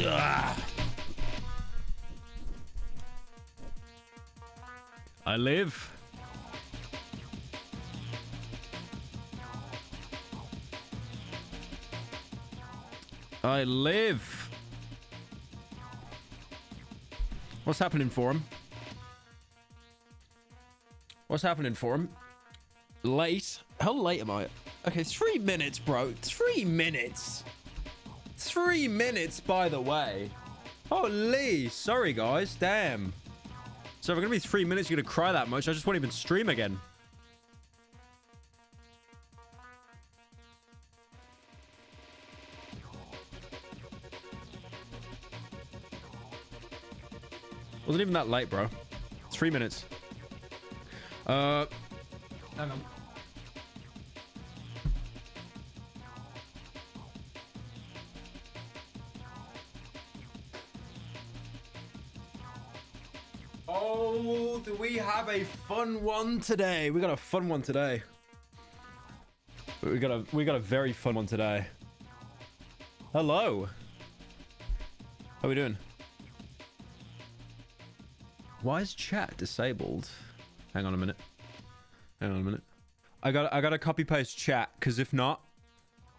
Ugh. I live. I live. What's happening for him? What's happening for him? Late? How late am I? Okay, 3 minutes, bro. 3 minutes. 3 minutes, by the way. Holy. Sorry, guys. Damn. So if we're going to be 3 minutes, you're going to cry that much. I just won't even stream again. Wasn't even that late, bro. 3 minutes. Hang on. Oh, do we have a fun one today? We got a fun one today. We got a very fun one today. Hello. How are we doing? Why is chat disabled? Hang on a minute. Hang on a minute. I gotta copy paste chat, because if not,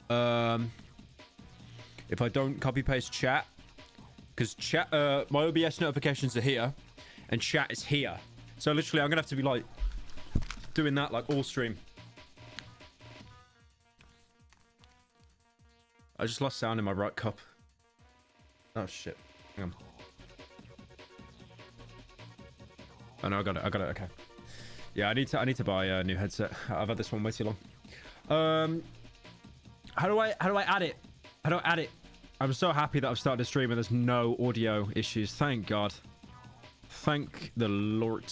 if I don't copy paste chat, because chat, my OBS notifications are here, and chat is here. So literally, I'm gonna have to be like doing that like all stream. I just lost sound in my right cup. Oh shit. Hang on. Oh no, I got it. Okay. Yeah, I need to buy a new headset. I've had this one way too long. How do I add it? How do I add it? I'm so happy that I've started a stream and there's no audio issues. Thank God. Thank the Lord.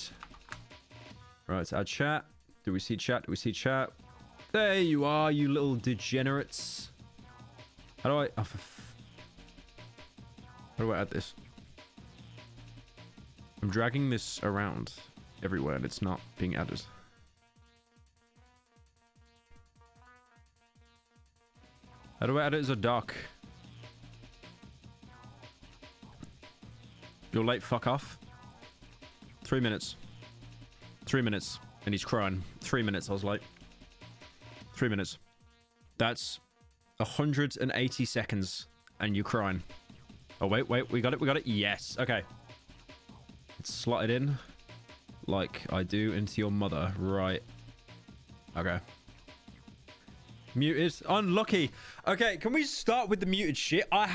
Right, let's add chat. Do we see chat? Do we see chat? There you are, you little degenerates. How do I... Oh, how do I add this? I'm dragging this around everywhere and it's not being added. How do I add it as a doc? You're late, fuck off. 3 minutes. 3 minutes. And he's crying. 3 minutes, I was late. 3 minutes. That's 180 seconds. And you crying. Oh, wait. We got it. Yes. Okay. It's slotted in. Like I do into your mother. Right. Okay. Muted. Unlucky. Okay, can we start with the muted shit? I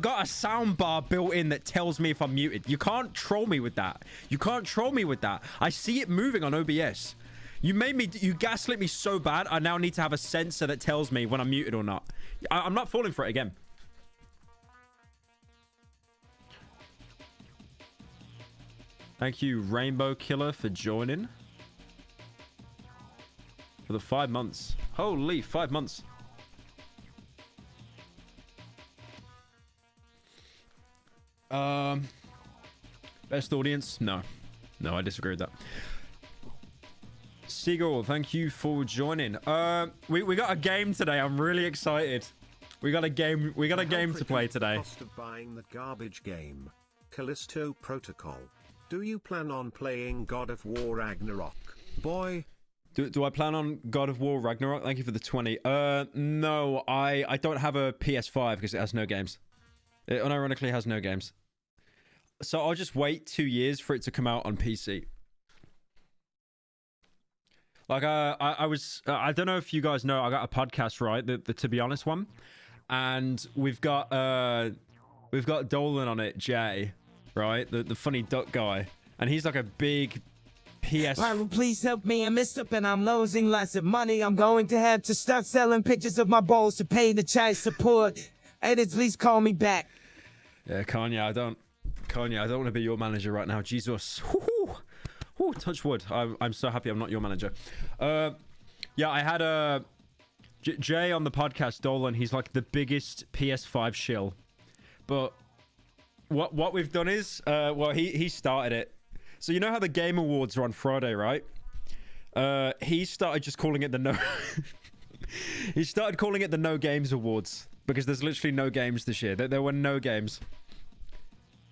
got a sound bar built in that tells me if I'm muted. You can't troll me with that. You can't troll me with that. I see it moving on OBS. You gaslit me so bad, I now need to have a sensor that tells me when I'm muted or not. I'm not falling for it again. Thank you, Rainbow Killer, for joining. For the 5 months. Holy, 5 months. Best audience? No. No, I disagree with that. Seagull, thank you for joining. We got a game today. I'm really excited. We got a game to play today. Cost of buying the garbage game, Callisto Protocol. Do you plan on playing God of War Ragnarok, boy? Do I plan on God of War Ragnarok? Thank you for the 20. No, I don't have a PS5 because it has no games. It unironically has no games. So I'll just wait 2 years for it to come out on PC. Like, I don't know if you guys know, I got a podcast, right? The To Be Honest one. And we've got Dolan on it, Jay, right? The funny duck guy. And he's like a big PS... Pyro, please help me. I'm messed up and I'm losing lots of money. I'm going to have to start selling pictures of my balls to pay the child support. Edit, please call me back. Yeah, Kanye, I don't want to be your manager right now. Jesus. Ooh, touch wood. I'm so happy I'm not your manager. Yeah, I had Jay on the podcast, Dolan. He's like the biggest PS5 shill. But what we've done is, well, he started it. So you know how the Game Awards are on Friday, right? He started just calling it the No... he started calling it the No Games Awards. because there's literally no games this year. There were no games.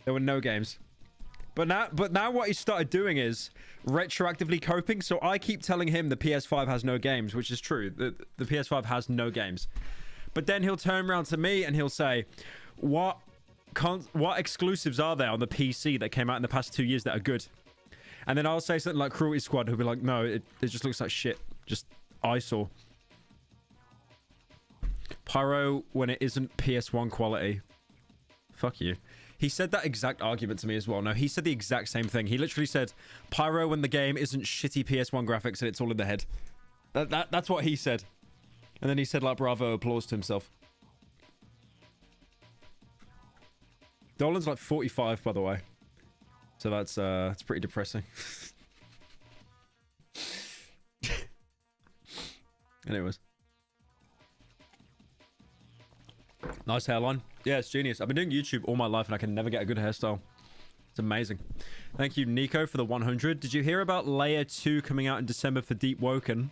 There were no games. But now what he started doing is retroactively coping. So I keep telling him the PS5 has no games, which is true. The PS5 has no games. But then he'll turn around to me and he'll say, what exclusives are there on the PC that came out in the past 2 years that are good? And then I'll say something like Cruelty Squad. He'll be like, no, it just looks like shit. Just eyesore. Pyro when it isn't PS1 quality. Fuck you. He said that exact argument to me as well. No, he said the exact same thing. He literally said, Pyro when the game isn't shitty PS1 graphics and it's all in the head. That's what he said. And then he said, like, bravo, applause to himself. Dolan's like 45, by the way. So that's pretty depressing. Anyways. Nice hairline. Yeah, it's genius. I've been doing YouTube all my life and I can never get a good hairstyle. It's amazing. Thank you, Nico, for the 100. Did you hear about Layer 2 coming out in December for Deep Woken?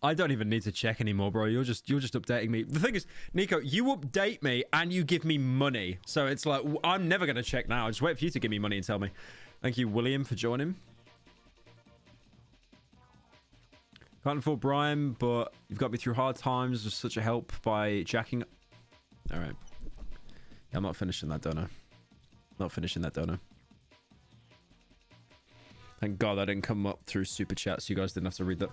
I don't even need to check anymore, bro. You're just updating me. The thing is, Nico, you update me and you give me money. So it's like, I'm never going to check now. Just wait for you to give me money and tell me. Thank you, William, for joining. Can't afford Brian, but you've got me through hard times. Was such a help by jacking. All right. Yeah, I'm not finishing that dono. Not finishing that dono. Thank God that didn't come up through super chat, so you guys didn't have to read that.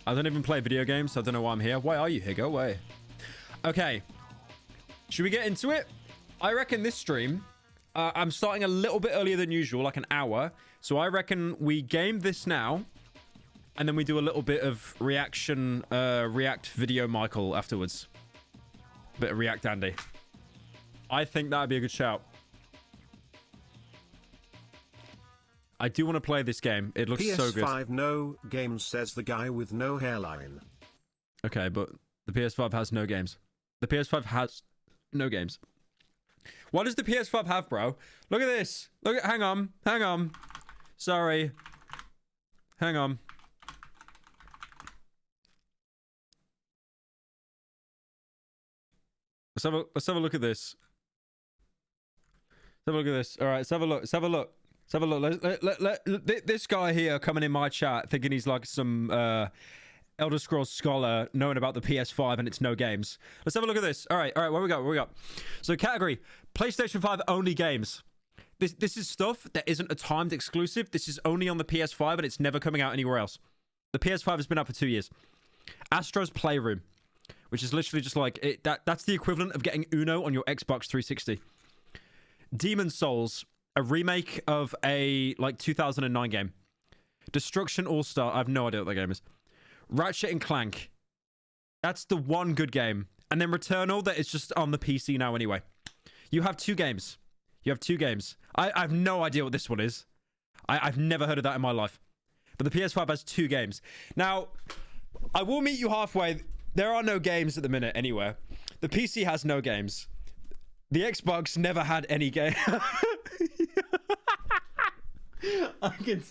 I don't even play video games, so I don't know why I'm here. Why are you here? Go away. Okay. Should we get into it? I reckon this stream, I'm starting a little bit earlier than usual, like an hour. So I reckon we game this now, and then we do a little bit of reaction, react video Michael afterwards. Bit of react Andy. I think that would be a good shout. I do want to play this game. It looks so good. PS5 no games, says the guy with no hairline. Okay, but the PS5 has no games. The PS5 has no games. What does the PS5 have, bro? Look at this. Look at... Hang on. Hang on. Sorry. Hang on. Let's have a look at this. Let's have a look at this. All right, let's have a look. Let's have a look. Let's have a look. Let this guy here coming in my chat thinking he's like some Elder Scrolls scholar knowing about the PS5 and it's no games. Let's have a look at this. All right, what we got? What we got? So category, PlayStation 5 only games. This is stuff that isn't a timed exclusive. This is only on the PS5 and it's never coming out anywhere else. The PS5 has been out for 2 years. Astro's Playroom, which is literally just like that's the equivalent of getting Uno on your Xbox 360. Demon Souls, a remake of a like 2009 game. Destruction All-Star, I have no idea what that game is. Ratchet and Clank, that's the one good game. And then Returnal, that is just on the PC now anyway. You have 2 games. You have 2 games. I have no idea what this one is. I've never heard of that in my life. But the PS5 has 2 games. Now, I will meet you halfway. There are no games at the minute anywhere. The PC has no games. The Xbox never had any game. I can...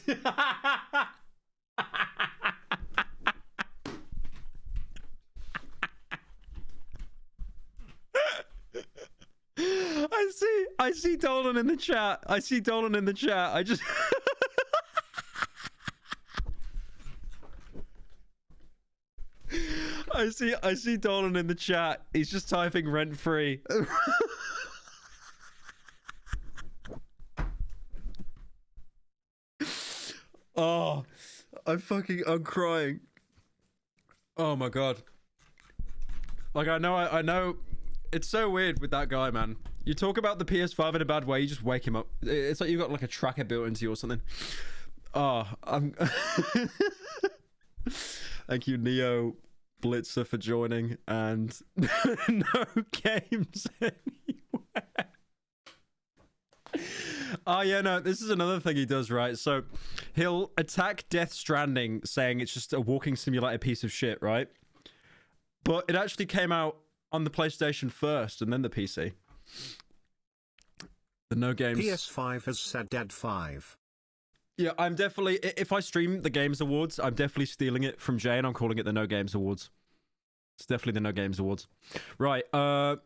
I see Dolan in the chat. I see Dolan in the chat. I just... I see Dolan in the chat. He's just typing rent free. Oh, I'm crying. Oh my God. Like, I know. It's so weird with that guy, man. You talk about the PS5 in a bad way, you just wake him up. It's like you've got like a tracker built into you or something. Oh, Thank you, Neo Blitzer, for joining. And no games anywhere. Oh, yeah, no, this is another thing he does, right? So he'll attack Death Stranding saying it's just a walking simulator piece of shit, right? But it actually came out on the PlayStation first and then the PC. The no games. PS5 has said Dead 5. Yeah, I'm definitely... If I stream the Games Awards, I'm definitely stealing it from Jay, and I'm calling it the No Games Awards. It's definitely the No Games Awards. Right, the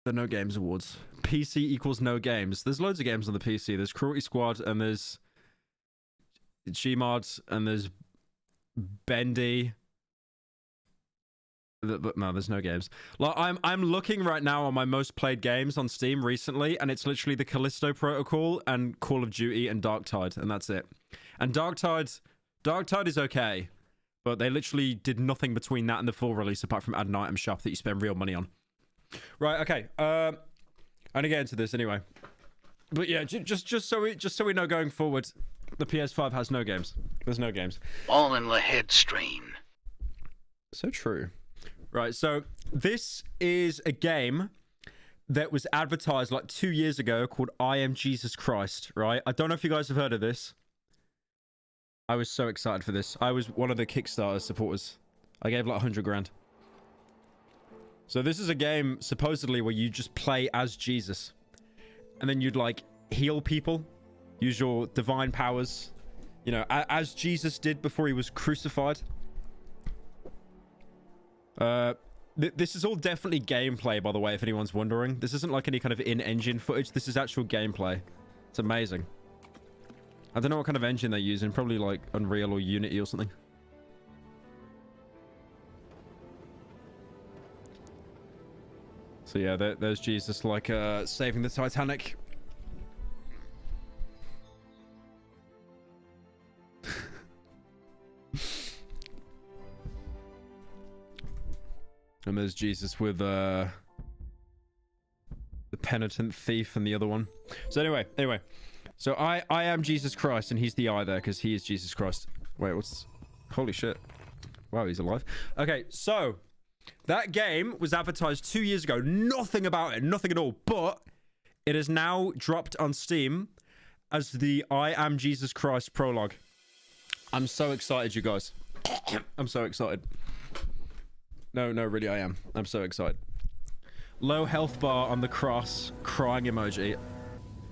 No Games Awards. PC equals no games. There's loads of games on the PC. There's Cruelty Squad, and there's Gmod, and there's Bendy. But no, there's no games. Like I'm looking right now on my most played games on Steam recently, and it's literally the Callisto Protocol and Call of Duty and Darktide, and that's it. And Darktide is okay, but they literally did nothing between that and the full release apart from add an item shop that you spend real money on. Right, okay. I'm gonna get into this anyway. But yeah, just so we know going forward, the PS5 has no games. There's no games. All in the head strain. So true. Right, so this is a game that was advertised like 2 years ago called I Am Jesus Christ, right? I don't know if you guys have heard of this. I was so excited for this. I was one of the Kickstarter supporters. I gave like 100 grand. So this is a game supposedly where you just play as Jesus. And then you'd like heal people, use your divine powers, you know, as Jesus did before he was crucified. This is all definitely gameplay, by the way, if anyone's wondering. This isn't like any kind of in-engine footage. This is actual gameplay. It's amazing. I don't know what kind of engine they're using. Probably like Unreal or Unity or something. So yeah, there's Jesus like saving the Titanic. And there's Jesus with the penitent thief and the other one. So anyway. So I am Jesus Christ, and he's the I there because he is Jesus Christ. Wait, what's... Holy shit. Wow, he's alive. Okay, so that game was advertised 2 years ago. Nothing about it, nothing at all. But it is now dropped on Steam as the I Am Jesus Christ prologue. I'm so excited, you guys. I'm so excited. No, really, I am. I'm so excited. Low health bar on the cross, crying emoji.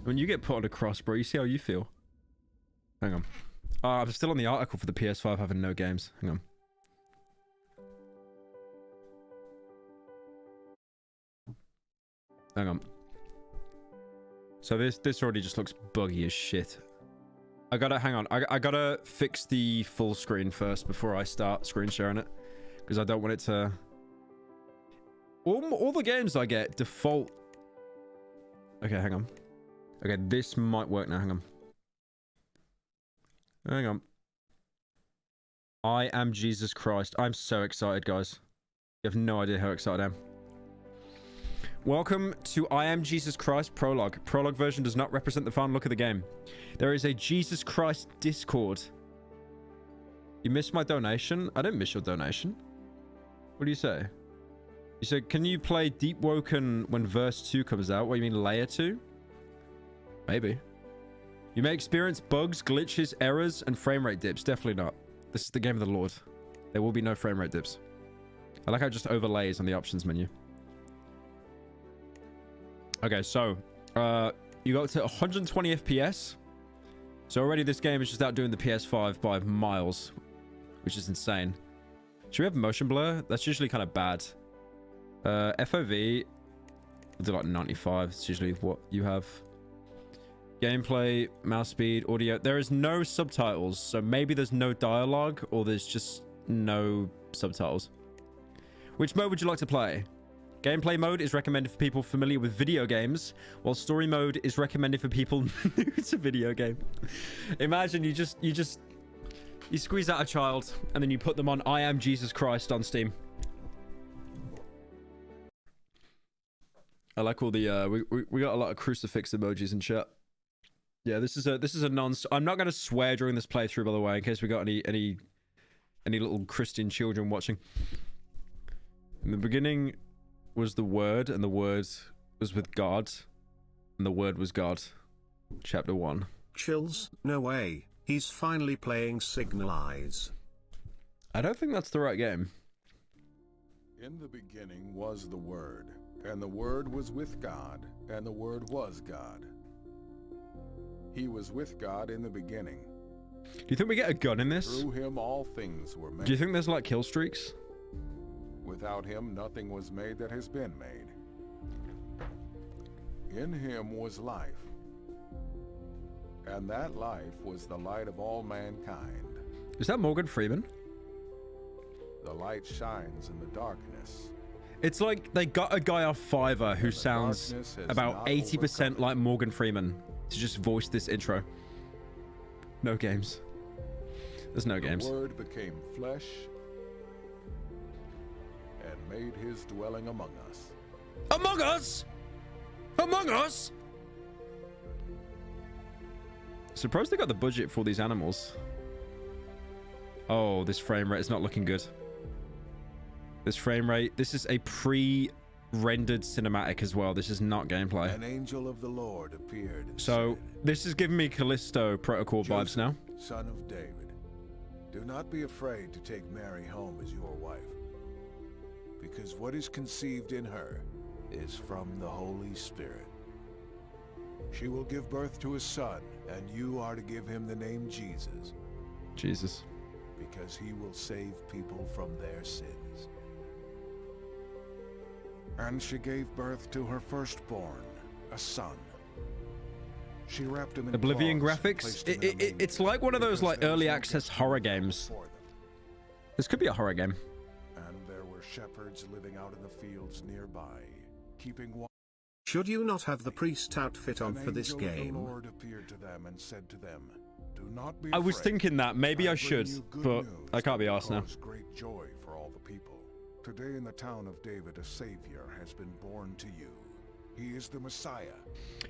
When you get put on a cross, bro, you see how you feel. Hang on. I'm still on the article for the PS5 having no games. Hang on. Hang on. So this already just looks buggy as shit. I gotta fix the full screen first before I start screen sharing it. Because I don't want it to... All the games I get default... Okay, hang on. Okay, this might work now. Hang on. I Am Jesus Christ. I'm so excited, guys. You have no idea how excited I am. Welcome to I Am Jesus Christ Prologue. Prologue version does not represent the final look of the game. There is a Jesus Christ Discord. You missed my donation? I didn't miss your donation. What do you say? You said, can you play Deep Woken when verse 2 comes out? What, you mean layer 2? Maybe. You may experience bugs, glitches, errors, and frame rate dips. Definitely not. This is the game of the Lord. There will be no frame rate dips. I like how it just overlays on the options menu. Okay, so you got to 120 FPS. So already this game is just outdoing the PS5 by miles, which is insane. Should we have motion blur? That's usually kind of bad. FOV, I'll do like 95. It's usually what you have. Gameplay, mouse speed, audio. There is no subtitles, so maybe there's no dialogue or there's just no subtitles. Which mode would you like to play? Gameplay mode is recommended for people familiar with video games, while story mode is recommended for people new to video game. Imagine you squeeze out a child and then you put them on I Am Jesus Christ on Steam. I like all the we got a lot of crucifix emojis in chat. Yeah, this is a non. I'm not going to swear during this playthrough, by the way, in case we got any little Christian children watching. In the beginning was the Word, and the Word was with God, and the Word was God. Chapter 1. Chills, no way. He's finally playing Signal Eyes. I don't think that's the right game. In the beginning was the Word, and the Word was with God, and the Word was God. He was with God in the beginning. Do you think we get a gun in this? Through him all things were made. Do you think there's like kill streaks? Without him nothing was made that has been made. In him was life, and that life was the light of all mankind. Is that Morgan Freeman? The light shines in the darkness. It's like they got a guy off Fiverr who sounds about 80% like Morgan Freeman to just voice this intro. No games. There's no games. The Word became flesh and made his dwelling among us. Among us? Among us? Surprised they got the budget for these animals. Oh, this frame rate is not looking good. This frame rate, this is a pre-rendered cinematic as well. This is not gameplay. An angel of the Lord appeared. And so said, this is giving me Callisto Protocol vibes now. Son of David, do not be afraid to take Mary home as your wife, because what is conceived in her is from the Holy Spirit. She will give birth to a son, and you are to give him the name Jesus. Jesus. Because he will save people from their sins. And she gave birth to her firstborn, a son. She wrapped him in Oblivion cloths and graphics. placed him in a manger, It's like one of those like because there was early no access guest horror room games. for them. This could be a horror game. And there were shepherds living out in the fields nearby, keeping watch. Should you not have the priest outfit on for this An angel of the game? Lord appeared to them and said to them, "Do not be I was afraid. thinking that maybe I bring should, you good but news I can't be that will arsed now. cause great joy for all the people. Today in the town of David a Savior has been born to you. He is the Messiah.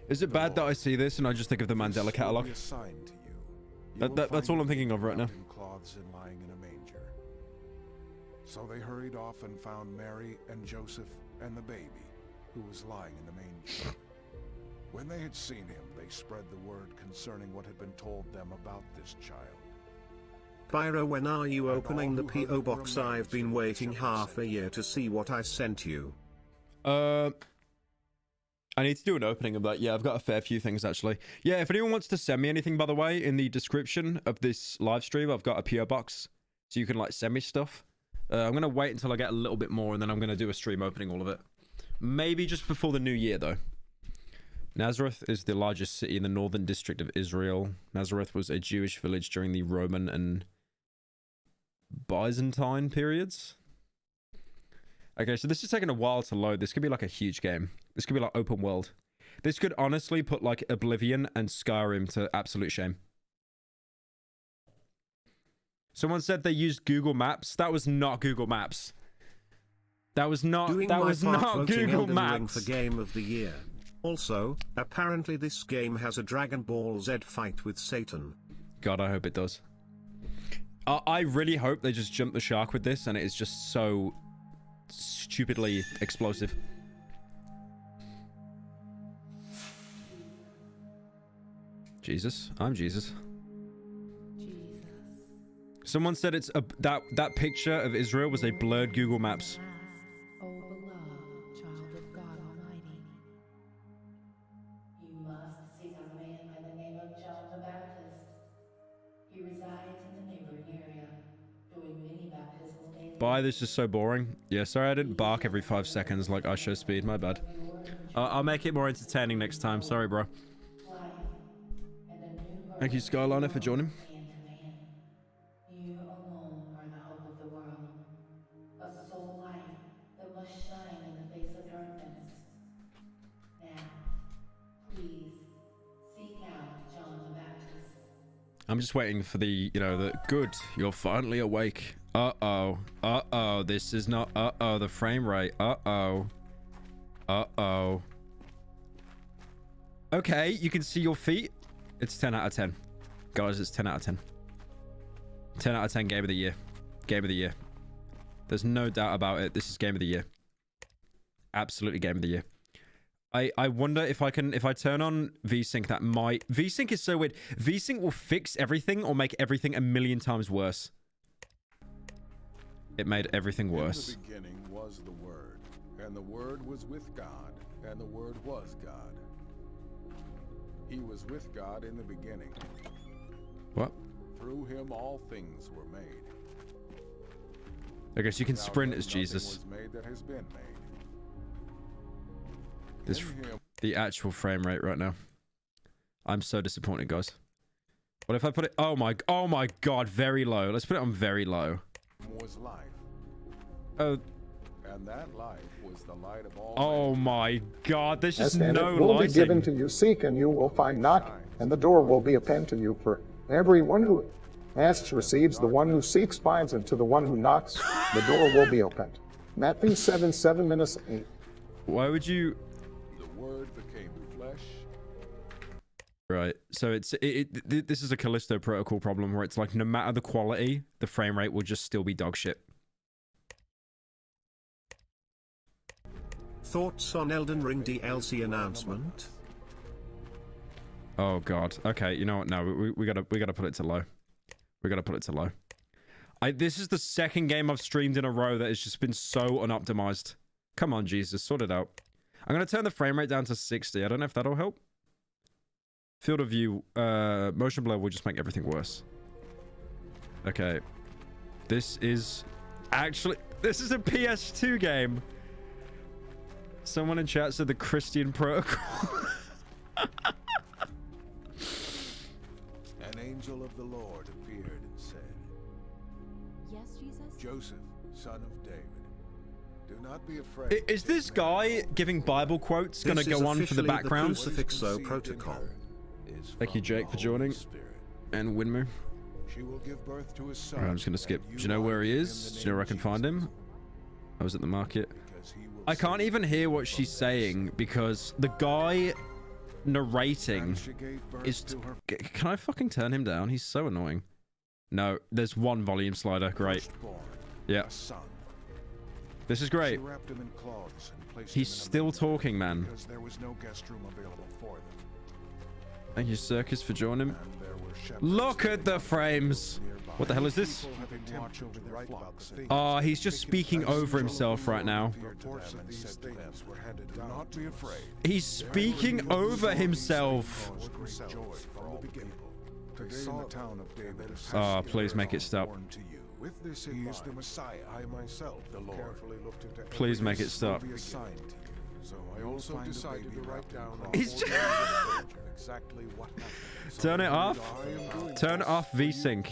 Is it bad that I see this and I just think of the This Mandela will catalog? be a sign to you. You That- will that's find all I'm him thinking of right now. wrapped in cloths and lying in a manger." So they hurried off and found Mary and Joseph and the baby, who was lying in the manger. When they had seen him, they spread the word concerning what had been told them about this child. Pyro, when are you And opening the all who heard P.O. the box? remains I've been did what the waiting shepherd half said. a year to see what I sent you. I need to do an opening of that. Yeah, I've got a fair few things actually. Yeah, if anyone wants to send me anything, by the way, in the description of this live stream, I've got a PO box, so you can like send me stuff. I'm gonna wait until I get a little bit more, and then I'm gonna do a stream opening all of it. Maybe just before the new year, though. Nazareth is the largest city in the northern district of Israel. Nazareth was a Jewish village during the Roman and Byzantine periods. Okay, so this is taking a while to load. This could be like a huge game. This could be like open world. This could honestly put like Oblivion and Skyrim to absolute shame. Someone said they used Google Maps. That was not Google Maps. That was not. Doing That my was part not voting Google Elden Ring Maps. for Game of the Year. Also, apparently this game has a Dragon Ball Z fight with Satan. God, I hope it does. I really hope they just jump the shark with this, and it is just so stupidly explosive. Jesus, I'm Jesus. Someone said it's a that picture of Israel was a blurred Google Maps. O beloved child of God Almighty. You must seek a man by the name of John the Baptist. He resides in the neighboring area, doing many baptismal daily. Bye, this is so boring. Yeah, sorry I didn't bark every 5 seconds like I show speed, my bad. I'll make it more entertaining next time, sorry bro. Thank you Skyliner for joining. You alone are the hope of the world, a sole light that must shine in the face of darkness. Now, please seek out John the Baptist. I'm just waiting for the, you know, the good, you're finally awake. Uh-oh. Uh-oh. This is not, uh-oh, the frame rate. Uh-oh. Uh-oh. Okay, you can see your feet. It's 10 out of 10. Guys, it's 10 out of 10. 10 out of 10 game of the year. Game of the year. There's no doubt about it. This is game of the year. Absolutely game of the year. I wonder if I can, if I turn on VSync, that might... VSync is so weird. VSync will fix everything or make everything a million times worse. It made everything worse. In the beginning was the Word, and the Word was with God, and the Word was God. He was with God in the beginning. What? Through him all things were made. I guess you can Without sprint him, as nothing Jesus. was made that has been made. This In him the actual frame rate right now. I'm so disappointed, guys. What if I put it? Oh my god, very low. Let's put it on very low. was life, Oh, and that life was the light of all oh men. my god, there's just And no it will be given lighting. to you. Seek and you will find. Knock and the door will be opened to you. For everyone who asks receives, the one who seeks finds, and to the one who knocks the door will be opened. Matthew 7:7-8. Why would you? The Word became flesh. Right, so this is a Callisto Protocol problem where it's like no matter the quality, the frame rate will just still be dog shit. Thoughts on Elden Ring DLC announcement? Oh god. Okay, you know what? No, we gotta put it to low. We gotta put it to low. This is the second game I've streamed in a row that has just been so unoptimized. Come on, Jesus, sort it out. I'm gonna turn the frame rate down to 60. I don't know if that'll help. Field of view, motion blur will just make everything worse. Okay. This is a PS2 game. Someone in chat said the Christian Protocol. An angel of the Lord appeared and said, Yes, Jesus? Joseph, son of David, do not be afraid. Is this guy giving Bible quotes gonna go on for the background? Crucifixo protocol. Thank you, Jake, for joining. And Winmu. She will give birth to a son. Alright, I'm just gonna skip. Do you know where he is? Do you know where I can find him? I was at the market. I can't even hear what she's saying because the guy narrating is... Can I fucking turn him down? He's so annoying. No, there's one volume slider. Great. Yeah. This is great. He's still talking, man. Because there was no guest room available for them. Thank you, Circus, for joining. And there were shepherds Look at the frames. What the hell is this? Oh, he's just speaking over himself right now. Reports of these things were handed down. Do not be afraid. He's speaking over himself. Today in the town of David, Oh, please make it stop. with this in mind, he is the Messiah. I myself, the Lord, carefully looked into Please make it stop. assigned to you. So I also decided to write down He's just... exactly what happened. Turn it off. Turn off VSync.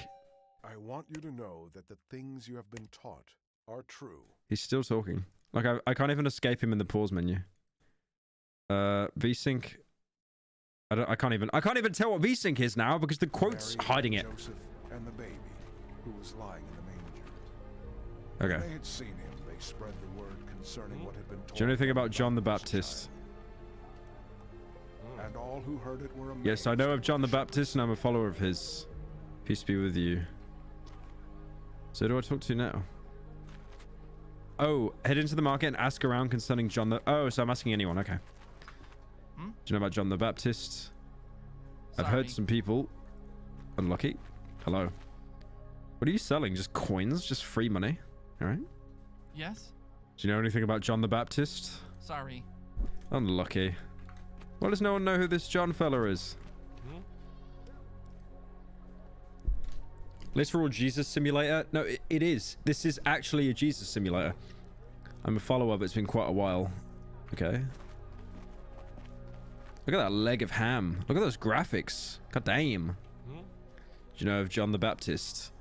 I want you to know that the things you have been taught are true. He's still talking. Like I can't even escape him in the pause menu. VSync. I can't even tell what VSync is now because the quote's Mary hiding it. Joseph and the baby who was lying in the manger. Okay. When they had seen him, they spread the word concerning what had been told. Do you know anything them about John the this Baptist? child. And all who heard it were amazed. Yes, I know of John the at the Baptist and I'm a follower of his. Peace be with you. So who do I talk to now? Oh, head into the market and ask around concerning John the... Oh, so I'm asking anyone. Okay. Do you know about John the Baptist? I've heard some people. Unlucky. Hello. What are you selling? Just coins? Just free money? All right. Yes? Do you know anything about John the Baptist? Sorry. Unlucky. Why does no one know who this John fella is? Literal Jesus simulator? No, it is. This is actually a Jesus simulator. I'm a follower, but it's been quite a while. Okay. Look at that leg of ham. Look at those graphics. God damn. Do you know of John the Baptist?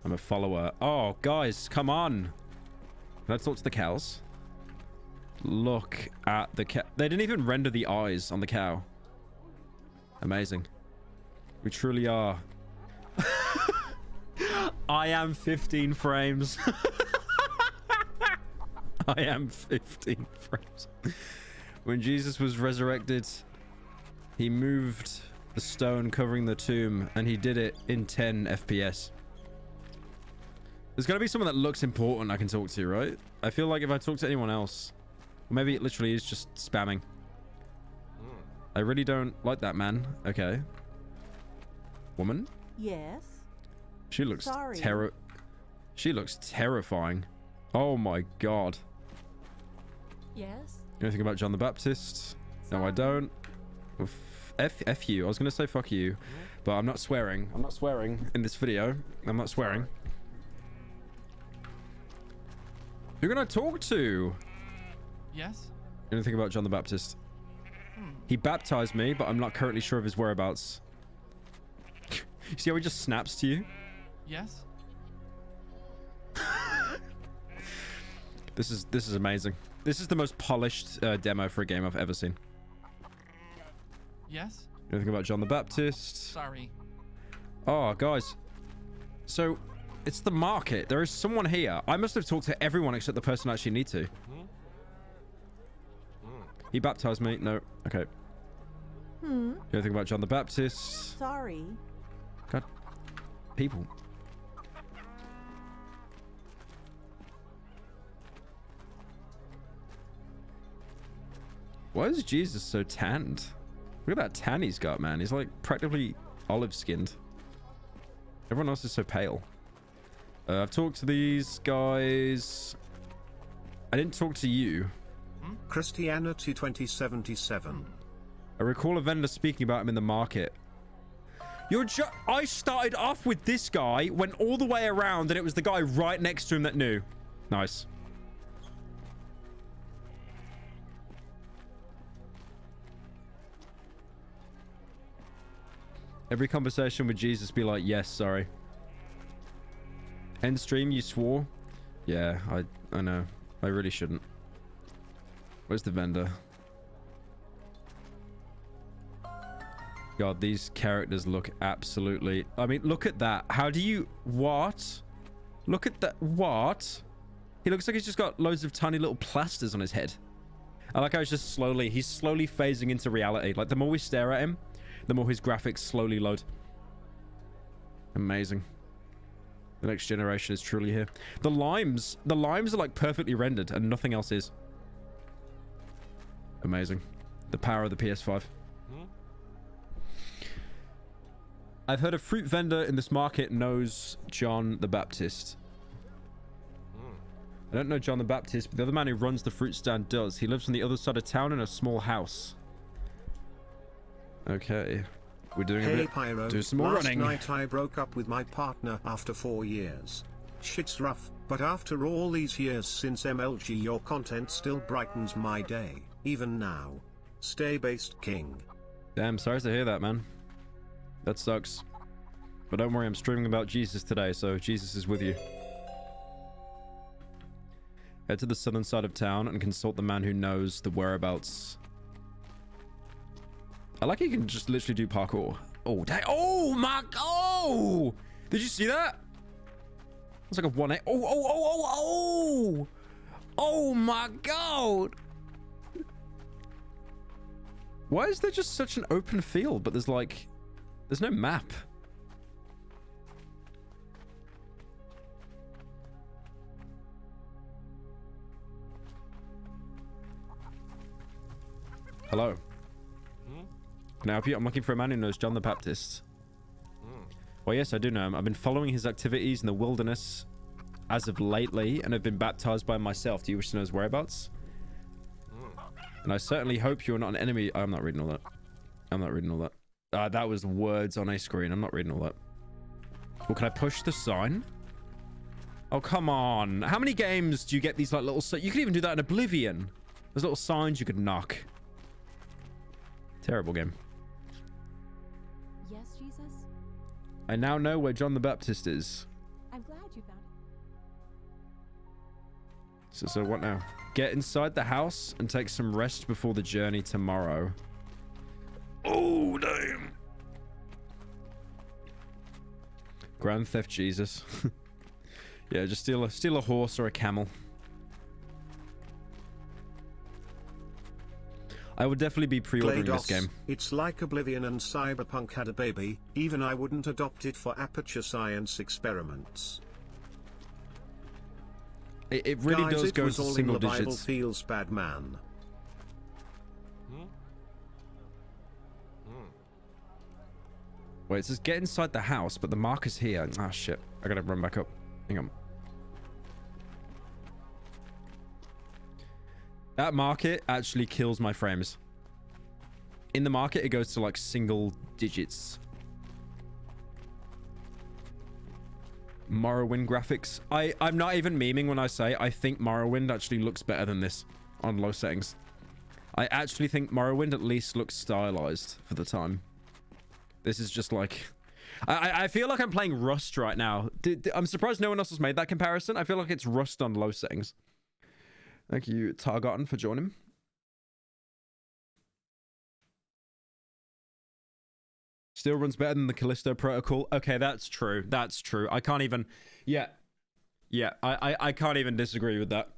I'm a follower. Oh, guys, come on. Can I talk to the cows? Look at the cow. They didn't even render the eyes on the cow. Amazing. We truly are. I am 15 frames. I am 15 frames. When Jesus was resurrected, he moved the stone covering the tomb, and he did it in 10 FPS. There's got to be someone that looks important I can talk to, right? I feel like if I talk to anyone else, maybe it literally is just spamming. I really don't like that, man. Okay. Woman? Yes. She looks Sorry. She looks terrifying. Oh my god. Yes. Anything about John the Baptist? No, I don't. F you. I was gonna say fuck you, but I'm not swearing. I'm not swearing in this video. I'm not swearing. Who can I talk to? Yes? Anything about John the Baptist? He baptized me, but I'm not currently sure of his whereabouts. You see how he just snaps to you? Yes? This is amazing. This is the most polished demo for a game I've ever seen. Yes? Anything about John the Baptist? Sorry. Oh, guys. So, it's the market. There is someone here. I must have talked to everyone except the person I actually need to. He baptized me. No. Okay. Anything about John the Baptist? Sorry. God. People. Why is Jesus so tanned? Look at that tan he's got, man. He's like practically olive skinned. Everyone else is so pale. I've talked to these guys. I didn't talk to you. Christianity 2077. I recall a vendor speaking about him in the market. I started off with this guy, went all the way around, and it was the guy right next to him that knew. Nice. Every conversation with Jesus be like, yes, sorry. End stream, you swore? Yeah, I know. I really shouldn't. Where's the vendor? God, these characters look absolutely... I mean, look at that. How do you... What? Look at that. What? He looks like he's just got loads of tiny little plasters on his head. I like how he's just slowly... He's slowly phasing into reality. Like, the more we stare at him, the more his graphics slowly load. Amazing. The next generation is truly here. The limes are like perfectly rendered and nothing else is. Amazing. The power of the PS5. I've heard a fruit vendor in this market knows John the Baptist. I don't know John the Baptist, but the other man who runs the fruit stand does. He lives on the other side of town in a small house. Okay. We're doing a bit. Pyro. Do some more running. Last night I broke up with my partner after 4 years. Shit's rough, but after all these years since MLG, your content still brightens my day, even now. Stay based, King. Damn, sorry to hear that, man. That sucks. But don't worry, I'm streaming about Jesus today, so Jesus is with you. Head to the southern side of town and consult the man who knows the whereabouts. I like you can just literally do parkour. Oh, dang. Oh, my... Oh! Did you see that? It's like a 1-8. Oh! Oh, my God! Why is there just such an open field, but there's like... There's no map. Hello. Can I help you? I'm looking for a man who knows John the Baptist. Well, yes, I do know him. I've been following his activities in the wilderness as of lately, and have been baptized by myself. Do you wish to know his whereabouts? And I certainly hope you're not an enemy. I'm not reading all that. I'm not reading all that. That was words on a screen. I'm not reading all that. Well, can I push the sign? Oh, come on. How many games do you get these like little... You could even do that in Oblivion. There's little signs you could knock. Terrible game. Yes, Jesus? I now know where John the Baptist is. I'm glad you found it. So what now? Get inside the house and take some rest before the journey tomorrow. Oh, damn. Grand Theft Jesus. Yeah, just steal a horse or a camel. I would definitely be pre-ordering this game. It's like Oblivion and Cyberpunk had a baby. Even I wouldn't adopt it for aperture science experiments. It really Guys, does go to single Bible digits. feels bad, man. Wait, it says get inside the house, but the marker's here. Ah, shit. I gotta run back up. Hang on. That market actually kills my frames. In the market, it goes to like single digits. Morrowind graphics. I'm not even memeing when I say I think Morrowind actually looks better than this on low settings. I actually think Morrowind at least looks stylized for the time. This is just like... I feel like I'm playing Rust right now. I'm surprised no one else has made that comparison. I feel like it's Rust on low settings. Thank you, Targotten, for joining. Still runs better than the Callisto protocol. Okay, that's true. That's true. I can't even... Yeah. Yeah, I can't even disagree with that.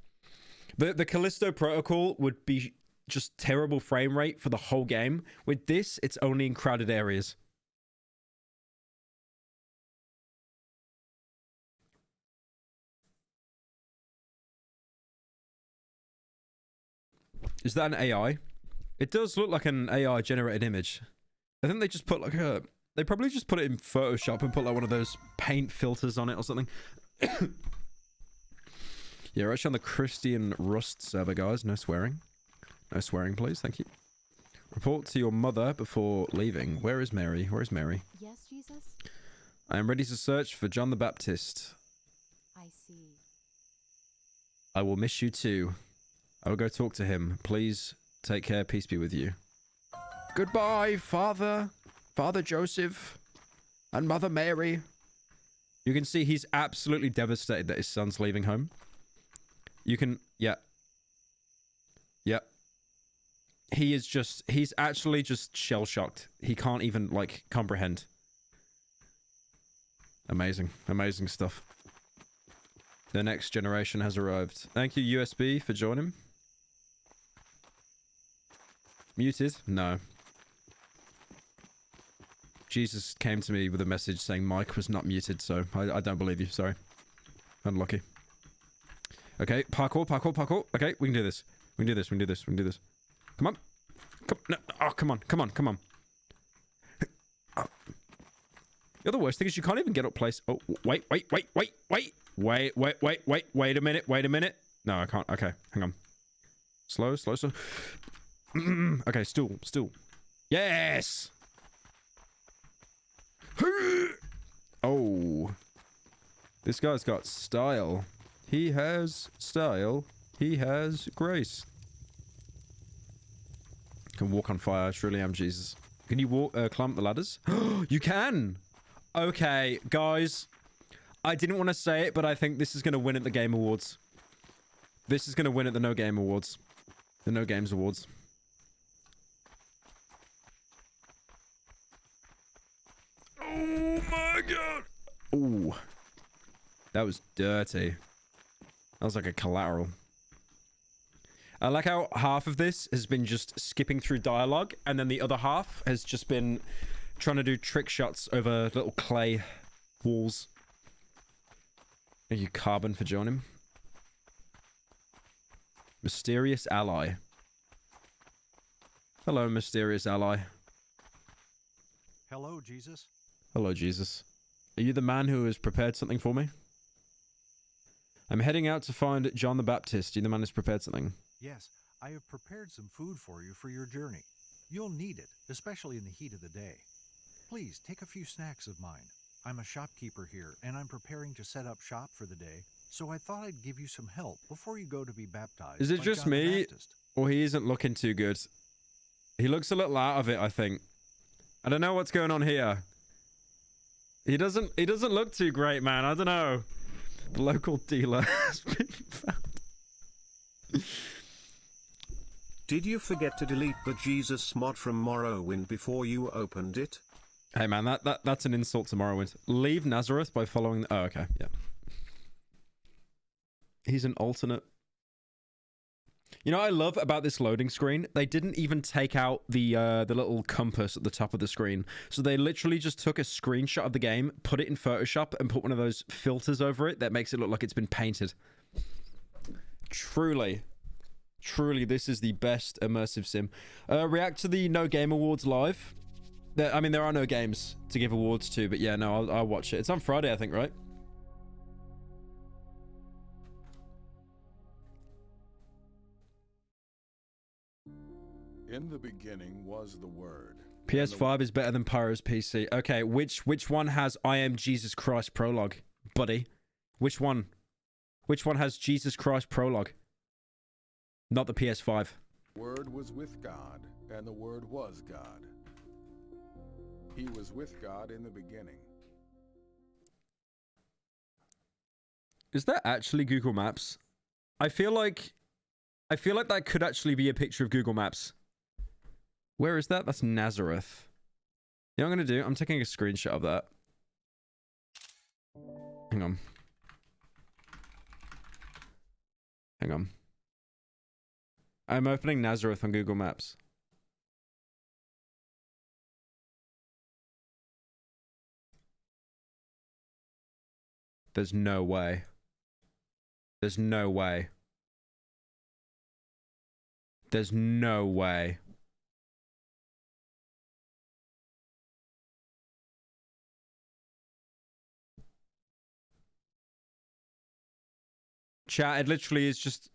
The Callisto protocol would be just terrible frame rate for the whole game. With this, it's only in crowded areas. Is that an AI? It does look like an AI generated image. I think they just put like a... They probably just put it in Photoshop and put like one of those paint filters on it or something. Yeah, we're actually on the Christian Rust server, guys. No swearing. No swearing, please. Thank you. Report to your mother before leaving. Where is Mary? Where is Mary? Yes, Jesus? I am ready to search for John the Baptist. I see. I will miss you too. I will go talk to him. Please take care. Peace be with you. Goodbye, Father Joseph, and Mother Mary. You can see he's absolutely devastated that his son's leaving home. You can, yeah. Yeah. He's actually just shell-shocked. He can't even, like, comprehend. Amazing. Amazing stuff. The next generation has arrived. Thank you, USB, for joining. Muted? No. Jesus came to me with a message saying Mike was not muted, so I don't believe you. Sorry. Unlucky. Okay, parkour, parkour, parkour. Okay, we can do this. We can do this, we can do this, we can do this. Come on. Come, no, oh, come on, come on, come on. Oh. The other worst thing is you can't even get up place. Oh, wait a minute. No, I can't. Okay, hang on. Slow. Okay, still. Yes! Oh. This guy's got style. He has style. He has grace. Can walk on fire. I truly am Jesus. Can you walk, climb up the ladders? You can! Okay, guys. I didn't want to say it, but I think this is going to win at the Game Awards. This is going to win at the No Game Awards. The No Games Awards. Oh my god! Ooh. That was dirty. That was like a collateral. I like how half of this has been just skipping through dialogue, and then the other half has just been trying to do trick shots over little clay walls. Thank you, Carbon, for joining. Mysterious ally. Hello, mysterious ally. Hello, Jesus. Hello, Jesus. Are you the man who has prepared something for me? I'm heading out to find John the Baptist. You the man who's prepared something? Yes, I have prepared some food for you for your journey. You'll need it, especially in the heat of the day. Please, take a few snacks of mine. I'm a shopkeeper here, and I'm preparing to set up shop for the day, so I thought I'd give you some help before you go to be baptized. Is it just John the me, Baptist. or he isn't looking too good? He looks a little out of it, I think. I don't know what's going on here. He doesn't look too great, man. I don't know. The local dealer has been found. Did you forget to delete the Jesus mod from Morrowind before you opened it? Hey man, that's an insult to Morrowind. Leave Nazareth by following... Oh, okay, yeah. He's an alternate. You know what I love about this loading screen? They didn't even take out the little compass at the top of the screen. So they literally just took a screenshot of the game, put it in Photoshop, and put one of those filters over it that makes it look like it's been painted. Truly, this is the best immersive sim. React to the No Game Awards live. I mean, there are no games to give awards to, but yeah, no, I'll watch it. It's on Friday, I think, right? In the beginning was the Word. PS5 is better than Pyro's PC. Okay, which one has I Am Jesus Christ prologue, buddy? Which one? Which one has Jesus Christ prologue? Not the PS5. Word was with God, and the Word was God. He was with God in the beginning. Is that actually Google Maps? I feel like that could actually be a picture of Google Maps. Where is that? That's Nazareth. You know what I'm gonna do? I'm taking a screenshot of that. Hang on. Hang on. I'm opening Nazareth on Google Maps. There's no way. There's no way. There's no way. Chat, it literally is just...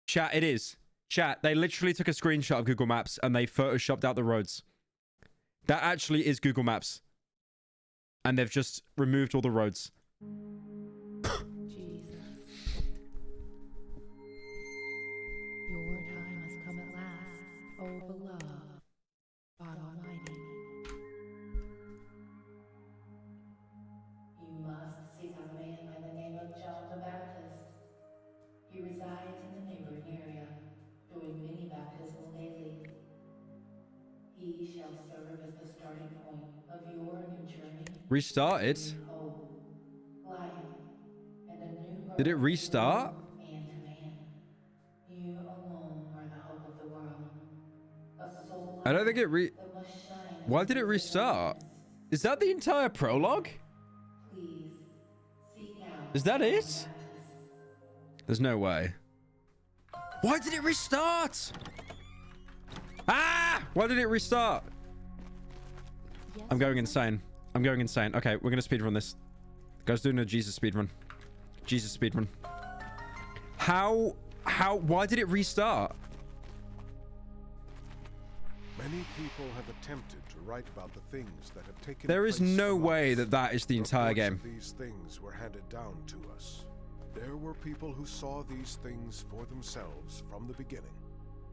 Chat, it is. Chat, they literally took a screenshot of Google Maps and they photoshopped out the roads. That actually is Google Maps. And they've just removed all the roads. Jesus. Your time has come at last, O beloved God Almighty. You must seek a man by the name of John the Baptist. He resides in the neighboring area, doing many baptisms daily. He shall serve as the starting point of your new journey. Restarted? Hope, life, and a new Did it restart? man to man. You alone are the hope of the world. A soul I don't think it that must shine in Why the did it face of restart? darkness. Is that the entire prologue? Please, seek out Is that John the it? Baptist. There's no way. Why did it restart? Ah! Why did it restart? Yes, I'm going insane. I'm going insane. Okay, we're gonna speedrun this. Guys doing a Jesus speedrun. Jesus speedrun. Why did it restart? Many people have attempted to write about the things that have taken There is place no among way us. that that is the entire Reports game. of these things were handed down to us. There were people who saw these things for themselves from the beginning.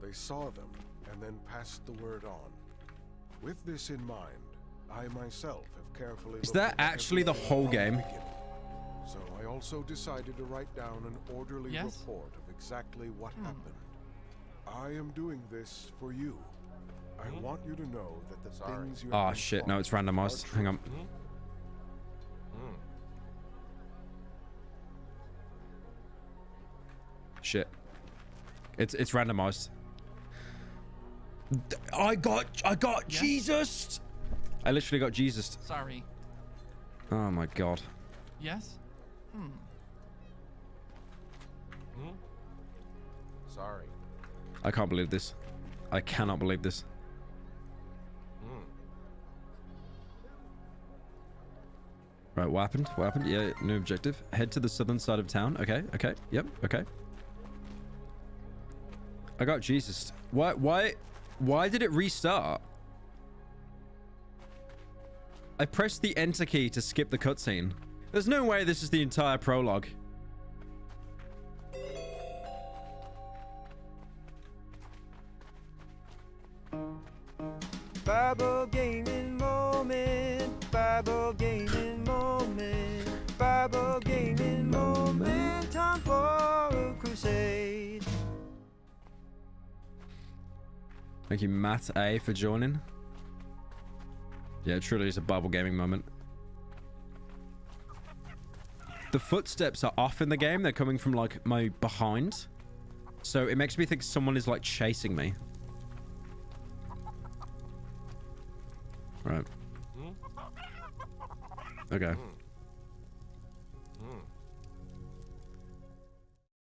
They saw them and then passed the word on. With this in mind, I myself have carefully Is looked that at actually the everything whole from the game? beginning. So I also decided to write down an orderly Yes? report of exactly what happened. I am doing this for you. I want you to know that the things you have Oh been shit, no, taught it's randomized. are Hang on. true. Shit. It's randomized. I got Yes? Jesus. I literally got Jesus. Sorry. Oh my god. Yes? Sorry. I can't believe this. I cannot believe this. Right, what happened? What happened? Yeah, new objective. Head to the southern side of town. Okay, okay. Yep, okay. I got Jesus. Why did it restart? I pressed the enter key to skip the cutscene. There's no way this is the entire prologue. Bible gaming moment, Bible gaming moment, Bible gaming moment, time for a crusade. Thank you, Matt A, for joining. Yeah, it truly is a Bible gaming moment. The footsteps are off in the game. They're coming from, like, my behind. So it makes me think someone is, like, chasing me. Right. Okay.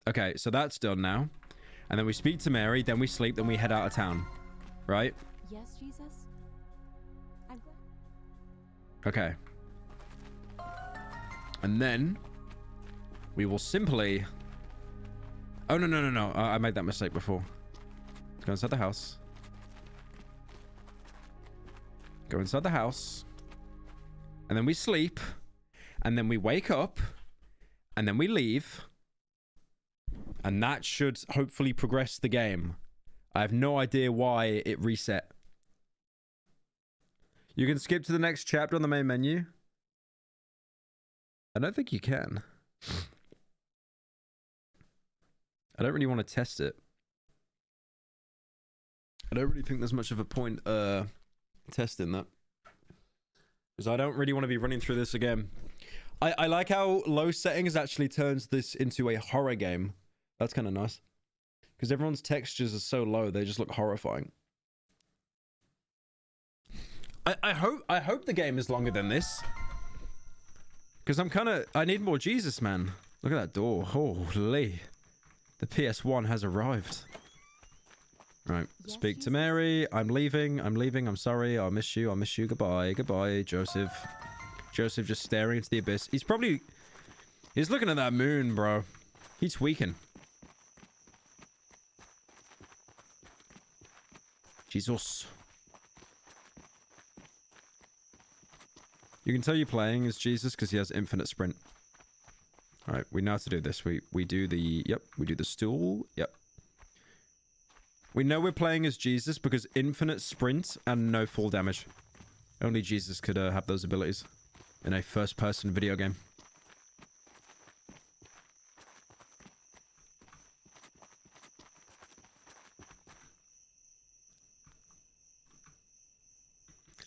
Okay, so that's done now. And then we speak to Mary, then we sleep, then we head out of town. Right? Yes, Jesus? I'm glad. Okay. And then we will simply... Oh, no. I made that mistake before. Go inside the house. Go inside the house. And then we sleep. And then we wake up. And then we leave. And that should hopefully progress the game. I have no idea why it reset. You can skip to the next chapter on the main menu. I don't think you can. I don't really want to test it. I don't really think there's much of a point testing that. Because I don't really want to be running through this again. I like how low settings actually turns this into a horror game. That's kind of nice. Because everyone's textures are so low, they just look horrifying. I hope the game is longer than this. Because I need more Jesus, man. Look at that door. Holy. The PS1 has arrived. Right. Yes, speak to Mary. I'm leaving. I'm sorry. I'll miss you. Goodbye. Goodbye, Joseph. Joseph just staring into the abyss. He's looking at that moon, bro. He's tweaking. Jesus. You can tell you're playing as Jesus because he has infinite sprint. Alright, we know how to do this. We do the... Yep, we do the stool. Yep. We know we're playing as Jesus because infinite sprint and no fall damage. Only Jesus could have those abilities in a first-person video game.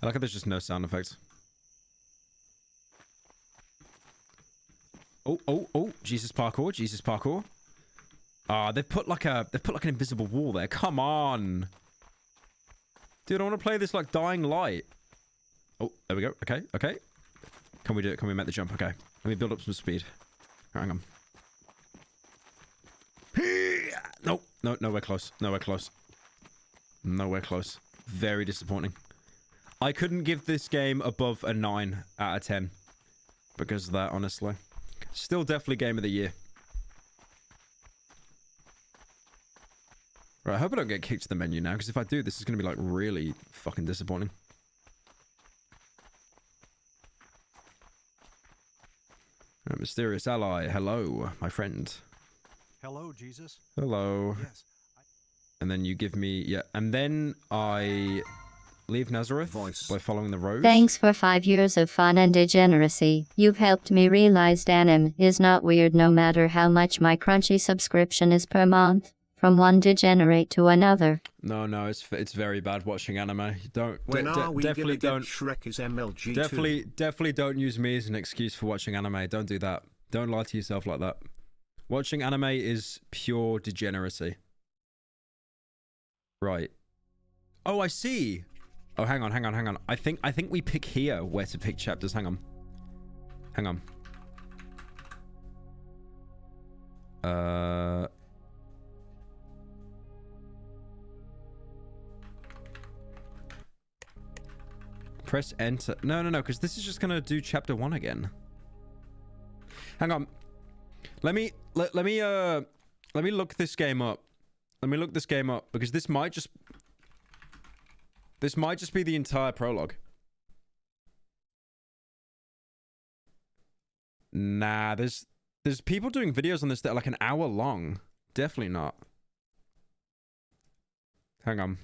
I like how there's just no sound effects. Oh, Jesus parkour, Jesus parkour. Ah, they've put like an invisible wall there. Come on. Dude, I want to play this like Dying Light. Oh, there we go. Okay. Can we do it? Can we make the jump? Okay. Let me build up some speed. Hang on. Nope. No, nowhere close. Nowhere close. Very disappointing. I couldn't give this game above a 9 out of 10. Because of that, honestly. Still definitely game of the year. Right, I hope I don't get kicked to the menu now, because if I do, this is going to be like really fucking disappointing. Right, mysterious ally, hello, my friend. Hello, Jesus. Hello. Yes. And then you give me, yeah, and then I leave Nazareth by following the road. Thanks for 5 years of fun and degeneracy. You've helped me realize denim is not weird no matter how much my crunchy subscription is per month. From one degenerate to another. No, it's very bad watching anime. Definitely don't. Shrek is MLG Definitely don't use me as an excuse for watching anime. Don't do that. Don't lie to yourself like that. Watching anime is pure degeneracy. Right. Oh, I see. Oh, hang on. I think we pick here where to pick chapters. Hang on. Press enter. No, because this is just gonna do chapter 1 again. Hang on. Let me look this game up. Because this might just be the entire prologue. Nah, there's people doing videos on this that are like an hour long. Definitely not. Hang on.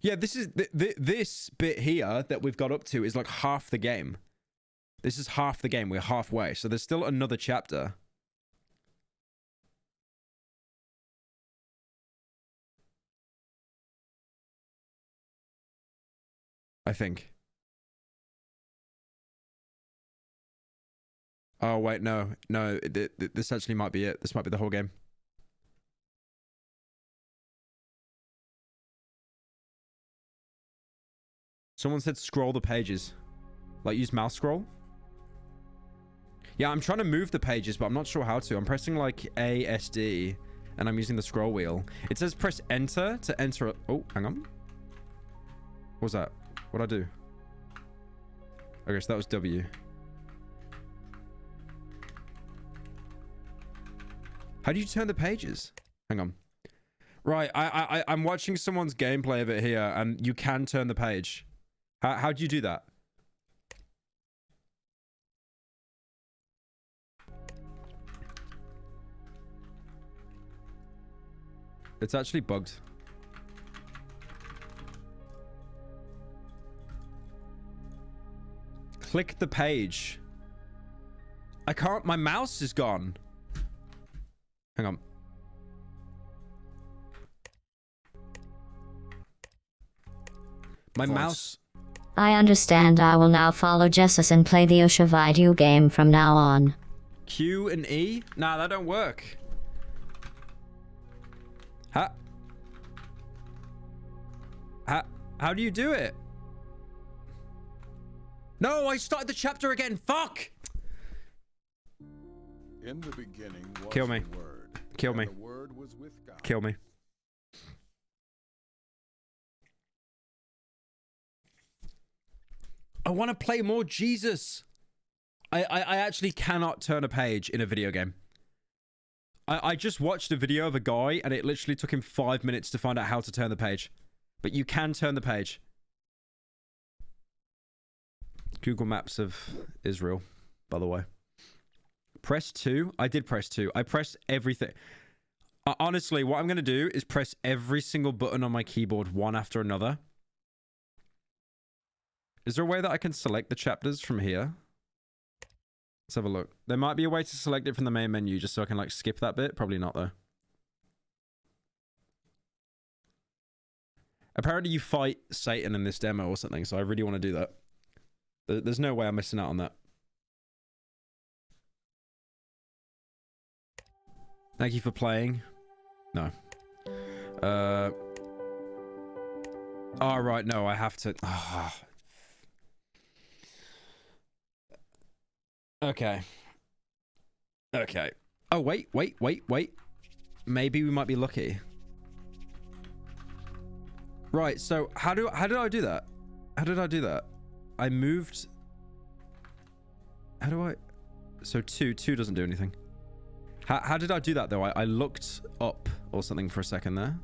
Yeah, this is this bit here that we've got up to is like half the game. This is half the game. We're halfway. So there's still another chapter. I think. Oh, wait, no. This actually might be it. This might be the whole game. Someone said scroll the pages. Like, use mouse scroll? Yeah, I'm trying to move the pages, but I'm not sure how to. I'm pressing, like, A, S, D, and I'm using the scroll wheel. It says press enter to enter... Oh, hang on. What was that? What'd I do? Okay, so that was W. How do you turn the pages? Hang on. Right, I'm watching someone's gameplay of it here, and you can turn the page. How do you do that? It's actually bugged. Click the page. I can't, my mouse is gone. Hang on. My mouse. I understand. I will now follow Jesus and play the Usha video game from now on. Q and E? Nah, that don't work. How do you do it? No, I started the chapter again. Fuck! In the beginning was Kill me. the Word. Kill me. And the Word was with God. Kill me. I want to play more Jesus. I actually cannot turn a page in a video game. I just watched a video of a guy and it literally took him 5 minutes to find out how to turn the page. But you can turn the page. Google Maps of Israel, by the way. Press 2. I did press 2. I pressed everything. Honestly, what I'm going to do is press every single button on my keyboard one after another. Is there a way that I can select the chapters from here? Let's have a look. There might be a way to select it from the main menu just so I can like skip that bit. Probably not though. Apparently you fight Satan in this demo or something, so I really want to do that. There's no way I'm missing out on that. Thank you for playing. No. Oh, right. No, I have to. Oh. Okay. Okay. Oh, wait. Maybe we might be lucky. Right, so how did I do that? How did I do that? I moved. How do I? So two doesn't do anything. How did I do that though? I looked up or something for a second there.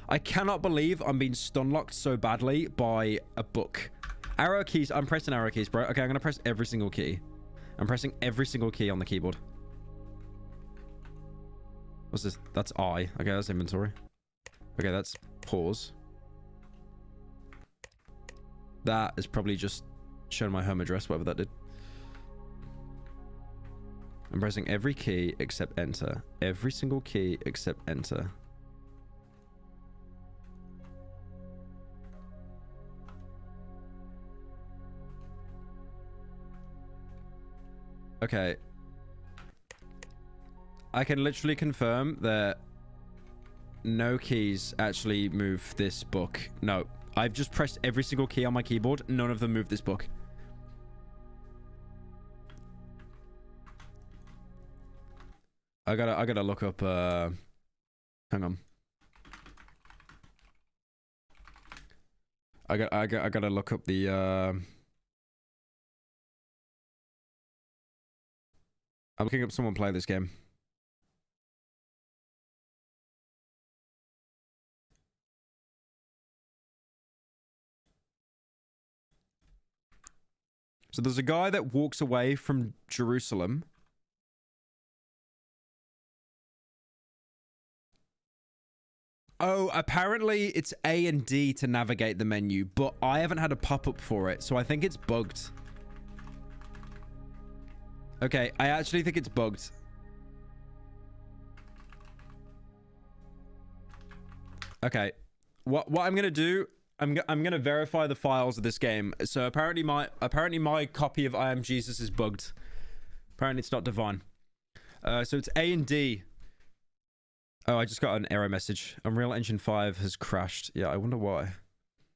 I cannot believe I'm being stun locked so badly by a book. Arrow keys. I'm pressing arrow keys, bro. Okay, I'm gonna press every single key. I'm pressing every single key on the keyboard. What's this? That's I. Okay, that's inventory. Okay, that's pause. That is probably just showing my home address, whatever that did. I'm pressing every key except enter. Every single key except enter. Okay. I can literally confirm that no keys actually move this book. No. I've just pressed every single key on my keyboard. None of them move this book. I gotta look up, hang on. I gotta look up the, I'm looking up someone play this game. So there's a guy that walks away from Jerusalem. Oh, apparently it's A and D to navigate the menu, but I haven't had a pop-up for it, so I think it's bugged. Okay, I actually think it's bugged. Okay, what I'm gonna do, I'm gonna verify the files of this game. So apparently my copy of I Am Jesus is bugged. Apparently it's not divine. So it's A and D. Oh, I just got an error message. Unreal Engine 5 has crashed. Yeah, I wonder why.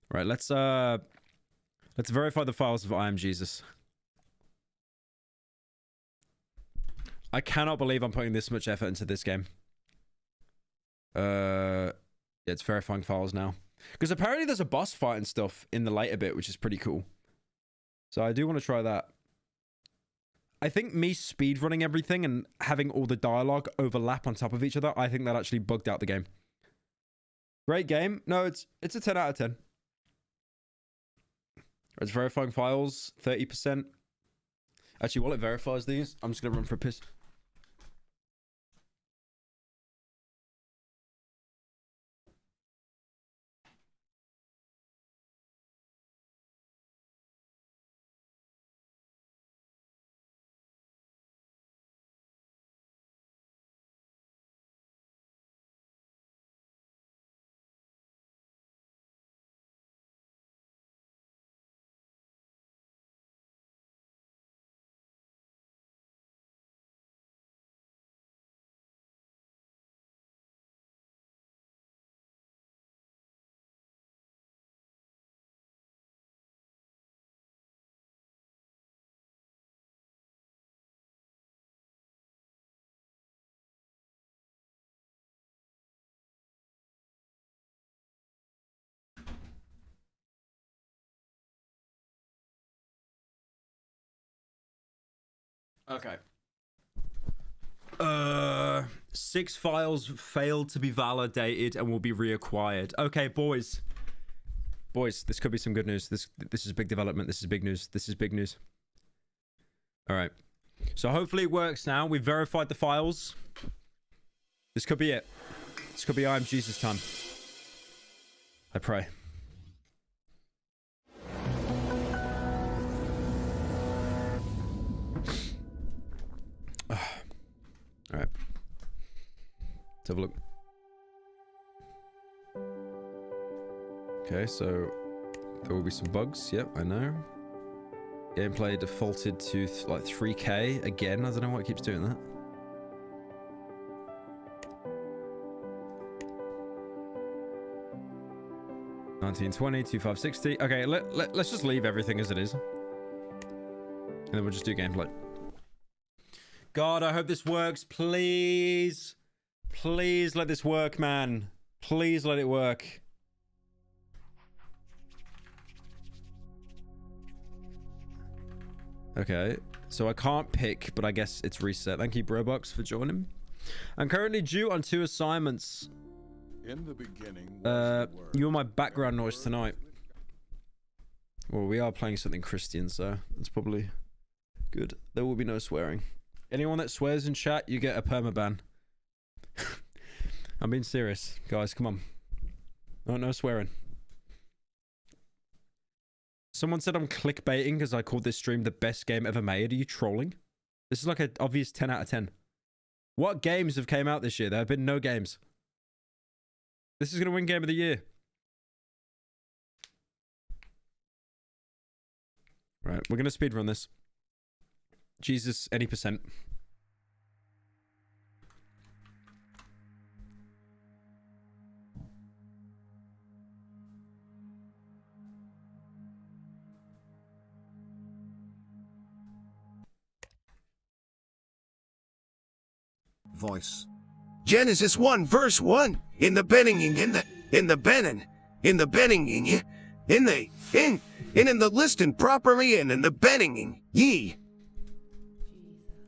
Right, let's verify the files of I Am Jesus. I cannot believe I'm putting this much effort into this game. Yeah, it's verifying files now. Because apparently there's a boss fight and stuff in the later bit, which is pretty cool. So I do want to try that. I think me speedrunning everything and having all the dialogue overlap on top of each other, I think that actually bugged out the game. Great game. No, it's a 10 out of 10. It's verifying files, 30%. Actually, while it verifies these, I'm just going to run for a piss. Okay. 6 files failed to be validated and will be reacquired. Okay, boys. Boys, this could be some good news. This is big development. This is big news. This is big news. All right. So hopefully it works now. We've verified the files. This could be it. This could be I Am Jesus time. I pray. All right. Let's have a look. Okay, so there will be some bugs. Yep, I know. Gameplay defaulted to like 3K again. I don't know why it keeps doing that. $19.20, 2560. Okay, let's just leave everything as it is, and then we'll just do gameplay. God, I hope this works. Please. Please let this work, man. Please let it work. Okay. So I can't pick, but I guess it's reset. Thank you, Brobox, for joining. I'm currently due on 2 assignments. In the beginning, you're my background noise tonight. Well, we are playing something Christian, so it's probably good. There will be no swearing. Anyone that swears in chat, you get a permaban. I'm being serious. Guys, come on. No swearing. Someone said I'm clickbaiting because I called this stream the best game ever made. Are you trolling? This is like an obvious 10 out of 10. What games have came out this year? There have been no games. This is going to win Game of the Year. Right, we're going to speedrun this. Jesus, any percent. Voice. Genesis 1 verse 1. In the Benning, in the Benin, in the Benning, in the listing properly, and in the Benning, ye.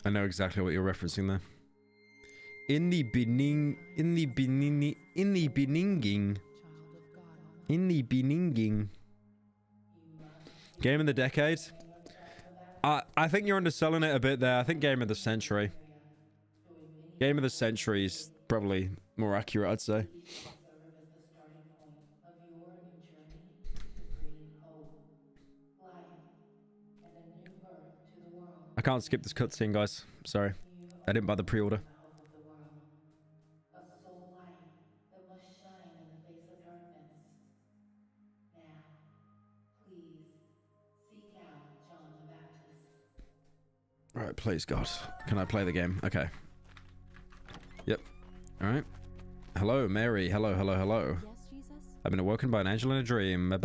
I know exactly what you're referencing there. In the Beninging. Game of the decade. I think you're underselling it a bit there. I think game of the century. Game of the century is probably more accurate, I'd say. I can't skip this cutscene, guys. Sorry. I didn't buy the pre-order. Alright, please, God. Can I play the game? Okay. Yep. Alright. Hello, Mary. Hello, hello, hello. Yes, Jesus? I've been awoken by an angel in a dream. I'm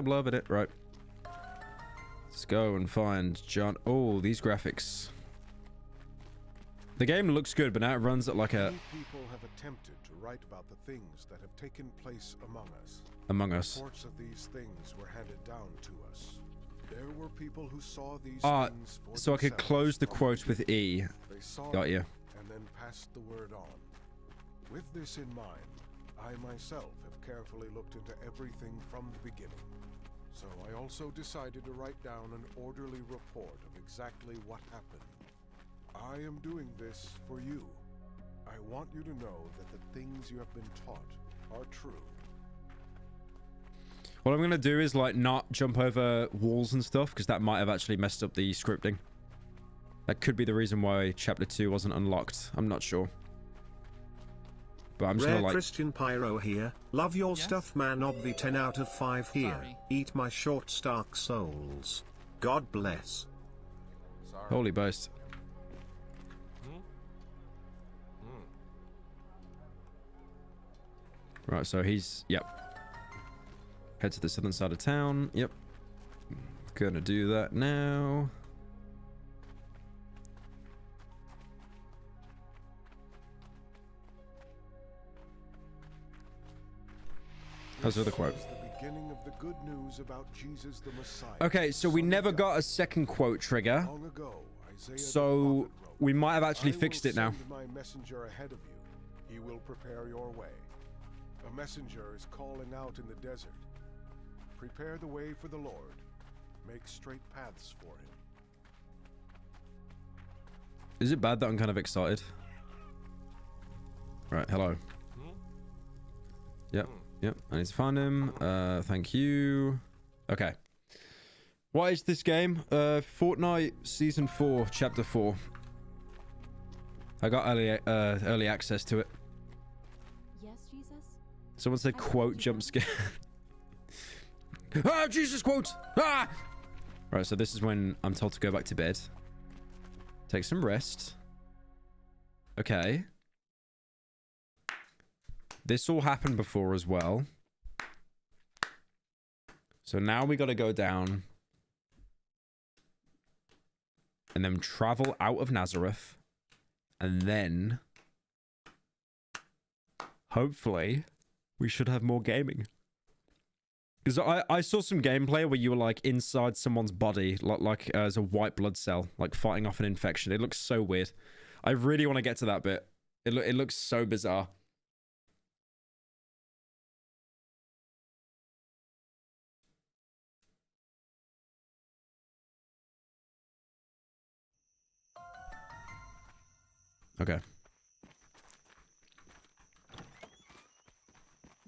loving it. Right. Let's go and find John. Oh, these graphics. The game looks good, but now it runs at like a... Many people have attempted to write about the things that have taken place among us. Among Us. Reports of these things were handed down to us. There were people who saw these Ah, things for so I could themselves close the from quote with beginning. E. They saw Got it you. and then passed the word on. With this in mind, I myself have carefully looked into everything from the beginning. So I also decided to write down an orderly report of exactly what happened. I am doing this for you. I want you to know that the things you have been taught are true. What I'm going to do is, like, not jump over walls and stuff, because that might have actually messed up the scripting. That could be the reason why Chapter 2 wasn't unlocked. I'm not sure. But I'm just Rare going to, like... Christian Pyro here. Love your stuff, man. Obvi 10 out of 5 here. Sorry. Eat my short stark souls. God bless. Sorry. Holy boast. Right, so he's... Yep. Head to the southern side of town. Yep. Gonna do that now. How's the other quote? The beginning of the good news about Jesus the Messiah. Okay, so we never got a second quote trigger. Long ago, Isaiah the So prophet wrote, we might have actually "I fixed will it now. send my messenger ahead of you. He will prepare your way. A messenger is calling out in the desert. Prepare the way for the Lord. Make straight paths for him." Is it bad that I'm kind of excited? Right, hello. Yep, yep. I need to find him. Thank you. Okay. What is this game? Fortnite Season 4, Chapter 4. I got early access to it. Yes, Jesus? Someone said quote jump scare. Ah, Jesus quote! Ah! Right, so this is when I'm told to go back to bed. Take some rest. Okay. This all happened before as well. So now we got to go down. And then travel out of Nazareth. And then... hopefully, we should have more gaming. Because I saw some gameplay where you were like inside someone's body, like as a white blood cell, like fighting off an infection. It looks so weird. I really want to get to that bit. It looks so bizarre. Okay.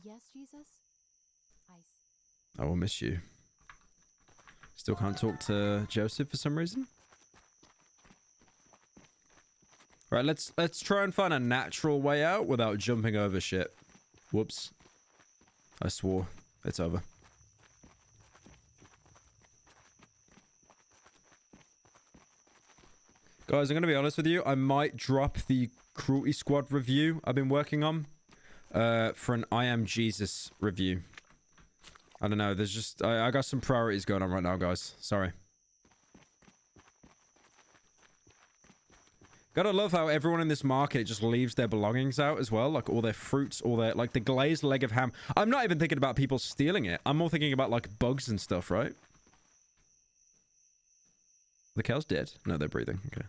Yes, Jesus? I will miss you. Still can't talk to Joseph for some reason. Right, let's try and find a natural way out without jumping over shit. Whoops. I swore. It's over. Guys, I'm going to be honest with you. I might drop the Cruelty Squad review I've been working on for an I Am Jesus review. I don't know. There's just... I got some priorities going on right now, guys. Sorry. Gotta love how everyone in this market just leaves their belongings out as well. Like, all their fruits, all their... like, the glazed leg of ham. I'm not even thinking about people stealing it. I'm more thinking about, like, bugs and stuff, right? The cow's dead? No, they're breathing. Okay.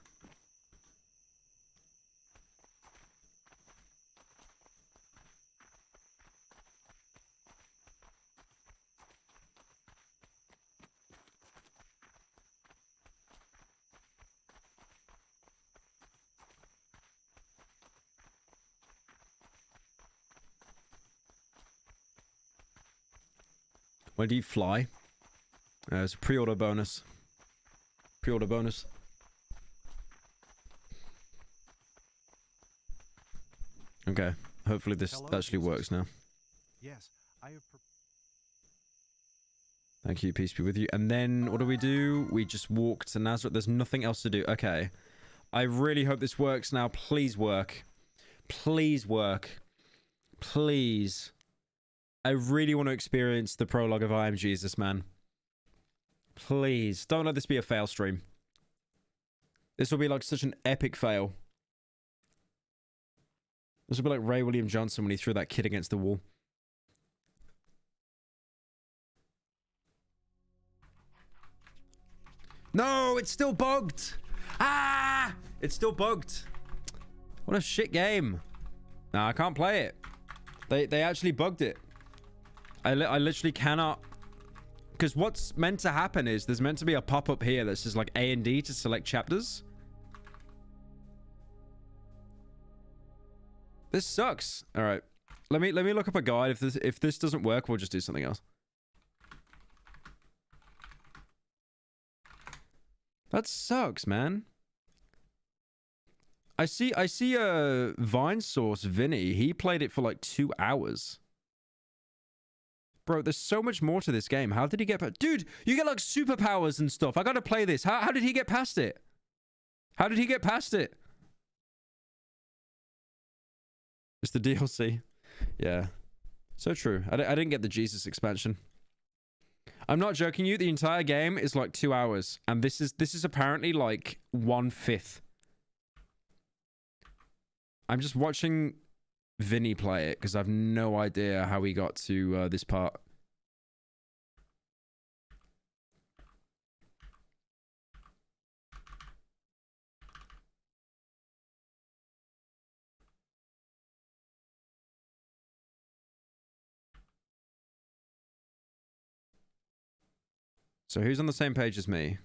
When do you fly? It's a pre-order bonus. Pre-order bonus. Okay. Hopefully this actually works now. Yes, I have. Thank you. Peace be with you. And then what do? We just walk to Nazareth. There's nothing else to do. Okay. I really hope this works now. Please work. Please work. Please. I really want to experience the prologue of I Am Jesus, man. Please. Don't let this be a fail stream. This will be like such an epic fail. This will be like Ray William Johnson when he threw that kid against the wall. No, it's still bugged. Ah, it's still bugged. What a shit game. No, I can't play it. They actually bugged it. I literally cannot. Because what's meant to happen is there's meant to be a pop-up here that says like A and D to select chapters. This sucks. All right. Let me look up a guide. If this doesn't work, we'll just do something else. That sucks, man. I see Vine Source Vinny. He played it for like 2 hours. Bro, there's so much more to this game. How did he get past? Dude, you get like superpowers and stuff. I gotta play this. How did he get past it? How did he get past it? It's the DLC. Yeah. So true. I didn't get the Jesus expansion. I'm not joking you. The entire game is like 2 hours. And this is apparently like 1/5. I'm just watching Vinny play it because I have no idea how he got to this part. So who's on the same page as me?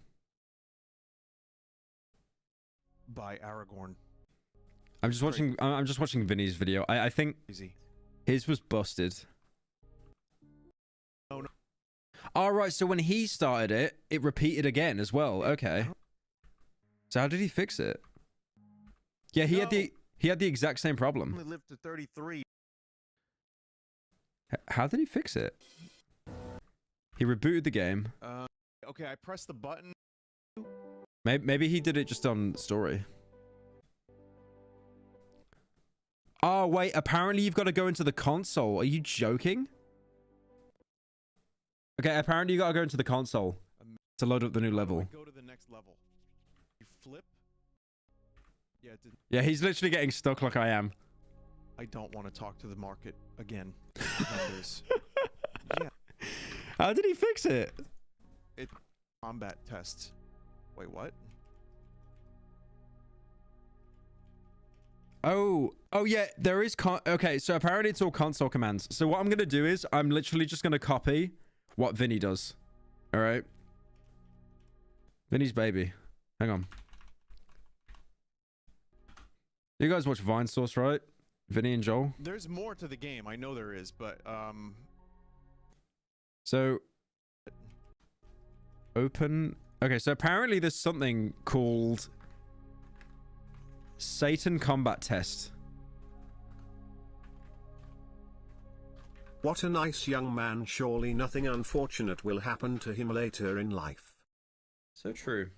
By Aragorn. I'm just watching Vinny's video. I think his was busted. Oh no. All right, so when he started it, it repeated again as well. Okay. So how did he fix it? Yeah, he had the exact same problem. Only lived to 33. How did he fix it? He rebooted the game. Okay, I pressed the button. Maybe he did it just on story. Oh, wait. Apparently, you've got to go into the console. Are you joking? Okay, apparently, you got to go into the console to load up the new level. Go to the next level. You flip. Yeah, it didn't. Yeah, he's literally getting stuck like I am. I don't want to talk to the market again. Yeah. How did he fix it? It combat tests. Wait, what? Oh yeah, there is okay, so apparently it's all console commands. So what I'm going to do is I'm literally just going to copy what Vinny does. All right. Vinny's baby. Hang on. You guys watch Vine Source, right? Vinny and Joel? There's more to the game. I know there is, but so open. Okay, so apparently there's something called Satan Combat Test. What a nice young man. Surely nothing unfortunate will happen to him later in life. So true.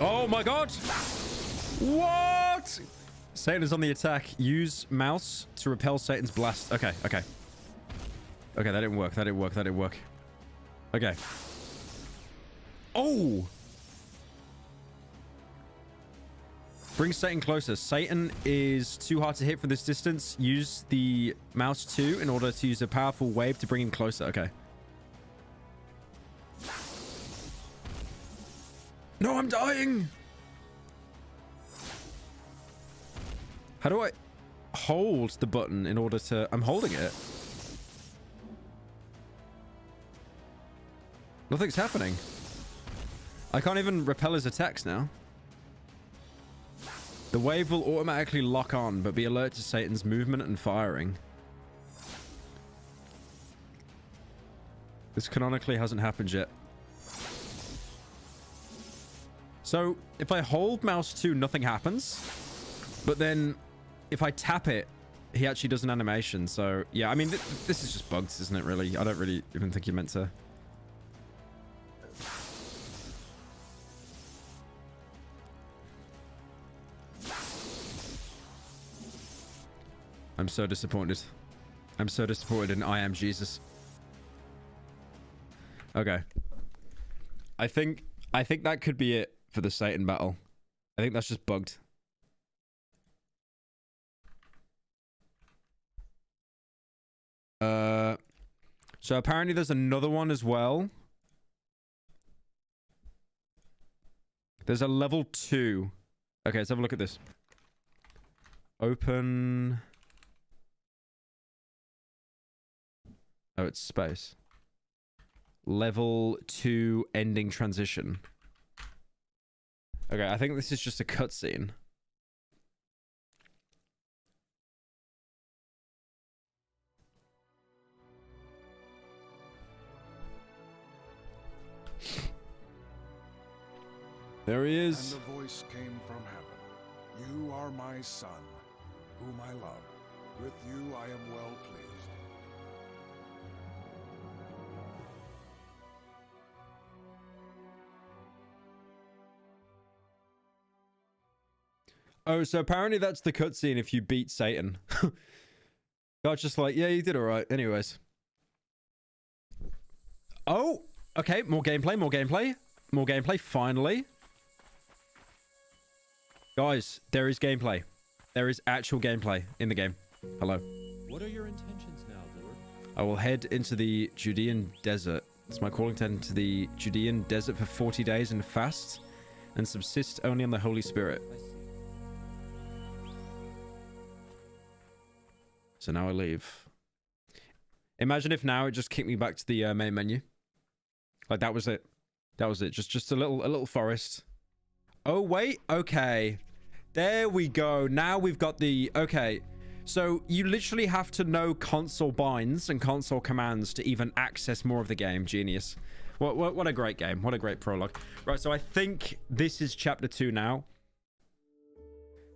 Oh my god! What? Satan is on the attack. Use mouse to repel Satan's blast. Okay, okay. Okay, that didn't work. That didn't work. That didn't work. Okay. Oh! Bring Satan closer. Satan is too hard to hit from this distance. Use the mouse 2 in order to use a powerful wave to bring him closer. Okay. No, I'm dying! How do I hold the button in order to... I'm holding it. Nothing's happening. I can't even repel his attacks now. The wave will automatically lock on, but be alert to Satan's movement and firing. This canonically hasn't happened yet. So, if I hold mouse 2, nothing happens. But then, if I tap it, he actually does an animation. So, yeah, I mean, this is just bugs, isn't it, really? I don't really even think you're meant to... I'm so disappointed. I'm so disappointed in I Am Jesus. Okay. I think that could be it for the Satan battle. I think that's just bugged. So apparently there's another one as well. There's a level 2. Okay, let's have a look at this. Open. Oh, it's space. Level 2 ending transition. Okay, I think this is just a cutscene. There he is. And the voice came from heaven. You are my son, whom I love. With you I am well pleased. Oh, so apparently that's the cutscene if you beat Satan. God's just like, yeah, you did alright. Anyways. Oh, okay. More gameplay, more gameplay. More gameplay, finally. Guys, there is gameplay. There is actual gameplay in the game. Hello. What are your intentions now, Lord? I will head into the Judean desert. It's my calling to head into the Judean desert for 40 days and fast and subsist only on the Holy Spirit. I see. So now I leave. Imagine if now it just kicked me back to the main menu. Like that was it. That was it. Just a little forest. Oh wait, okay. There we go. Now we've got the okay. So you literally have to know console binds and console commands to even access more of the game. Genius. What a great game. What a great prologue. Right, so I think this is chapter 2 now.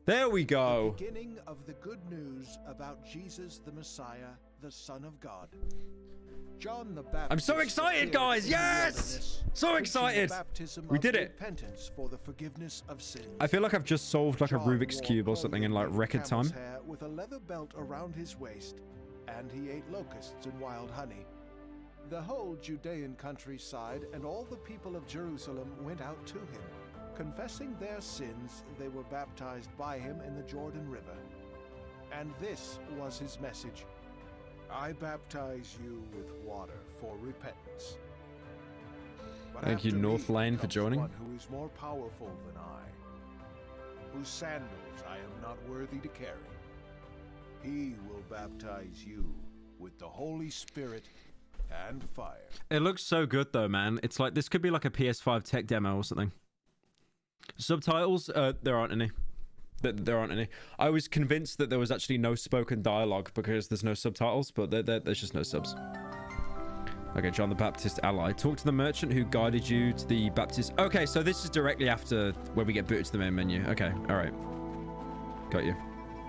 There we go. The beginning of the good news about Jesus the Messiah, the Son of God. John the Baptist. I'm so excited, guys. Yes! So excited. We did it. Repentance for the forgiveness of sins. I feel like I've just solved like a Rubik's Cube or something in like record time. With a leather belt around his waist, and he ate locusts and wild honey. The whole Judean countryside and all the people of Jerusalem went out to him. Confessing their sins, they were baptized by him in the Jordan River. And this was his message. I baptize you with water for repentance. But Thank you, after North me Lane, for comes joining. one who is more powerful than I, whose sandals I am not worthy to carry. He will baptize you with the Holy Spirit and fire. It looks so good though, man. It's like this could be like a PS5 tech demo or something. Subtitles, there aren't any. There aren't any. I was convinced that there was actually no spoken dialogue because there's no subtitles, but there's just no subs. Okay, John the Baptist ally. Talk to the merchant who guided you to the Baptist. Okay, so this is directly after when we get booted to the main menu. Okay, all right. Got you.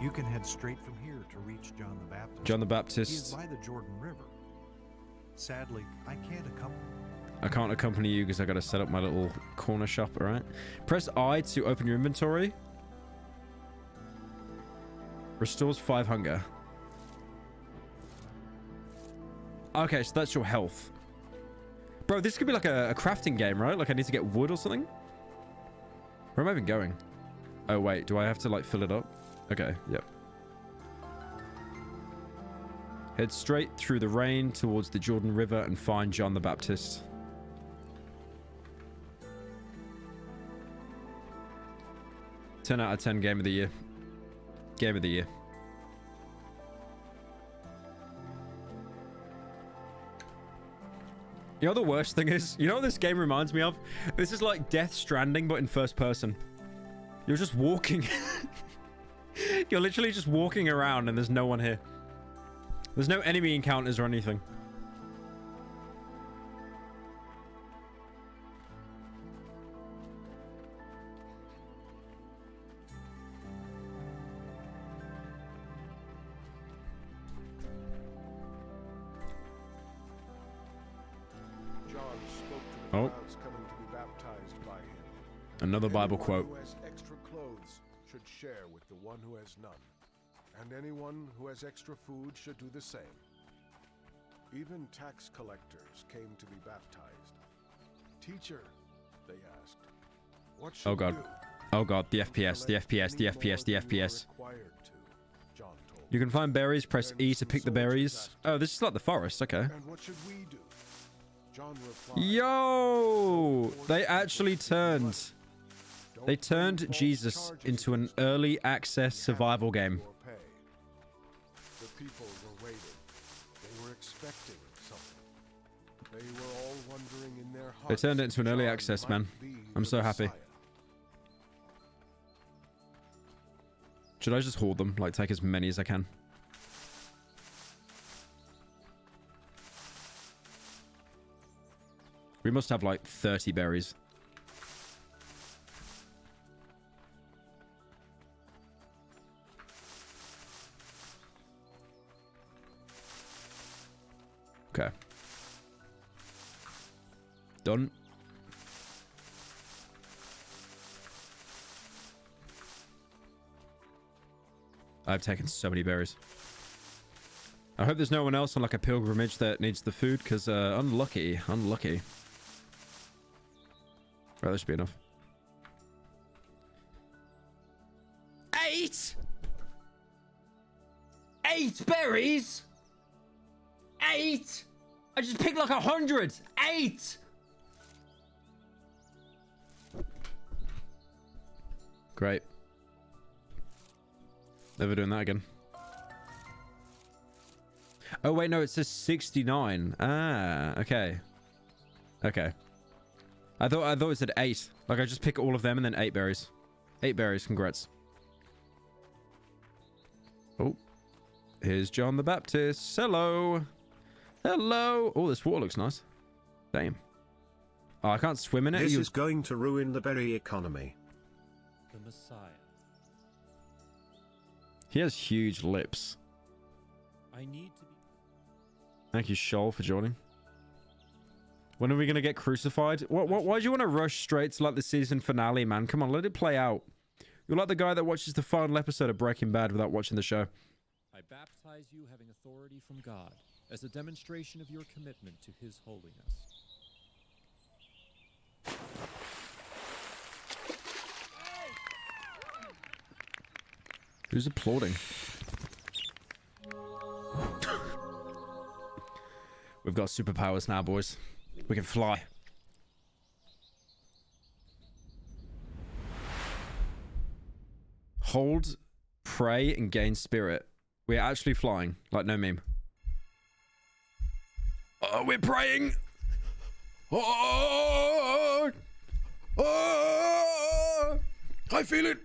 You can head straight from here to reach John the Baptist. John the He Baptist. is by the Jordan River. Sadly, I can't accompany you because I got to set up my little corner shop, all right? Press I to open your inventory. Restores 5 hunger. Okay, so that's your health. Bro, this could be like a crafting game, right? Like I need to get wood or something? Where am I even going? Oh, wait. Do I have to like fill it up? Okay, yep. Head straight through the rain towards the Jordan River and find John the Baptist. Ten out of 10 game of the year. Game of the year. You know the worst thing is? You know what this game reminds me of? This is like Death Stranding, but in first person. You're just walking. You're literally just walking around and there's no one here. There's no enemy encounters or anything. Oh. Coming to be baptized by him. Another Bible quote. Who has extra clothes should share with the one who has none, and anyone who has extra food should do the same. Even tax collectors came to be baptized. Teacher, they asked, what should Oh god. we do? Oh god, the FPS, the FPS, the FPS, the FPS. Required to, John told You can find berries. Press E to pick the berries. Oh, this is like the forest. Okay. And what should we do? John replied, Yo! They actually turned. They turned Jesus into an early access survival game. The people were waiting. They were expecting something. They were all wondering in their hearts. They turned it into an early access, man. I'm so happy. Should I just hoard them? Like, take as many as I can? We must have like 30 berries. Okay. Done. I've taken so many berries. I hope there's no one else on like a pilgrimage that needs the food, because unlucky. Right, that should be enough. 8 berries? 8? I just picked like 100. 8. Great. Never doing that again. Oh wait, no, it says 69. Ah, okay. Okay. I thought it said 8. Like I just pick all of them and then 8 berries. 8 berries, congrats. Oh. Here's John the Baptist. Hello. Hello. Oh, this water looks nice. Damn. Oh, I can't swim in it. This is going to ruin the berry economy. The Messiah. He has huge lips. I need to be... Thank you, Shoal, for joining. When are we going to get crucified? Why do you want to rush straight to like the season finale, man? Come on, let it play out. You're like the guy that watches the final episode of Breaking Bad without watching the show. I baptize you having authority from God as a demonstration of your commitment to His holiness. Who's applauding? We've got superpowers now, boys. We can fly. Hold, pray, and gain spirit. We're actually flying. Like, no meme. Oh, we're praying! Oh! Oh! I feel it!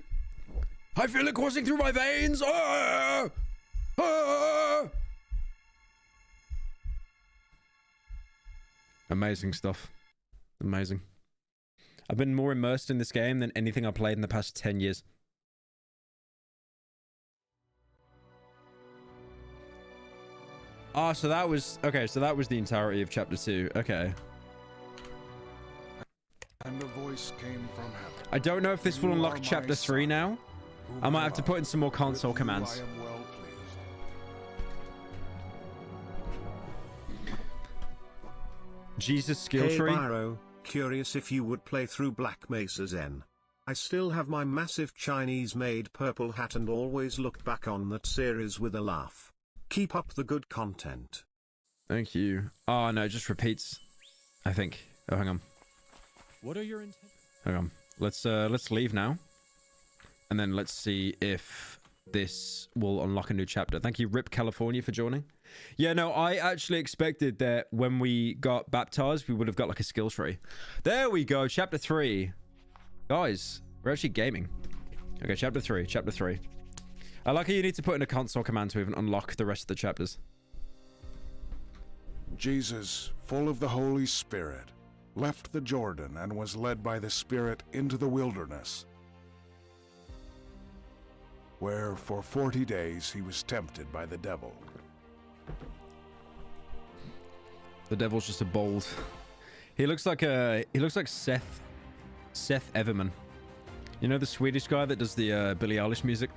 I feel it coursing through my veins! Oh! Oh! Amazing stuff. Amazing. I've been more immersed in this game than anything I've played in the past 10 years. Ah, so that was... Okay, so that was the entirety of Chapter 2. Okay. And a voice came from heaven. I don't know if this will unlock Chapter 3 now. I might have to put in some more console commands. Jesus skill hey, tree. Pyro, curious if you would play through Black Mesa Zen. I still have my massive Chinese-made purple hat and always look back on that series with a laugh. Keep up the good content. Thank you. Oh no, it just repeats. I think. Oh, hang on. What are your intentions? Hang on. Let's leave now. And then let's see if this will unlock a new chapter. Thank you, Rip California, for joining. Yeah, no, I actually expected that when we got baptized, we would have got like a skill tree. There we go, Chapter 3. Guys, we're actually gaming. Okay, Chapter 3, Chapter 3. I like how you need to put in a console command to even unlock the rest of the chapters. Jesus, full of the Holy Spirit, left the Jordan and was led by the Spirit into the wilderness, where for 40 days he was tempted by the devil. The devil's just a bold. He looks like Seth Everman. You know the Swedish guy that does the Billie Eilish music?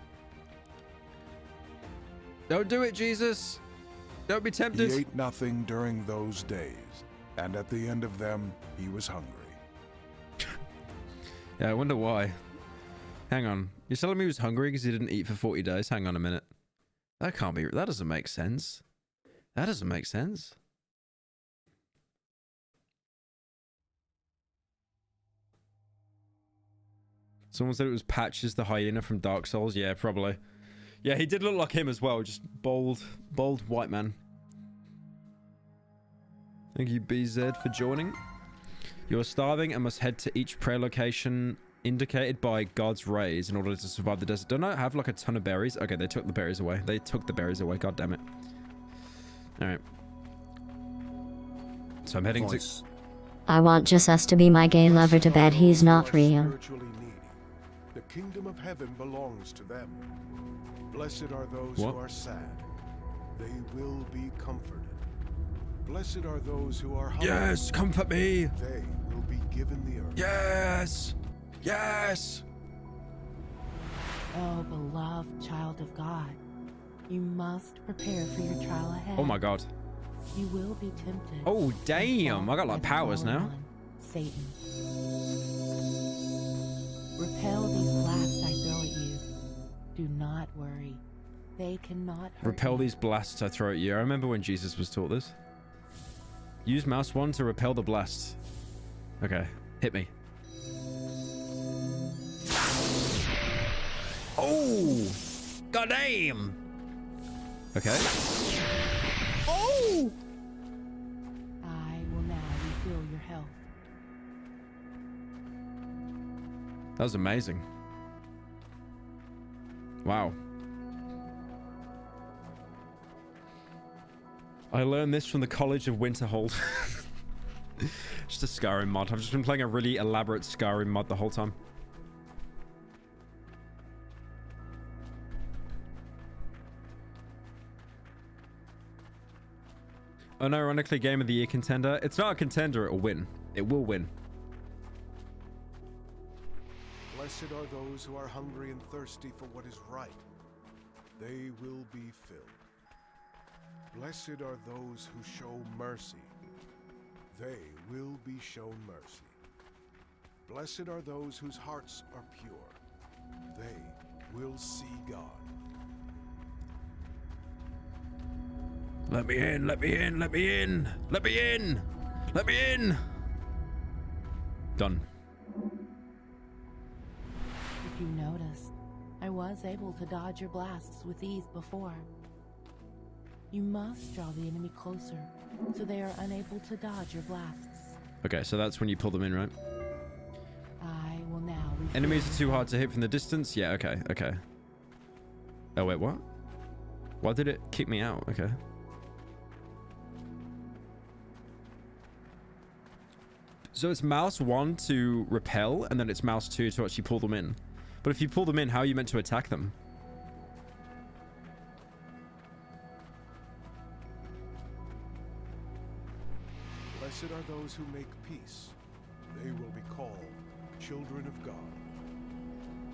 Don't do it, Jesus. Don't be tempted. He ate nothing during those days, and at the end of them, he was hungry. Yeah, I wonder why. Hang on. You're telling me he was hungry because he didn't eat for 40 days? Hang on a minute. That can't be. That doesn't make sense. That doesn't make sense. Someone said it was Patches the hyena from Dark Souls. Yeah, probably. Yeah, he did look like him as well. Just bold white man. Thank you, BZ, for joining. You are starving and must head to each prayer location indicated by God's rays in order to survive the desert. Don't I have like a ton of berries? Okay, they took the berries away. They took the berries away. God damn it. All right. So I'm heading to... I want just us to be my gay lover to bed. He's not real. Spiritually needy. The kingdom of heaven belongs to them. Blessed are those who are sad. They will be comforted. Blessed are those who are hungry. Yes, comfort me. They will be given the earth. Yes. Yes. Oh, beloved child of God, you must prepare for your trial ahead. Oh my God. You will be tempted. Oh damn! I got like powers now. One, Satan. Repel these blasts I throw at you. Do not worry. They cannot hurt Repel you. these blasts I throw at you. I remember when Jesus was taught this. Use mouse 1 to repel the blasts. Okay, hit me. Oh! Goddamn! Okay. Oh! I will now refill your health. That was amazing. Wow. I learned this from the College of Winterhold. Just a Skyrim mod. I've just been playing a really elaborate Skyrim mod the whole time. Unironically, Game of the Year contender. It's not a contender, it'll win. It will win. Blessed are those who are hungry and thirsty for what is right. They will be filled. Blessed are those who show mercy. They will be shown mercy. Blessed are those whose hearts are pure. They will see God. Let me in, let me in, let me in, let me in, let me in. Done. If you noticed, I was able to dodge your blasts with ease before. You must draw the enemy closer, so they are unable to dodge your blasts. Okay, so that's when you pull them in, right? I will now... Enemies are too hard to hit from the distance? Yeah, okay, okay. Oh, wait, what? Why did it kick me out? Okay. So it's mouse 1 to repel, and then it's mouse 2 to actually pull them in. But if you pull them in, how are you meant to attack them? Blessed are those who make peace. They will be called children of God.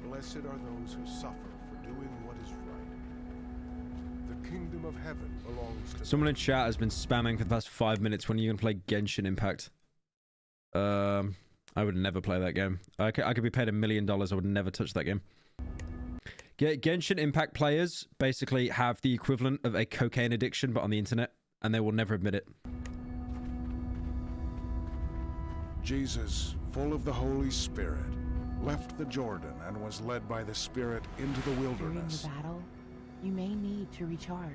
Blessed are those who suffer for doing what is right. The kingdom of heaven belongs to Someone in chat has been spamming for the past 5 minutes. When are you going to play Genshin Impact? I would never play that game. I could be paid $1 million. I would never touch that game. Genshin Impact players basically have the equivalent of a cocaine addiction, but on the internet, and they will never admit it. Jesus, full of the Holy Spirit, left the Jordan and was led by the Spirit into the wilderness. During the battle, you may need to recharge.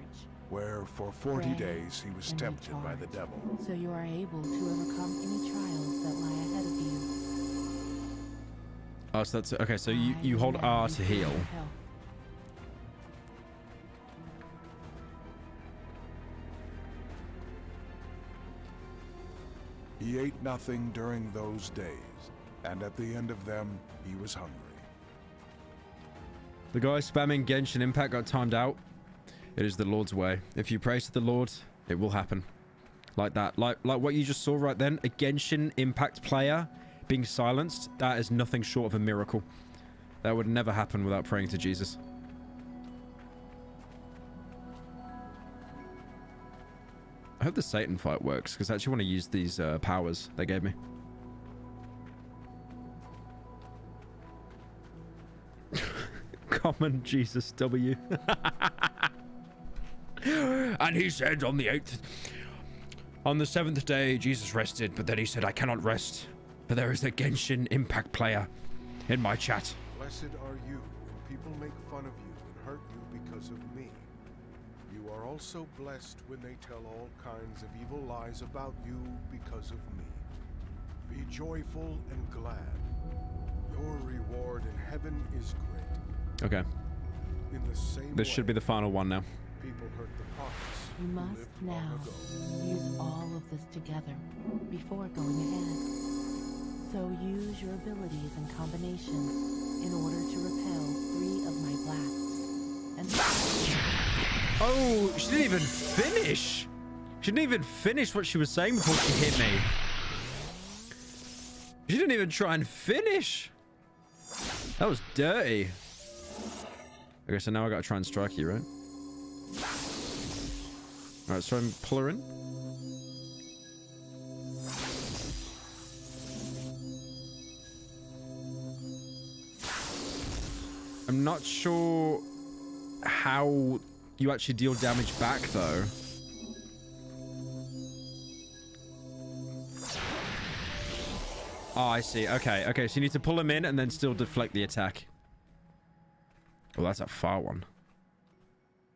Where for 40 days he was tempted by the devil. So you are able to overcome any trials that lie ahead of you. Oh, so that's okay. So you hold R to heal. He ate nothing during those days, and at the end of them, he was hungry. The guy spamming Genshin Impact got timed out. It is the Lord's way. If you pray to the Lord, it will happen. Like that. Like what you just saw right then. A Genshin Impact player being silenced. That is nothing short of a miracle. That would never happen without praying to Jesus. I hope the Satan fight works, because I actually want to use these powers they gave me. Common Jesus W. And he said on the 7th day, Jesus rested, but then he said, I cannot rest, for there is a Genshin Impact player in my chat. Blessed are you when people make fun of you and hurt you because of me. You are also blessed when they tell all kinds of evil lies about you because of me. Be joyful and glad. Your reward in heaven is great. Okay. In the same This should be the final one now. People hurt the prophets. You must now use all of this together before going ahead. So use your abilities and combinations in order to repel 3 of my blasts. And oh, she didn't even finish. She didn't even finish what she was saying before she hit me. She didn't even try and finish. That was dirty. Okay, so now I gotta try and strike you, right? Alright, let's try and pull her in. I'm not sure how you actually deal damage back, though. Oh, I see. Okay, okay. So you need to pull him in and then still deflect the attack. Oh, that's a far one.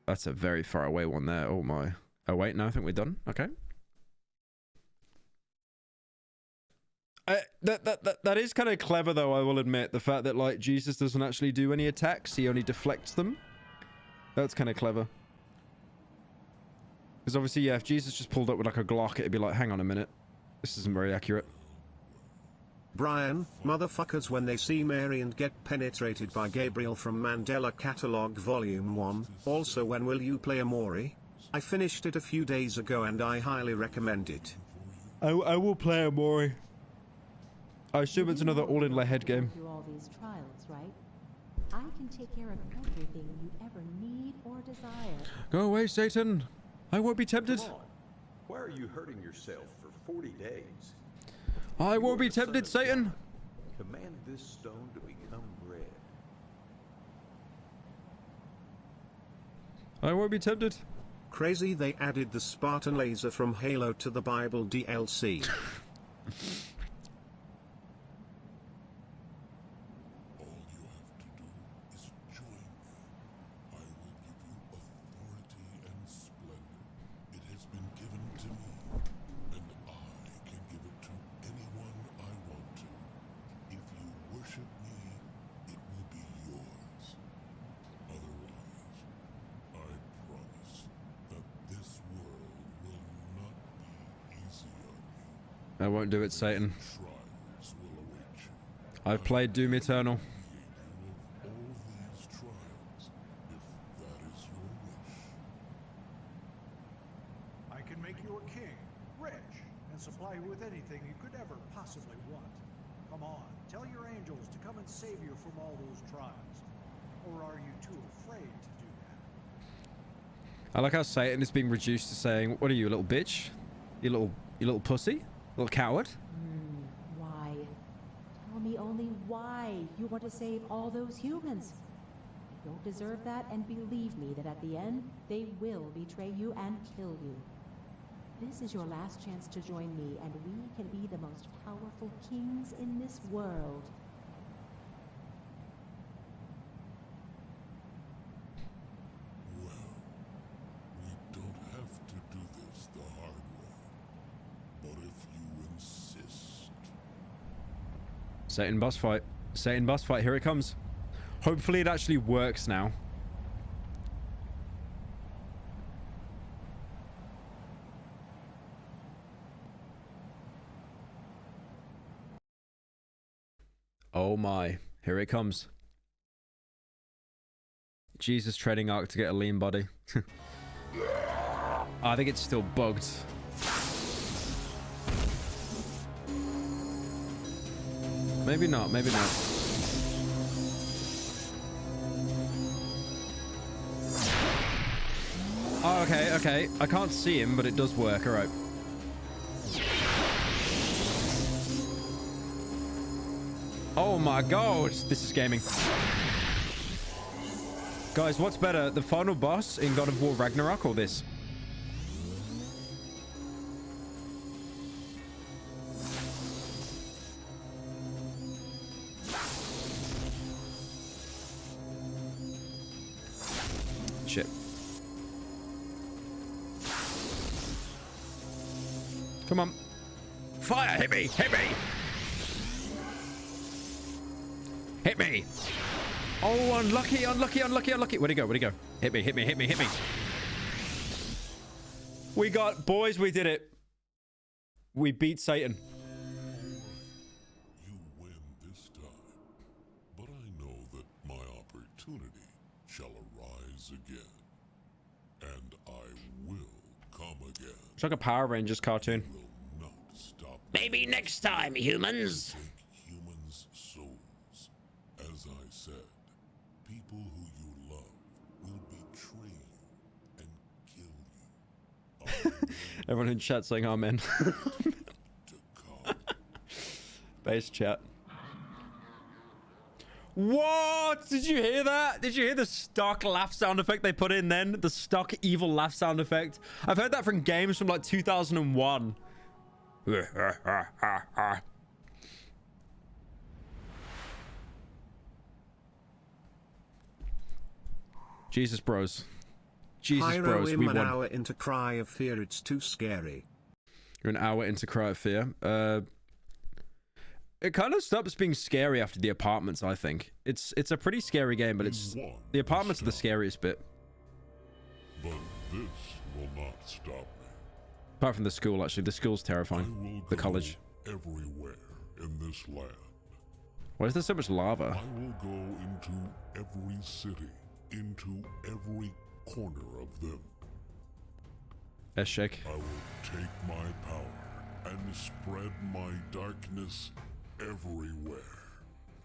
That's a very far away one there. Oh, my. Oh, wait. No, I think we're done. Okay. That is kind of clever, though, I will admit. The fact that, like, Jesus doesn't actually do any attacks. He only deflects them. That's kind of clever. Because obviously, yeah, if Jesus just pulled up with, like, a Glock, it'd be like, hang on a minute. This isn't very accurate. Brian, motherfuckers when they see Mary and get penetrated by Gabriel from Mandela Catalog Volume 1. Also, when will you play Amori? I finished it a few days ago and I highly recommend it. I will play Amori. I assume it's another all-in head game. Through all these trials, right? I can take care of everything you ever need or desire. Go away, Satan. I won't be tempted. Come on. Why are you hurting yourself for 40 days? I won't be tempted, Satan. Command this stone to become bread. I won't be tempted. Crazy they added the Spartan laser from Halo to the Bible DLC. I won't do it, Satan. I've played Doom Eternal. I can make you a king, rich, and supply you with anything you could ever possibly want. Come on, tell your angels to come and save you from all those trials. Or are you too afraid to do that? I like how Satan is being reduced to saying, "What are you, a little bitch? You little pussy? Little coward?" Why? Tell me only why you want to save all those humans. They don't deserve that, and believe me that at the end, they will betray you and kill you. This is your last chance to join me, and we can be the most powerful kings in this world. Satan boss fight. Satan boss fight. Here it comes. Hopefully it actually works now. Oh my. Here it comes. Jesus trading arc to get a lean body. I think it's still bugged. Maybe not, maybe not. Oh, okay, okay. I can't see him, but it does work. All right. Oh my god, this is gaming. Guys, what's better, the final boss in God of War Ragnarok or this? shit. Come on. Fire! Hit me! Hit me! Hit me! Oh, unlucky, unlucky, unlucky, unlucky. Where'd he go? Where'd he go? Hit me, hit me, hit me, hit me. We got... Boys, we did it. We beat Satan. You win this time, but I know that my opportunity shall arise again, and I will come again. It's like a Power Rangers cartoon. Maybe next time, humans. Take humans' souls. As I said, people who you love will betray you and kill you. Everyone in chat saying amen. Base chat. What? Did you hear that? Did you hear the stock laugh sound effect they put in then? The stock evil laugh sound effect. I've heard that from games from like 2001. Jesus bros. Jesus Pyro, bros, we I'm an won. hour into Cry of Fear, it's too scary. You're an hour into Cry of Fear. It kind of stops being scary after the apartments, I think. It's a pretty scary game, but it's the apartments are the scariest bit. But this will not stop me. Apart from the school, actually. The school's terrifying. The college. Everywhere in this land. Why is there so much lava? I will go into every city, into every corner of them. S-shake. I will take my power and spread my darkness everywhere.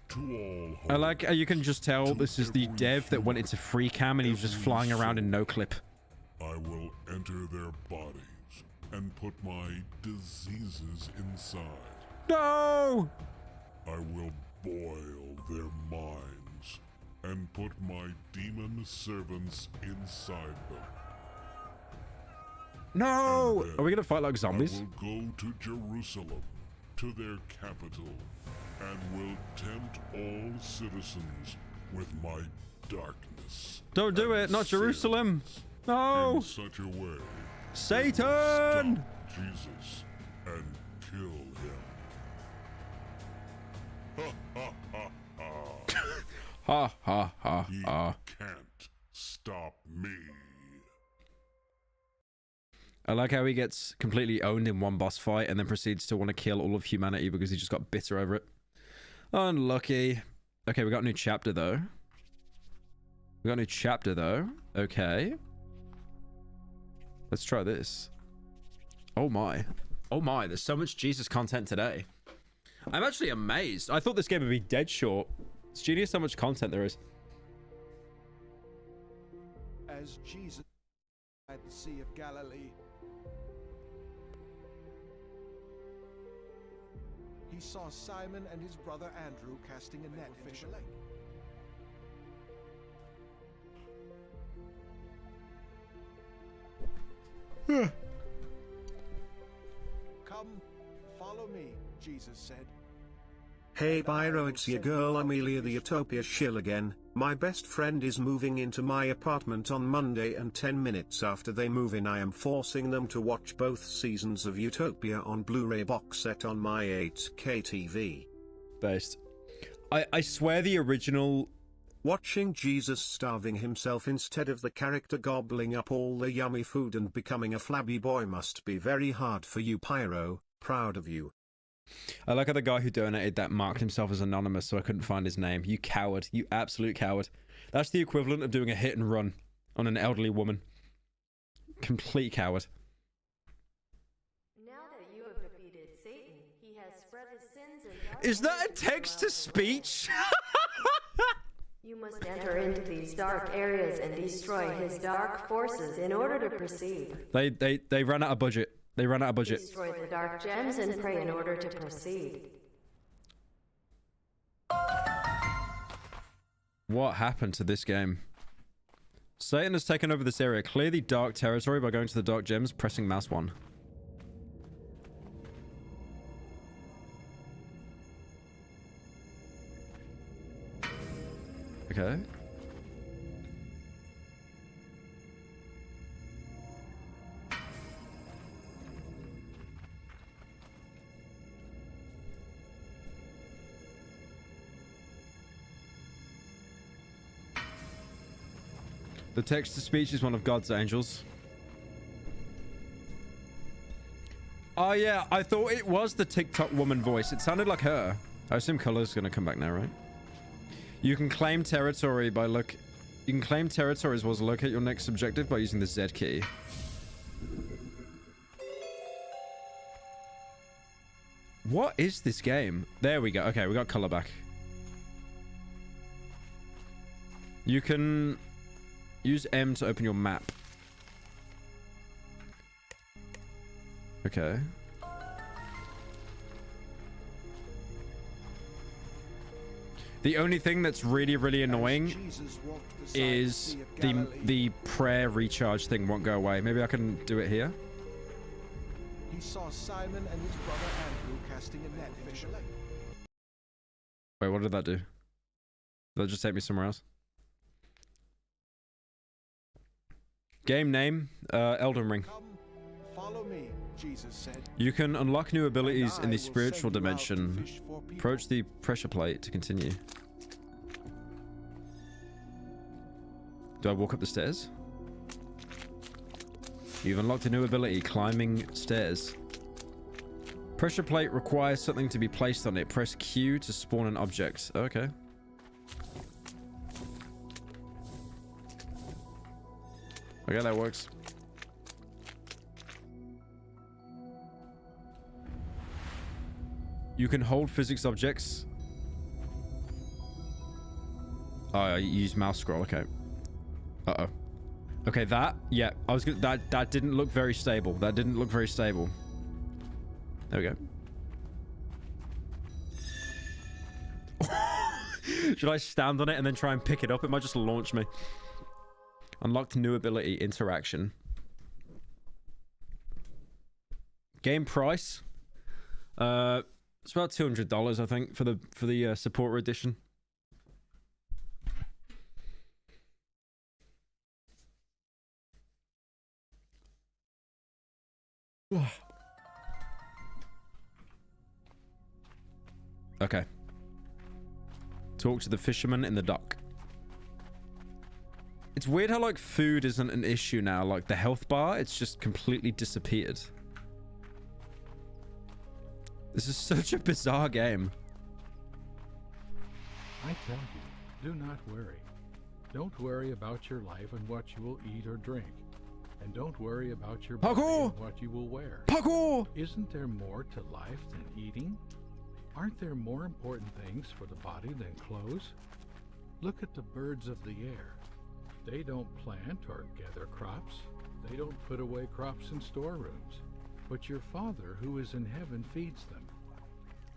To all I like how you can just tell this is the dev that went into free cam and he was just flying around in no clip. I will enter their bodies and put my diseases inside. No! I will boil their minds and put my demon servants inside them. No! Are we gonna fight like zombies? I will go to Jerusalem, to their capital, and will tempt all citizens with my darkness. Don't do it! Not Jerusalem! No! In such a way, Satan! stop Jesus and kill him. Ha ha ha ha! Ha ha ha ha! He can't stop me. I like how he gets completely owned in one boss fight and then proceeds to want to kill all of humanity because he just got bitter over it. Unlucky. Okay, we got a new chapter though. We got a new chapter though. Okay. Let's try this. Oh my. Oh my, there's so much Jesus content today. I'm actually amazed. I thought this game would be dead short. It's genius how much content there is. As Jesus at the Sea of Galilee, he saw Simon and his brother Andrew casting a net into the lake. Come, follow me, Jesus said. Hey Pyro, it's your girl Amelia the Utopia shill again. My best friend is moving into my apartment on Monday, and 10 minutes after they move in I am forcing them to watch both seasons of Utopia on Blu-ray box set on my 8K TV. Based. I swear the original... Watching Jesus starving himself instead of the character gobbling up all the yummy food and becoming a flabby boy must be very hard for you, Pyro. Proud of you. I like how the guy who donated that marked himself as anonymous so I couldn't find his name. You coward. You absolute coward. That's the equivalent of doing a hit and run on an elderly woman. Complete coward. Now that you have defeated Satan, he has spread his sins and Is that a text-to-speech? You must enter into these dark areas and destroy his dark forces in order to proceed. They ran out of budget. They ran out of budget. Destroy the dark gems and pray in order to proceed. What happened to this game? Satan has taken over this area. Clear the dark territory by going to the dark gems, pressing mouse 1. Okay. The text-to-speech is one of God's angels. Oh yeah, I thought it was the TikTok woman voice. It sounded like her. I assume color's gonna come back now, right? You can claim territory by You can claim territory as well as locate your next objective by using the Z key. What is this game? There we go. Okay, we got color back. You can use M to open your map. Okay. The only thing that's really, really annoying is the prayer recharge thing won't go away. Maybe I can do it here. He saw Simon and his brother Andrew casting a net into the lake. Wait, what did that do? Did that just take me somewhere else? Game name, Elden Ring. Come, follow me, Jesus said. You can unlock new abilities in the spiritual dimension. Approach the pressure plate to continue. Do I walk up the stairs? You've unlocked a new ability, climbing stairs. Pressure plate requires something to be placed on it. Press Q to spawn an object. Okay. Okay, that works. You can hold physics objects. Oh, I use mouse scroll. Okay. Uh-oh. Okay, yeah, I was gonna, that didn't look very stable. That didn't look very stable. There we go. Should I stand on it and then try and pick it up? It might just launch me. Unlocked new ability, interaction. Game price. It's about $200, I think, for the supporter edition. Okay. Talk to the fisherman in the dock. It's weird how, like, food isn't an issue now. Like, the health bar, it's just completely disappeared. This is such a bizarre game. I tell you, do not worry. Don't worry about your life and what you will eat or drink. And don't worry about your body and what you will wear. Parkour! Isn't there more to life than eating? Aren't there more important things for the body than clothes? Look at the birds of the air. They don't plant or gather crops. They don't put away crops in storerooms. But your Father who is in heaven feeds them.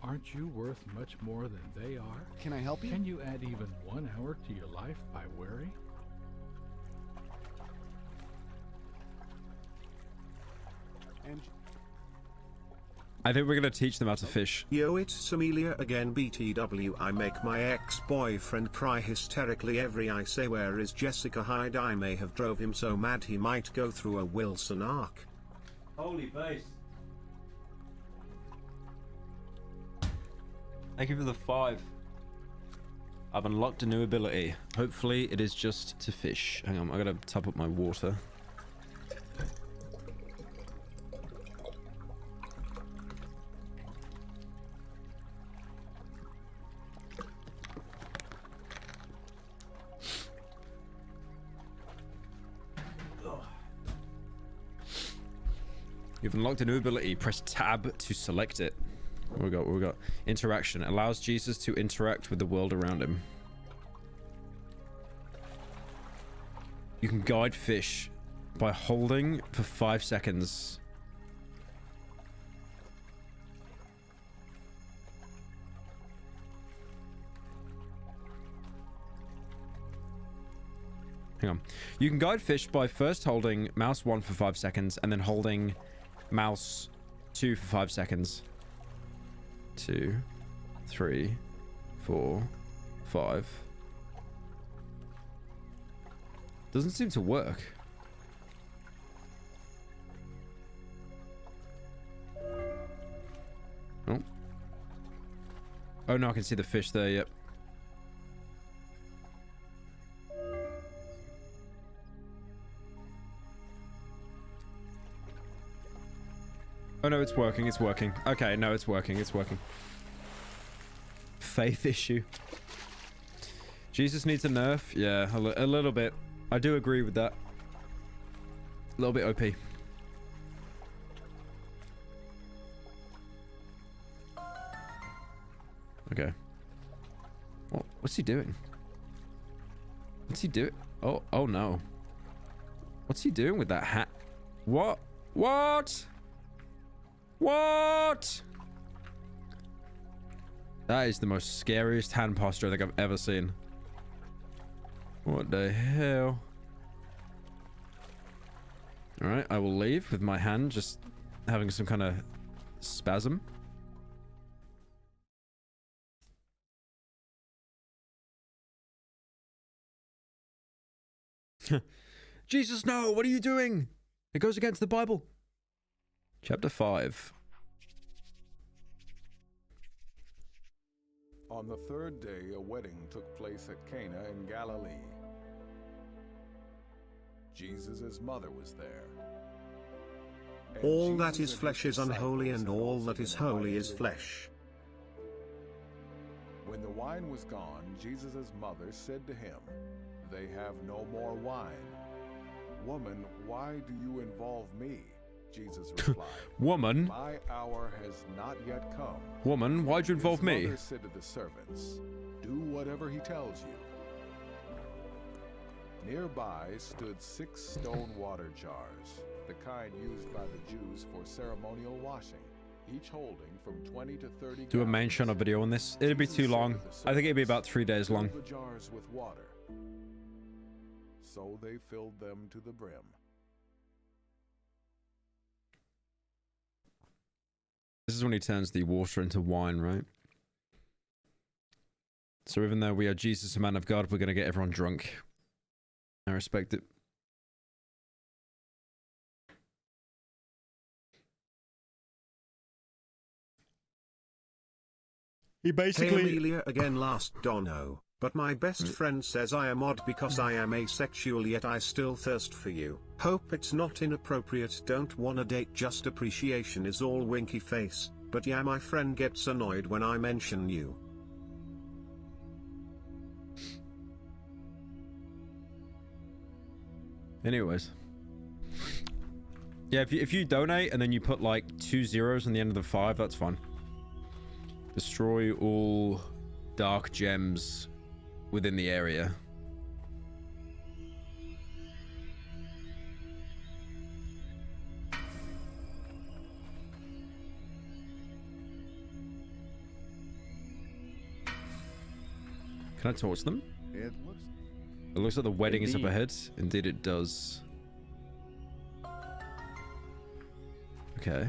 Aren't you worth much more than they are? Can I help you? Can you add even 1 hour to your life by worry? I think we're gonna teach them how to fish. Yo, it's Amelia again. BTW. I make my ex-boyfriend cry hysterically every I say where is Jessica Hyde. I may have drove him so mad he might go through a Wilson arc. Holy base. Thank you for the 5. I've unlocked a new ability. Hopefully it is just to fish. Hang on, I gotta top up my water. You've unlocked a new ability. Press tab to select it. What we got? Interaction. Allows Jesus to interact with the world around him. You can guide fish by holding for 5 seconds. Hang on. You can guide fish by first holding mouse 1 for 5 seconds and then holding mouse 2 for 5 seconds. 2, 3, 4, 5. Doesn't seem to work. Oh. Oh no, I can see the fish there, yep. Oh no, it's working. It's working. Okay, no, it's working. It's working. Faith issue. Jesus needs a nerf. Yeah, a little bit. I do agree with that. A little bit OP. Okay. What's he doing? What's he doing? Oh no. What's he doing with that hat? What? What? What? That is the most scariest hand posture I think I've ever seen. What the hell? Alright, I will leave with my hand just having some kind of spasm. Jesus, no! What are you doing? It goes against the Bible. Chapter 5. On the third day, a wedding took place at Cana in Galilee. Jesus' mother was there. And All that Jesus is flesh is unholy, and all that is holy is flesh. When the wine was gone, Jesus' mother said to him, "They have no more wine." "Woman, why do you involve me?" Jesus replied, Woman? "My hour has not yet come." Woman, why'd you involve me? His mother said to the servants, "Do whatever he tells you." Nearby stood 6 stone water jars, the kind used by the Jews for ceremonial washing, each holding from 20 to 30 Do a main channel video on this. It'd be too long. I think it'd be about 3 days long. Fill the jars with water. So they filled them to the brim. This is when he turns the water into wine, right? So even though we are Jesus, a man of God, we're going to get everyone drunk. I respect it. He basically... Hey Amelia again, last Dono. But my best friend says I am odd because I am asexual, yet I still thirst for you. Hope it's not inappropriate, don't wanna date, just appreciation is all winky face. But yeah, my friend gets annoyed when I mention you. Anyways. Yeah, if you donate and then you put like 2 zeros on the end of the 5, that's fine. Destroy all dark gems within the area. Can I talk to them? It looks like the wedding is up ahead. Indeed it does. Okay.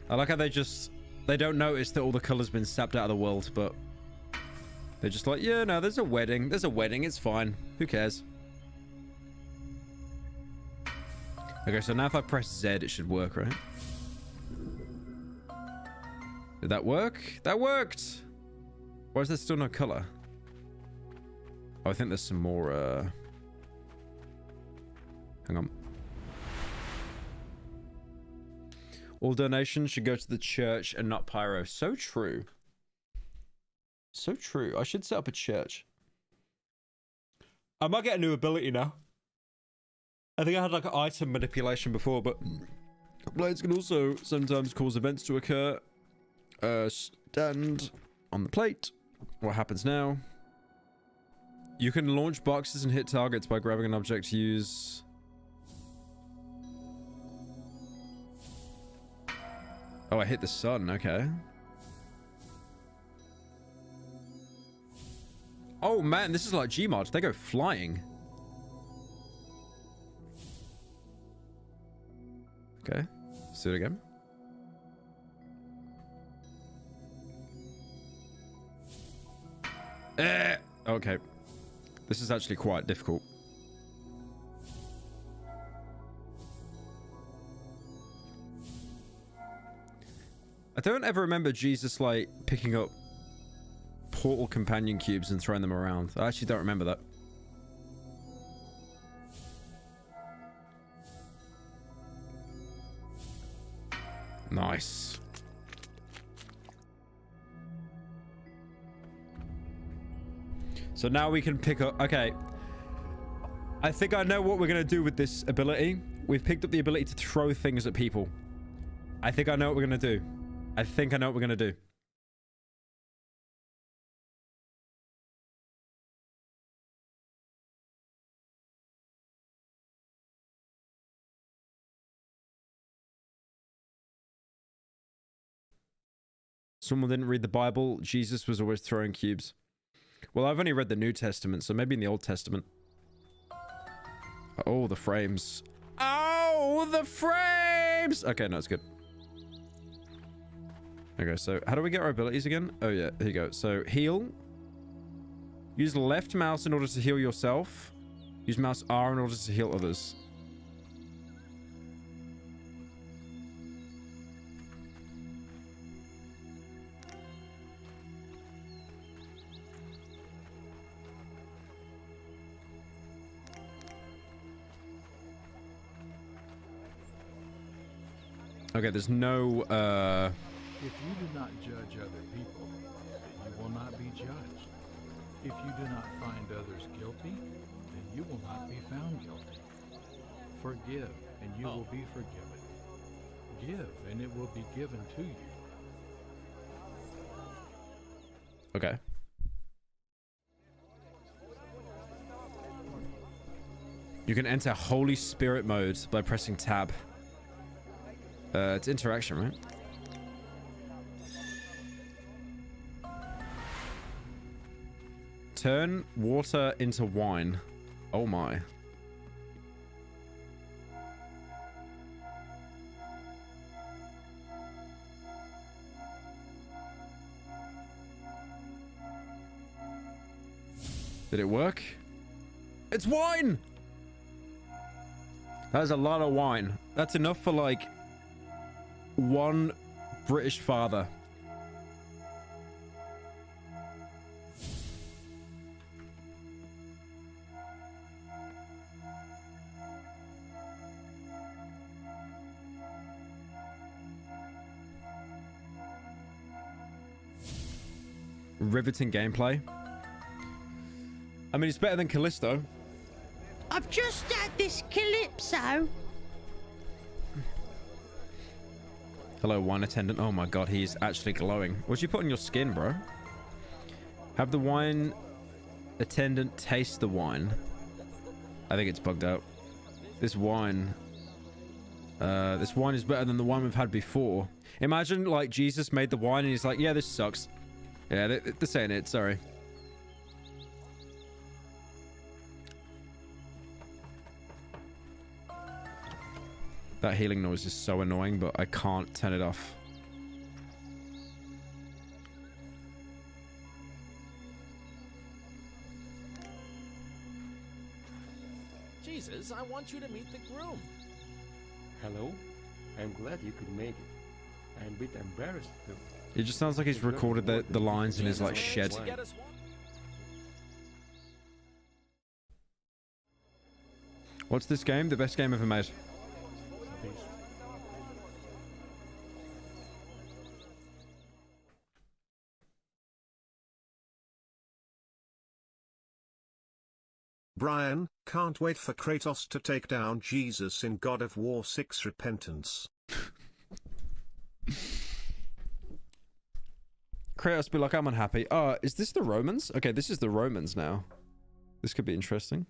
I like how they don't notice that all the color's been sapped out of the world, but they're just like, yeah, no, there's a wedding. There's a wedding. It's fine. Who cares? Okay, so now if I press Z, it should work, right? Did that work? That worked! Why is there still no color? Oh, I think there's some more, hang on. All donations should go to the church and not Pyro. So true. So true. I should set up a church. I might get a new ability now. I think I had like item manipulation before, but blades can also sometimes cause events to occur. Stand on the plate. What happens now? You can launch boxes and hit targets by grabbing an object to use... Oh, I hit the sun. Okay. Oh, man. This is like Gmod. They go flying. Okay. Let's do it again. Okay. This is actually quite difficult. I don't ever remember Jesus, like, picking up portal companion cubes and throwing them around. I actually don't remember that. Nice. So now we can pick up... Okay. I think I know what we're going to do with this ability. We've picked up the ability to throw things at people. I think I know what we're going to do. I think I know what we're going to do. Someone didn't read the Bible. Jesus was always throwing cubes. Well, I've only read the New Testament, so maybe in the Old Testament. Oh, the frames. Oh, the frames! Okay, no, it's good. Okay, so how do we get our abilities again? Oh, yeah, here you go. So, heal. Use left mouse in order to heal yourself. Use mouse R in order to heal others. Okay, there's no, If you do not judge other people, then you will not be judged. If you do not find others guilty, then you will not be found guilty. Forgive, and you will be forgiven. Give, and it will be given to you. Okay. You can enter Holy Spirit mode by pressing tab. It's interaction, right? Turn water into wine. Oh my. Did it work? It's wine! That is a lot of wine. That's enough for like one British father. Riveting gameplay. I mean, it's better than Callisto. I've just had this Calypso. Hello, wine attendant. Oh my god, he's actually glowing. What'd you put on your skin, bro? Have the wine attendant taste the wine. I think it's bugged out. This wine is better than the wine we've had before. Imagine, like, Jesus made the wine and he's like, yeah, this sucks. Yeah, they're saying it, sorry. That healing noise is so annoying, but I can't turn it off. Jesus, I want you to meet the groom. Hello? I'm glad you could make it. I'm a bit embarrassed though. It just sounds like he's recorded the lines in his, like, shed. What's this game? The best game ever made. Brian, can't wait for Kratos to take down Jesus in God of War 6 Repentance. Kratos be like, I'm unhappy. Is this the Romans? Okay, this is the Romans now. This could be interesting.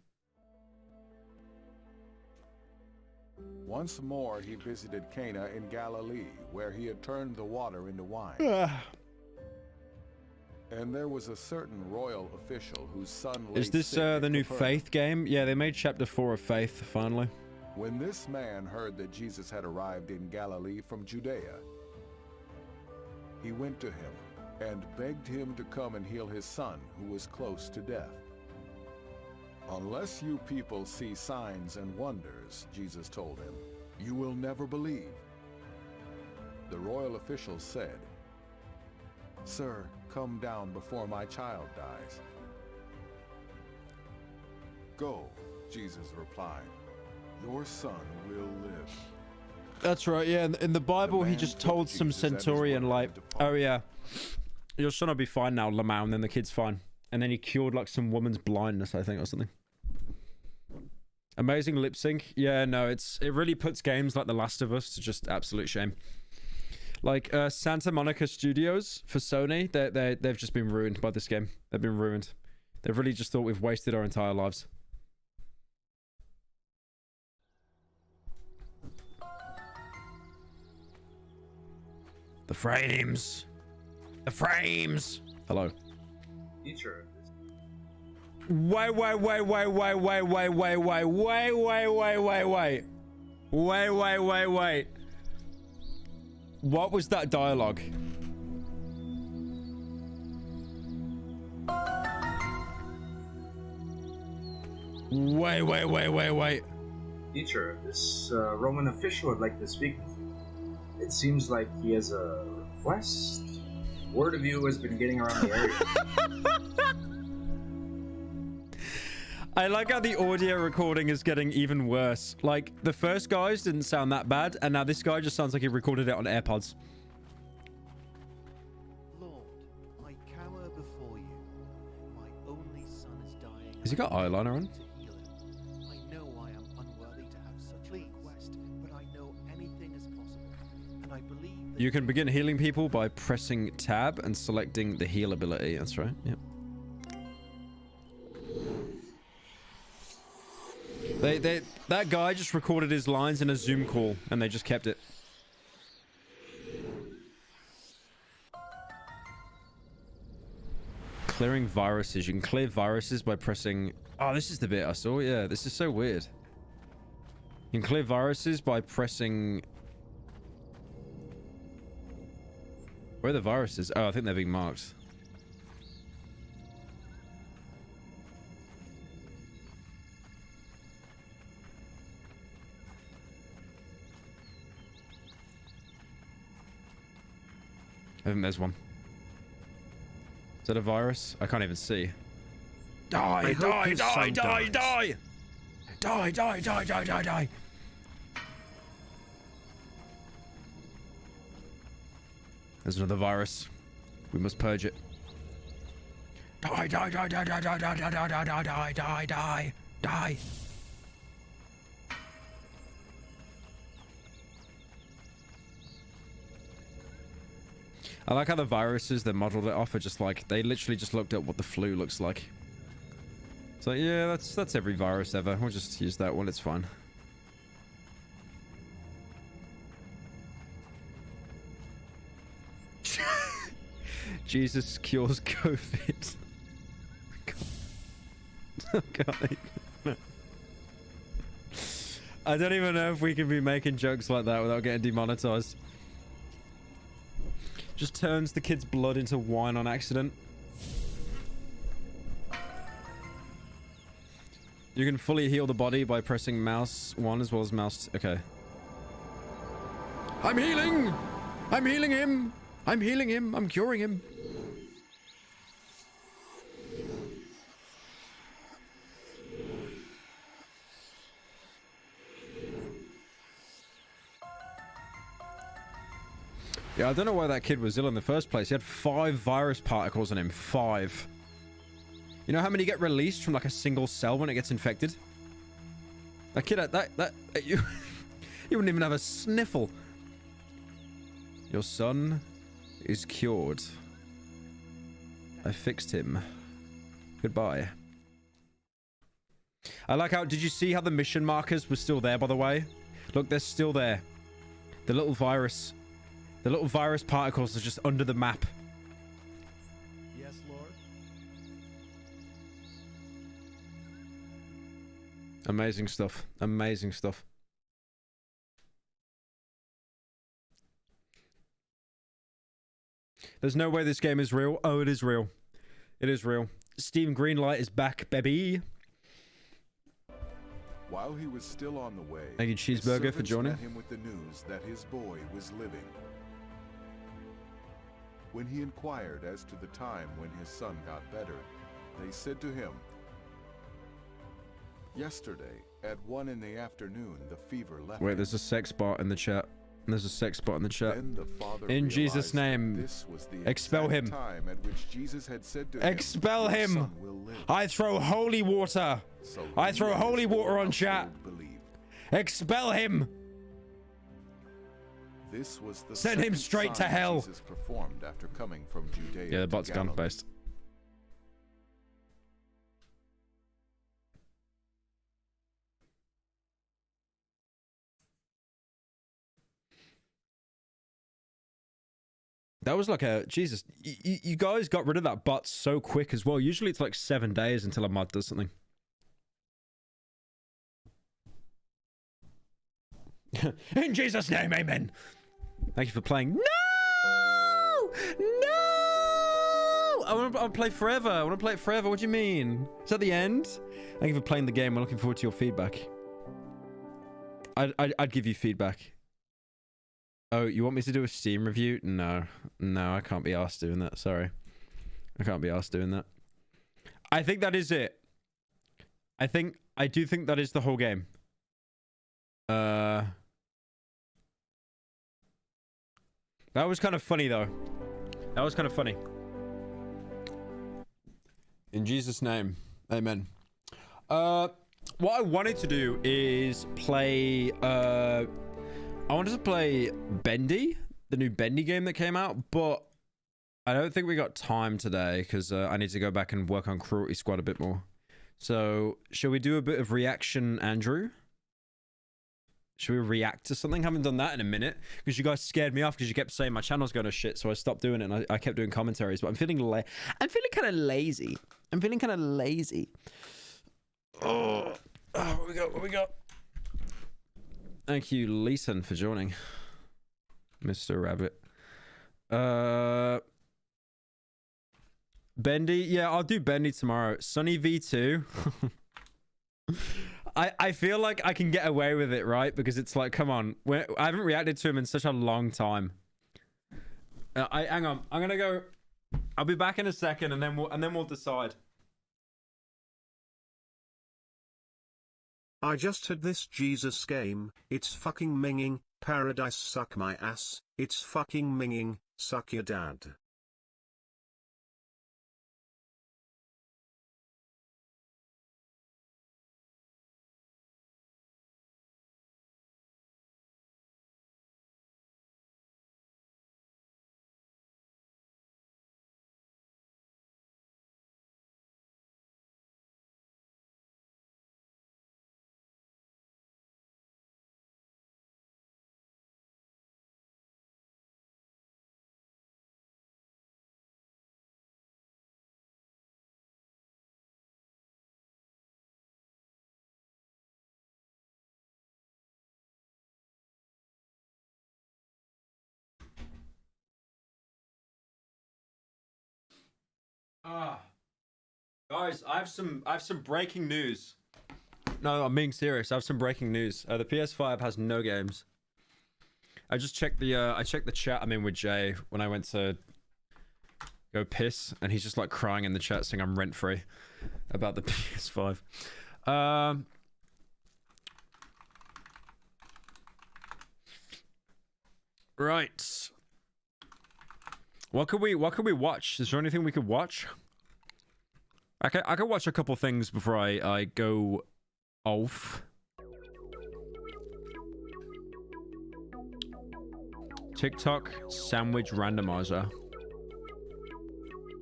Once more he visited Cana in Galilee, where he had turned the water into wine. And there was a certain royal official whose son lay Is this sick at the new Capernaum. Faith game? Yeah, they made chapter 4 of Faith, finally. When this man heard that Jesus had arrived in Galilee from Judea, he went to him and begged him to come and heal his son, who was close to death. Unless you people see signs and wonders, Jesus told him, you will never believe. The royal official said, Sir, come down before my child dies. Go, Jesus replied. Your son will live. That's right, yeah. In the Bible, he just told some centurion, like, oh, yeah, your son will be fine now, Lamau, and then the kid's fine. And then he cured, like, some woman's blindness, I think, or something. Amazing lip sync. Yeah, no, it really puts games like The Last of Us to just absolute shame. Like, Santa Monica Studios for Sony, they've just been ruined by this game. They've been ruined. They've really just thought we've wasted our entire lives. The frames. The frames. Hello. Teacher. Wait. What was that dialogue? Wait. Teacher, this Roman official would like to speak with you. It seems like he has a request. Word of you has been getting around the area. I like how the audio recording is getting even worse. Like, the first guys didn't sound that bad, and now this guy just sounds like he recorded it on AirPods. Lord, I cower before you. My only son is dying. Has he got eyeliner on? I know I am unworthy to have such a request, but I know anything is possible, and I believe that You can begin healing people by pressing tab and selecting the heal ability. That's right, yep. That guy just recorded his lines in a Zoom call, and they just kept it. Clearing viruses. You can clear viruses by pressing... Oh, this is the bit I saw. Yeah, this is so weird. You can clear viruses by pressing... Where are the viruses? Oh, I think they're being marked. I think there's one. Is that a virus? I can't even see. Die! There's another virus. We must purge it. Die! I like how the viruses that modeled it off are just like, they literally just looked at what the flu looks like. It's like, yeah, that's every virus ever. We'll just use that one, it's fine. Jesus cures COVID. Oh God. I don't even know if we can be making jokes like that without getting demonetized. Just turns the kid's blood into wine on accident. You can fully heal the body by pressing mouse 1 as well as mouse... Okay. I'm healing! I'm healing him! I'm healing him! I'm curing him! Yeah, I don't know why that kid was ill in the first place. He had 5 virus particles on him. 5. You know how many get released from like a single cell when it gets infected? That kid, you wouldn't even have a sniffle. Your son is cured. I fixed him. Goodbye. I like how, did you see how the mission markers were still there, by the way? Look, they're still there. The little virus particles are just under the map. Yes, Lord. Amazing stuff. Amazing stuff. There's no way this game is real. Oh, it is real. It is real. Steam Greenlight is back, baby. While he was still on the way, Thank you, Cheeseburger, for joining. met him with the news that his boy was living. When he inquired as to the time when his son got better, they said to him, "Yesterday, At 1 in the afternoon, the fever left Wait, him. there's a sex bot in the chat. There's a sex bot in the chat. Then the father In Jesus' realized that name, this was the expel exact him. time at which Jesus had said to Expel "Your him. son will live." I throw holy water. So I he throw and holy his water on household chat. believed. Expel him. This was the Send him second straight to sign hell. Jesus performed after coming from Judea Yeah, the to bot's gone. Galilee. Based. That was like a Jesus. You guys got rid of that bot so quick as well. Usually it's like 7 days until a mod does something. In Jesus' name, amen. Thank you for playing. No! No! I want to play forever. I want to play it forever. What do you mean? Is that the end? Thank you for playing the game. I'm looking forward to your feedback. I'd give you feedback. Oh, you want me to do a Steam review? No. No, I can't be arsed doing that. Sorry. I can't be arsed doing that. I think that is it. I do think that is the whole game. That was kind of funny, though. That was kind of funny. In Jesus' name. Amen. What I wanted to do is play... I wanted to play Bendy, the new Bendy game that came out, but I don't think we got time today because I need to go back and work on Cruelty Squad a bit more. So, shall we do a bit of reaction, Andrew? Should we react to something? Haven't done that in a minute because you guys scared me off because you kept saying my channel's going to shit, so I stopped doing it and I kept doing commentaries. But I'm feeling kind of lazy. I'm feeling kind of lazy. Oh, what we got? What we got? Thank you, Leeson, for joining, Mr. Rabbit. Bendy, yeah, I'll do Bendy tomorrow. Sunny V2. I feel like I can get away with it, right? Because it's like, come on, I haven't reacted to him in such a long time. Hang on, I'm gonna go. I'll be back in a second, and then we'll decide. I just had this Jesus game, it's fucking minging, paradise suck my ass, it's fucking minging, suck your dad. Guys, I have some breaking news. No, I'm being serious. I have some breaking news. The PS5 has no games. I just checked the chat I'm in with Jay when I went to go piss, and he's just like crying in the chat saying I'm rent free about the PS5. Right. What could we watch? Is there anything we could watch? I could watch a couple things before I go off. TikTok sandwich randomizer.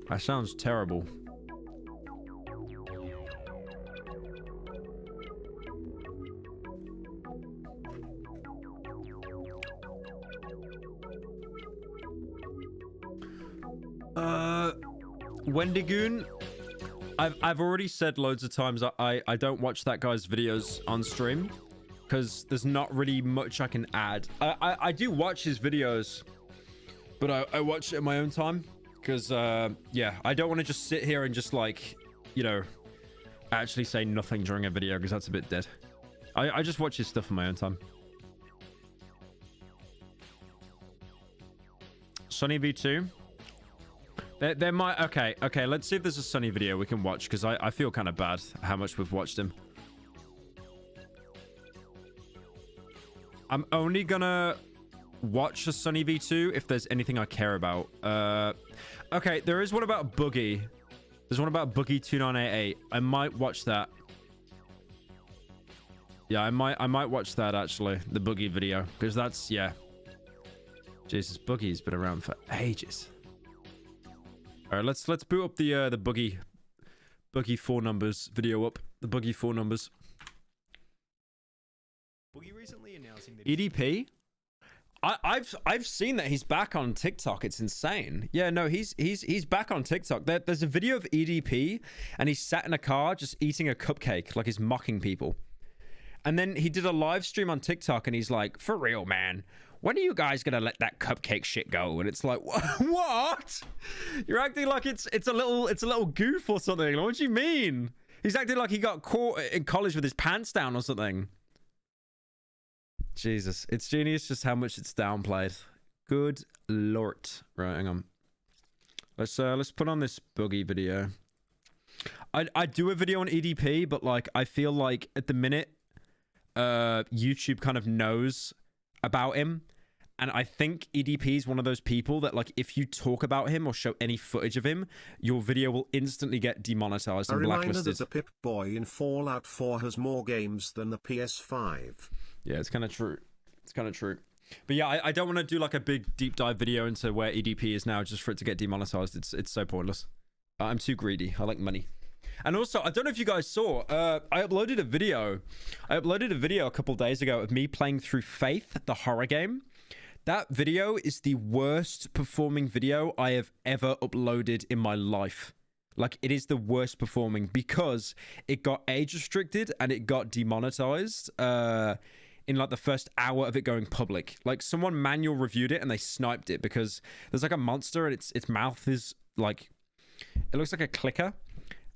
That sounds terrible. Wendigoon. I've already said loads of times I don't watch that guy's videos on stream because there's not really much I can add. I do watch his videos, but I watch it in my own time because yeah, I don't want to just sit here and just like, you know, actually say nothing during a video because that's a bit dead. I just watch his stuff in my own time. Sunny V2. There might... Okay, let's see if there's a Sunny video we can watch, because I feel kind of bad how much we've watched him. I'm only gonna watch a Sunny V2 if there's anything I care about. Okay, there is one about Boogie. There's one about Boogie 2988. I might watch that. Yeah, I might watch that actually, the Boogie video, because that's, yeah. Jesus, Boogie's been around for ages. All right, let's boot up the Boogie 4 numbers video up. The Boogie 4 numbers. Boogie recently announcing that EDP. I've seen that he's back on TikTok. It's insane. Yeah, no, he's back on TikTok. There's a video of EDP, and he's sat in a car just eating a cupcake, like he's mocking people. And then he did a live stream on TikTok, and he's like, "For real, man, when are you guys gonna let that cupcake shit go?" And it's like, what? You're acting like it's a little goof or something. What do you mean? He's acting like he got caught in college with his pants down or something. Jesus, it's genius just how much it's downplayed. Good lord. Right, hang on. Let's put on this Boogie video. I do a video on EDP, but like I feel like at the minute, YouTube kind of knows about him, and I think EDP is one of those people that like if you talk about him or show any footage of him, your video will instantly get demonetized and reminder blacklisted. that the Pip-Boy in Fallout 4 has more games than the PS5. Yeah, it's kind of true. It's kind of true. But yeah, I don't want to do like a big deep dive video into where EDP is now just for it to get demonetized. It's so pointless. I'm too greedy. I like money. And also, I don't know if you guys saw, I uploaded a video a couple days ago of me playing through Faith, the horror game. That video is the worst performing video I have ever uploaded in my life. Like, it is the worst performing because it got age restricted and it got demonetized in like the first hour of it going public. Like, someone manual reviewed it and they sniped it because there's like a monster and its mouth is like, it looks like a clicker.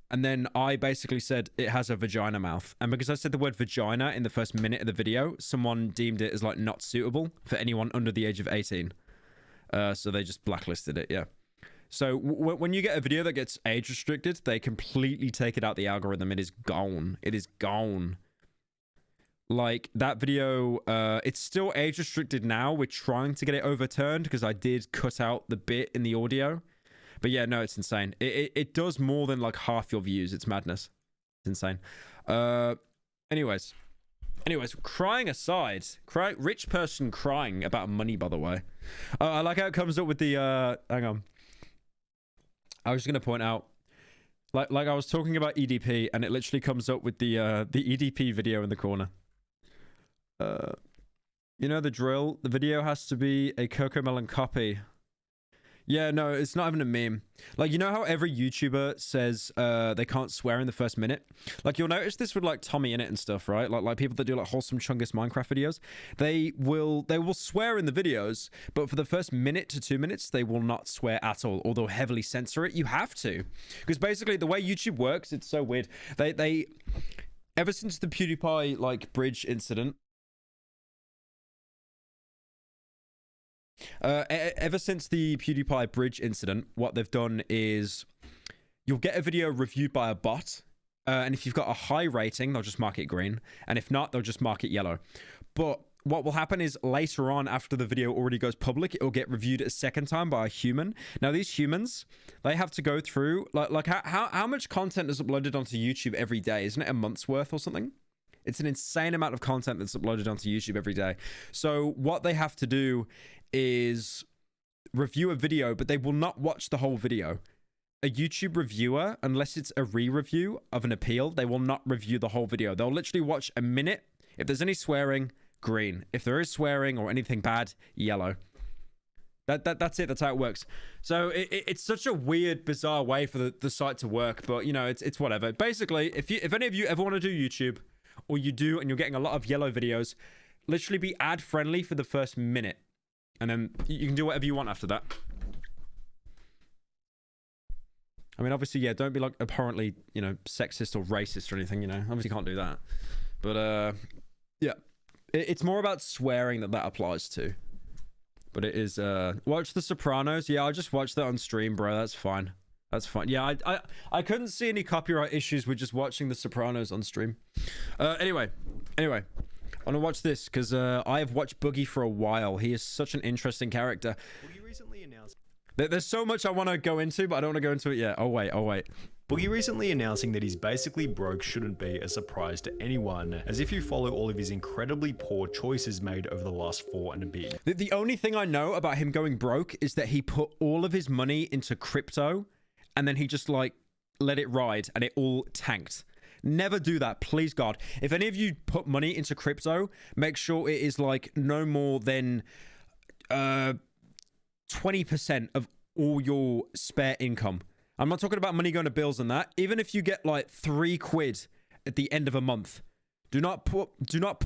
And then I basically said it has a vagina mouth. And because I said the word vagina in the first minute of the video, someone deemed it as like not suitable for anyone under the age of 18. So they just blacklisted it, yeah. So when you get a video that gets age restricted, they completely take it out the algorithm. It is gone. It is gone. Like that video, it's still age restricted now. We're trying to get it overturned because I did cut out the bit in the audio. But yeah, no, it's insane. It does more than like half your views. It's madness. It's insane. Anyways, crying aside, rich person crying about money, by the way. I like how it comes up with the, hang on. I was just going to point out, like I was talking about EDP and it literally comes up with the EDP video in the corner. You know the drill. The video has to be a Cocomelon copy. Yeah, no, it's not even a meme. Like, you know how every YouTuber says they can't swear in the first minute? Like, you'll notice this with, like, Tommy Innit and stuff, right? Like people that do, like, wholesome Chungus Minecraft videos. They will swear in the videos, but for the first minute to 2 minutes, they will not swear at all, or they'll heavily censor it. You have to. Because basically, the way YouTube works, it's so weird. They ever since the PewDiePie, like, bridge incident, ever since the PewDiePie bridge incident, what they've done is you'll get a video reviewed by a bot, and if you've got a high rating, they'll just mark it green, and if not, they'll just mark it yellow. But what will happen is later on, after the video already goes public, it'll get reviewed a second time by a human. Now, these humans, they have to go through, like how much content is uploaded onto YouTube every day? Isn't it a month's worth or something? It's an insane amount of content that's uploaded onto YouTube every day. So what they have to do is review a video, but they will not watch the whole video. A YouTube reviewer, unless it's a re-review of an appeal, they will not review the whole video. They'll literally watch a minute. If there's any swearing, green. If there is swearing or anything bad, yellow. That's it. That's how it works. So it's such a weird, bizarre way for the site to work, but you know, it's whatever. Basically, if any of you ever want to do YouTube, or you do and you're getting a lot of yellow videos, literally be ad friendly for the first minute. And then you can do whatever you want after that. I mean, obviously, yeah, don't be like apparently, you know, sexist or racist or anything, you know. Obviously can't do that. But, yeah. It's more about swearing that applies to. But it is, watch The Sopranos. Yeah, I'll just watch that on stream, bro. That's fine. That's fine. Yeah, I couldn't see any copyright issues with just watching The Sopranos on stream. Anyway. I want to watch this because I have watched Boogie for a while. He is such an interesting character. Boogie recently announced. There's so much I want to go into, but I don't want to go into it yet. Oh wait. Boogie recently announcing that he's basically broke shouldn't be a surprise to anyone, as if you follow all of his incredibly poor choices made over the last 4 and a bit. The only thing I know about him going broke is that he put all of his money into crypto, and then he just like let it ride, and it all tanked. Never do that, please God. If any of you put money into crypto, make sure it is like no more than 20% of all your spare income. I'm not talking about money going to bills and that. Even if you get like 3 quid at the end of a month, do not put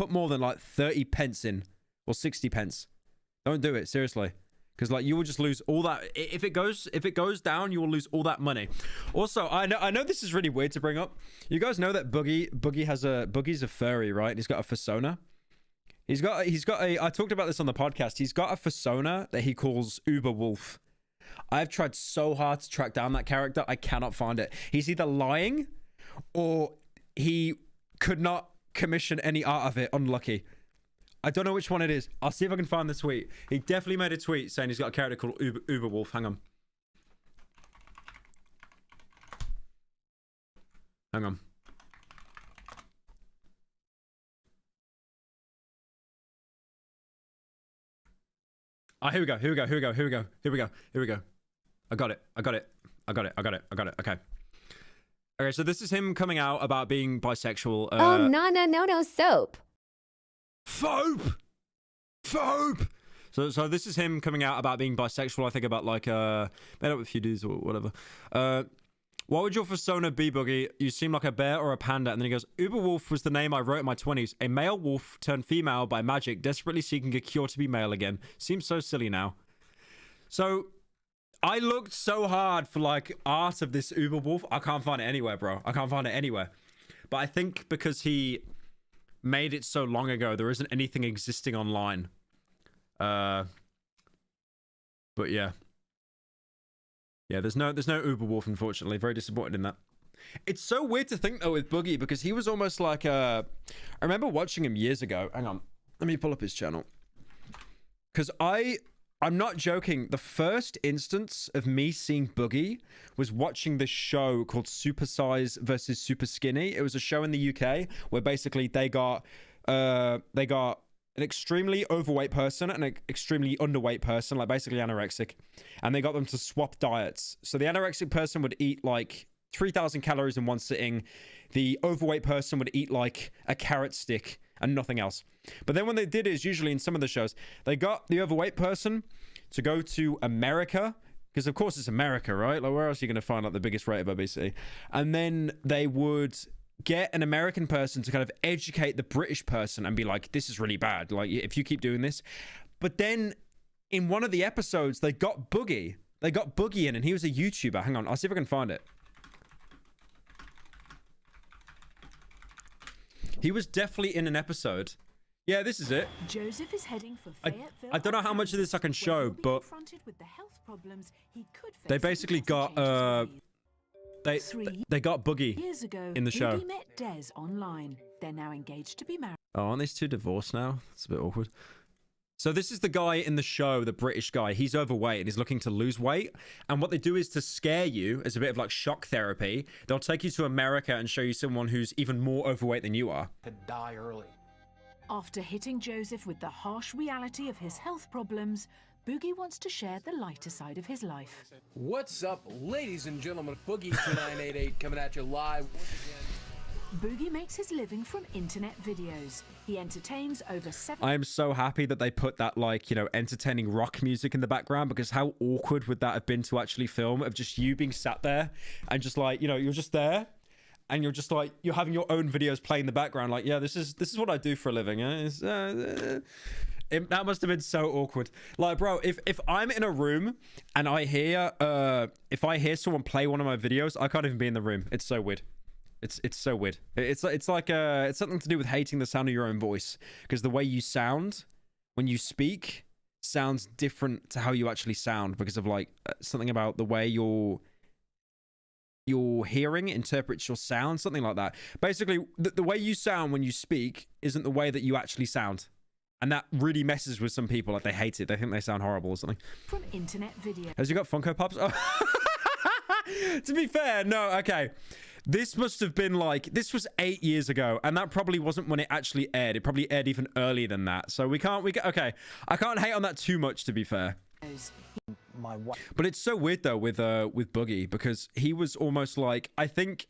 more than like 30 pence in, or 60 pence. Don't do it, seriously. Because like you will just lose all that. If it goes down, you will lose all that money. Also, I know this is really weird to bring up. You guys know that Boogie's a furry, right? He's got a persona. He's got a I talked about this on the podcast. He's got a persona that he calls Uber Wolf. I've tried so hard to track down that character. I cannot find it. He's either lying or he could not commission any art of it. Unlucky. I don't know which one it is. I'll see if I can find the tweet. He definitely made a tweet saying he's got a character called Uber Wolf. Hang on. Here we go. I got it. Okay. Okay, so this is him coming out about being bisexual. Oh, no, soap. Phobe. So this is him coming out about being bisexual. I think about like made up with a few dudes or whatever. What would your persona be, Boogie? You seem like a bear or a panda. And then he goes, Uber Wolf was the name I wrote in my 20s. A male wolf turned female by magic, desperately seeking a cure to be male again. Seems so silly now. So I looked so hard for like art of this Uber Wolf. I can't find it anywhere, bro. I can't find it anywhere. But I think because he made it so long ago, there isn't anything existing online. But yeah. Yeah, there's no Uber Wolf, unfortunately. Very disappointed in that. It's so weird to think though with Boogie, because he was almost like I remember watching him years ago. Hang on, let me pull up his channel. Because I'm not joking. The first instance of me seeing Boogie was watching this show called Super Size versus Super Skinny. It was a show in the UK where basically they got an extremely overweight person and an extremely underweight person, like basically anorexic, and they got them to swap diets. So the anorexic person would eat like 3,000 calories in one sitting. The overweight person would eat like a carrot stick and nothing else. But then when they did is usually in some of the shows, they got the overweight person to go to America, because of course it's America, right? Like where else are you going to find like the biggest rate of obesity? And then they would get an American person to kind of educate the British person and be like, this is really bad, like if you keep doing this. But then in one of the episodes they got Boogie in, and he was a YouTuber. Hang on, I'll see if I can find it. He was definitely in an episode. Yeah, this is it. Joseph is heading for Fayetteville. I don't know how much of this I can show, but they basically got They got Boogie years ago, in the show. Boogie met Des online. They're now engaged to be married. Oh, aren't these two divorced now? It's a bit awkward. So this is the guy in the show, the British guy. He's overweight and he's looking to lose weight. And what they do is to scare you as a bit of like shock therapy. They'll take you to America and show you someone who's even more overweight than you are. To die early. After hitting Joseph with the harsh reality of his health problems, Boogie wants to share the lighter side of his life. What's up, ladies and gentlemen? Boogie2988 coming at you live once again. Boogie makes his living from internet videos. He entertains over 7... I am so happy that they put that, like, you know, entertaining rock music in the background, because how awkward would that have been to actually film, of just you being sat there and just like, you know, you're just there and you're just like, you're having your own videos playing in the background. Like, yeah, this is what I do for a living. That must have been so awkward. Like, bro, if I'm in a room and I hear if I hear someone play one of my videos, I can't even be in the room. It's so weird. It's so weird. It's like it's something to do with hating the sound of your own voice, because the way you sound when you speak sounds different to how you actually sound, because of like something about the way your hearing interprets your sound, something like that. Basically, the way you sound when you speak isn't the way that you actually sound. And that really messes with some people. Like, they hate it. They think they sound horrible or something. From internet video. Has you got Funko Pops? Oh. To be fair, no, okay. This must have been like, this was 8 years ago, and that probably wasn't when it actually aired. It probably aired even earlier than that. So okay. I can't hate on that too much, to be fair. But it's so weird though with Boogie, because he was almost like, I think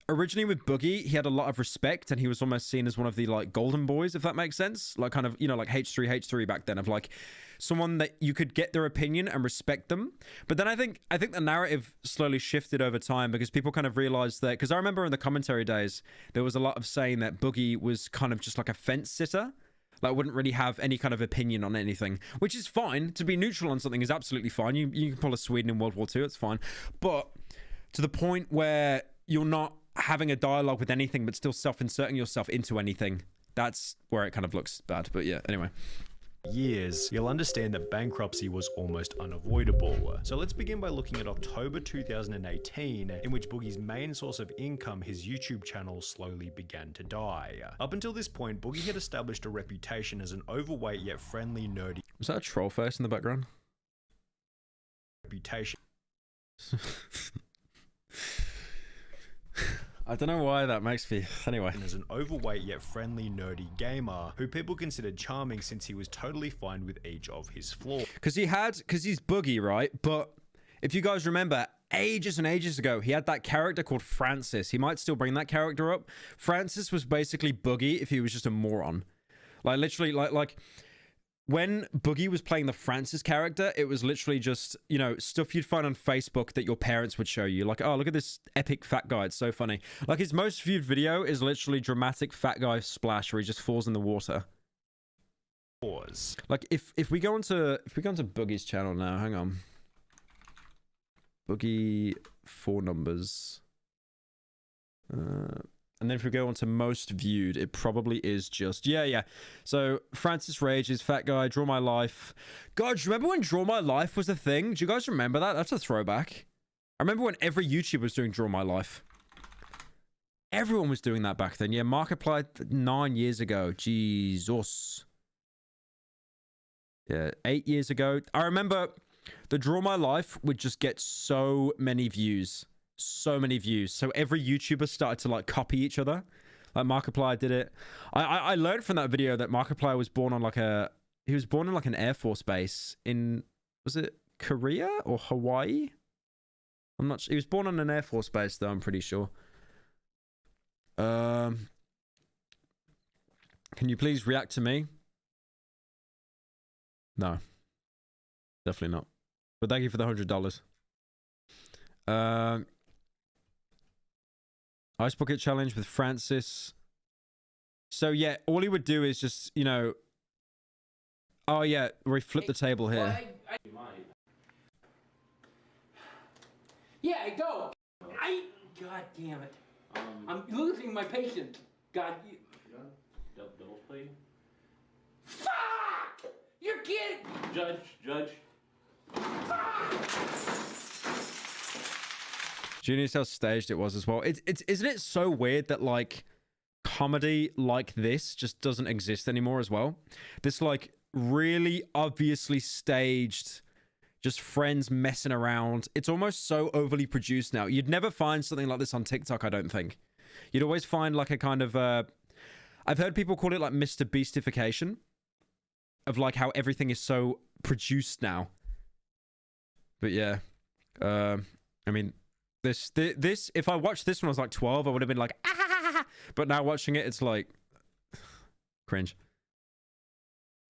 originally with Boogie, he had a lot of respect, and he was almost seen as one of the like golden boys, if that makes sense. Like kind of, you know, like H3 back then, of like someone that you could get their opinion and respect them. But then I think the narrative slowly shifted over time, because people kind of realized that, because I remember in the commentary days, there was a lot of saying that Boogie was kind of just like a fence sitter. Like, wouldn't really have any kind of opinion on anything, which is fine. To be neutral on something is absolutely fine. You can pull a Sweden in World War II, it's fine. But to the point where you're not having a dialogue with anything, but still self-inserting yourself into anything, that's where it kind of looks bad. But yeah, anyway. Years, you'll understand that bankruptcy was almost unavoidable. So let's begin by looking at October 2018, in which Boogie's main source of income, his YouTube channel, slowly began to die. Up until this point, Boogie had established a reputation as an overweight yet friendly, nerdy... Was that a troll face in the background? Reputation. I don't know why that makes me... Anyway. As an overweight yet friendly, nerdy gamer, who people considered charming since he was totally fine with each of his flaws. Because he's Boogie, right? But if you guys remember, ages and ages ago, he had that character called Francis. He might still bring that character up. Francis was basically Boogie if he was just a moron. Like, literally, like... When Boogie was playing the Francis character, it was literally just, you know, stuff you'd find on Facebook that your parents would show you. Like, oh, look at this epic fat guy. It's so funny. Like, his most viewed video is literally dramatic fat guy splash where he just falls in the water. Like, if we go onto Boogie's channel now, hang on. Boogie 4 numbers. And then if we go on to most viewed, it probably is just... Yeah. So, Francis Rage's Fat Guy, Draw My Life. God, do you remember when Draw My Life was a thing? Do you guys remember that? That's a throwback. I remember when every YouTuber was doing Draw My Life. Everyone was doing that back then. Yeah, Markiplier 9 years ago. Jesus. Yeah, 8 years ago. I remember the Draw My Life would just get so many views. So many views. So every YouTuber started to like copy each other. Like Markiplier did it. I learned from that video that Markiplier was born on like he was born in like an Air Force base in, was it Korea or Hawaii? I'm not sure. He was born on an Air Force base though, I'm pretty sure. Can you please react to me? No. Definitely not. But thank you for the $100. Ice Bucket Challenge with Francis. So yeah, all he would do is just, you know... Oh yeah, where he flipped the table here. Yeah, go! God damn it. I'm losing my patience. God, you... Double play? Fuck! You're kidding! Judge. Do you notice how staged it was as well? Isn't it so weird that like comedy like this just doesn't exist anymore as well? This like really obviously staged, just friends messing around. It's almost so overly produced now. You'd never find something like this on TikTok, I don't think. You'd always find like a kind of I've heard people call it like Mr. Beastification of like how everything is so produced now. But yeah, I mean, this if I watched this when I was like 12, I would have been like, ah! But now watching it, it's like cringe.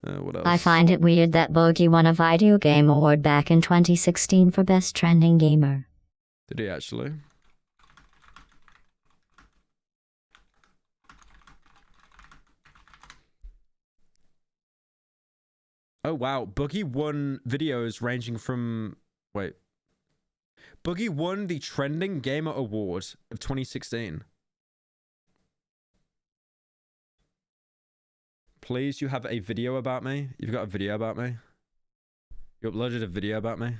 What else? I find it weird that Bogey won a video game award back in 2016 for Best Trending Gamer. Did he actually? Oh wow, Boogie won videos ranging from... Wait. Boogie won the Trending Gamer Award of 2016. Please, you have a video about me? You've got a video about me? You uploaded a video about me?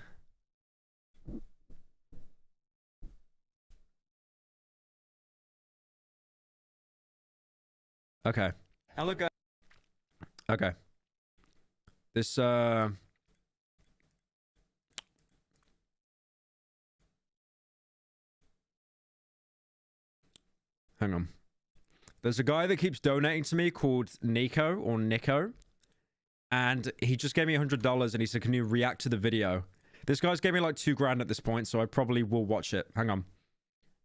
Okay. Hello, guys. Okay. This, hang on. There's a guy that keeps donating to me called Nico or Nico. And he just gave me $100 and he said, can you react to the video? This guy's gave me like $2,000 at this point, so I probably will watch it. Hang on.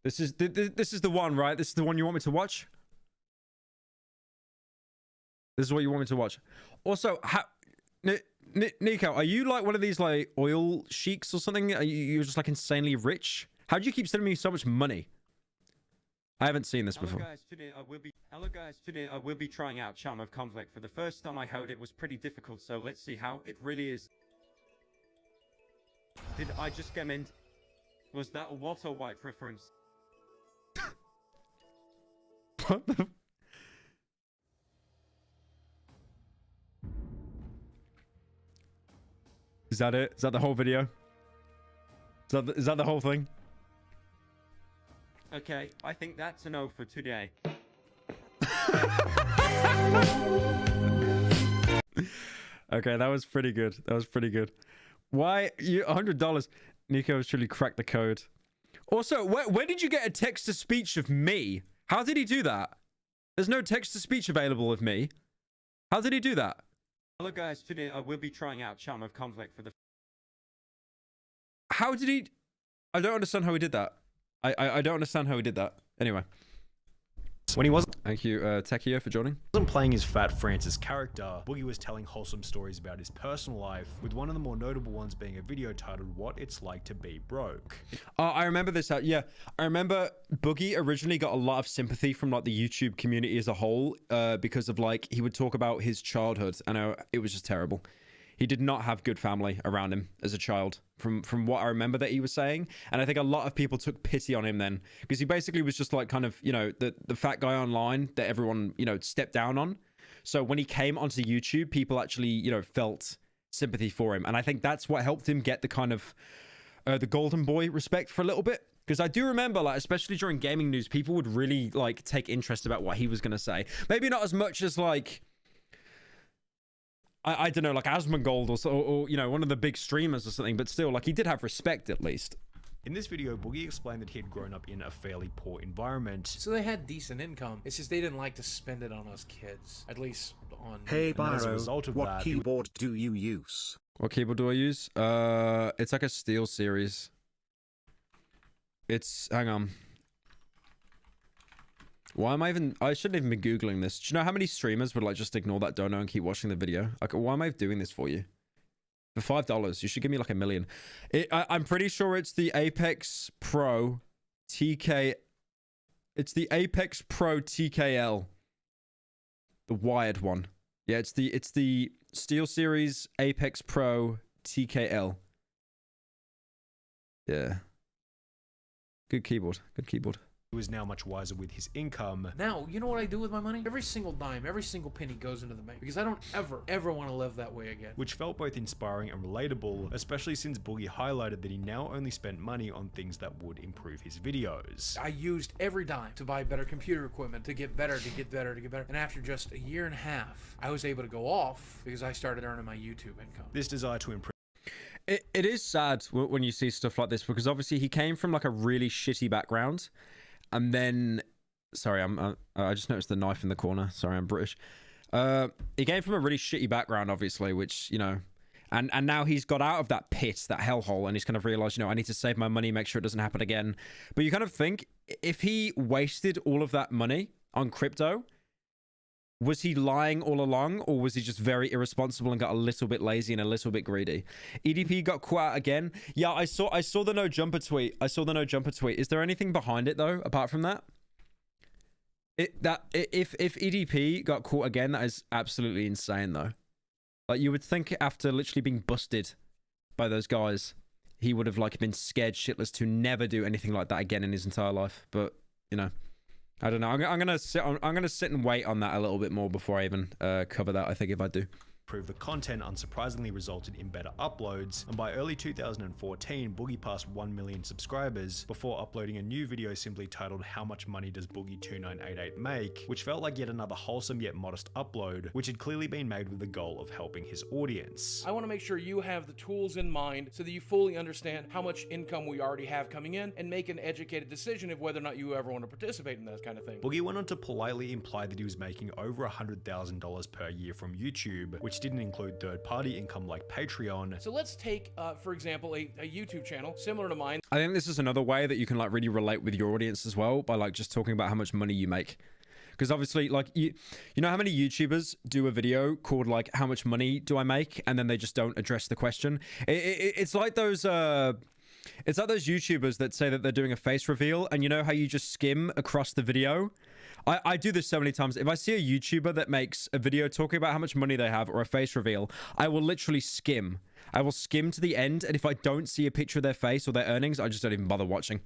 This is the one, right? This is the one you want me to watch? This is what you want me to watch. Also, Nico, are you like one of these like oil sheiks or something? Are you're just like insanely rich? How do you keep sending me so much money? I haven't seen this before. Hello guys, today I will be trying out Charm of Conflict. For the first time I heard it was pretty difficult, so let's see how it really is. Did I just get in? Was that a Walter White reference? What the? Is that it? Is that the whole video? Is that the whole thing? Okay, I think that's a no for today. Okay, that was pretty good. That was pretty good. Why you $100? Nico has truly cracked the code. Also, where did you get a text-to-speech of me? How did he do that? There's no text-to-speech available of me. How did he do that? Hello guys, today I will be trying out Charm of Conflict for the... How did he... I don't understand how he did that. I don't understand how he did that. Anyway. When he wasn't... Thank you, Techio, for joining. Wasn't playing his Fat Francis character, Boogie was telling wholesome stories about his personal life, with one of the more notable ones being a video titled What It's Like to Be Broke. I remember this. Yeah, I remember Boogie originally got a lot of sympathy from like the YouTube community as a whole because of like, he would talk about his childhood and it was just terrible. He did not have good family around him as a child, from what I remember that he was saying. And I think a lot of people took pity on him then, because he basically was just like kind of, you know, the fat guy online that everyone, you know, stepped down on. So when he came onto YouTube, people actually, you know, felt sympathy for him. And I think that's what helped him get the kind of the golden boy respect for a little bit. Because I do remember, like, especially during gaming news, people would really like take interest about what he was going to say. Maybe not as much as like... I don't know, like Asmongold or, you know, one of the big streamers or something, but still, like, he did have respect at least. In this video, Boogie explained that he had grown up in a fairly poor environment. So they had decent income. It's just they didn't like to spend it on us kids. At least on... Hey, Pyro, what that, keyboard do you use? What keyboard do I use? It's like a Steel Series. It's... Hang on. Why am I even... I shouldn't even be Googling this. Do you know how many streamers would like just ignore that dono and keep watching the video? Like, why am I doing this for you? For $5, you should give me like $1 million. I'm pretty sure it's the Apex Pro TK... It's the Apex Pro TKL. The wired one. Yeah, it's the Steel Series Apex Pro TKL. Yeah. Good keyboard. Good keyboard. He was now much wiser with his income. Now, you know what I do with my money? Every single dime, every single penny goes into the bank. Because I don't ever want to live that way again. Which felt both inspiring and relatable, especially since Boogie highlighted that he now only spent money on things that would improve his videos. I used every dime to buy better computer equipment, to get better, to get better, to get better. And after just a year and a half, I was able to go off because I started earning my YouTube income. This desire to improve... It is sad when you see stuff like this, because obviously he came from like a really shitty background. And then, sorry, I just noticed the knife in the corner. Sorry, I'm British. He came from a really shitty background, obviously, which, you know, and now he's got out of that pit, that hellhole, and he's kind of realized, you know, I need to save my money, make sure it doesn't happen again. But you kind of think, if he wasted all of that money on crypto, was he lying all along, or was he just very irresponsible and got a little bit lazy and a little bit greedy? EDP got caught out again. Yeah, I saw the no jumper tweet. I saw the no jumper tweet. Is there anything behind it though, apart from that? If EDP got caught again, that is absolutely insane though. Like, you would think after literally being busted by those guys, he would have like been scared shitless to never do anything like that again in his entire life. But you know, I don't know. I'm gonna sit and wait on that a little bit more before I even cover that, I think, if I do. The content unsurprisingly resulted in better uploads, and by early 2014, Boogie passed 1 million subscribers before uploading a new video simply titled "How Much Money Does Boogie 2988 Make?", which felt like yet another wholesome yet modest upload, which had clearly been made with the goal of helping his audience. I want to make sure you have the tools in mind so that you fully understand how much income we already have coming in and make an educated decision of whether or not you ever want to participate in that kind of thing. Boogie went on to politely imply that he was making over $100,000 per year from YouTube, which didn't include third-party income like Patreon. So let's take, for example, a YouTube channel similar to mine. I think this is another way that you can like really relate with your audience as well, by like just talking about how much money you make. Because obviously, like, you know how many YouTubers do a video called like "How much money do I make?" and then they just don't address the question. It's like those YouTubers that say that they're doing a face reveal, and you know how you just skim across the video. I do this so many times. If I see a YouTuber that makes a video talking about how much money they have or a face reveal, I will literally skim. I will skim to the end, and if I don't see a picture of their face or their earnings, I just don't even bother watching.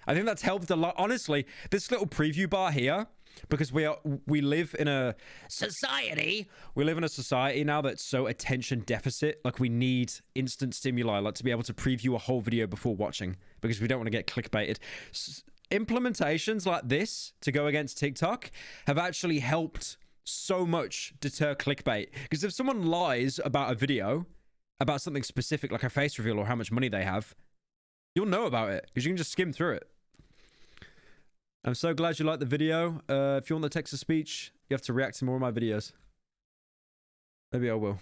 I think that's helped a lot. Honestly, this little preview bar here, because we live in a society. We live in a society now that's so attention deficit. Like, we need instant stimuli, like to be able to preview a whole video before watching, because we don't want to get clickbaited. Implementations like this to go against TikTok have actually helped so much deter clickbait. Because if someone lies about a video, about something specific like a face reveal or how much money they have, you'll know about it because you can just skim through it. I'm so glad you liked the video. If you want the text-to-speech, you have to react to more of my videos. Maybe I will.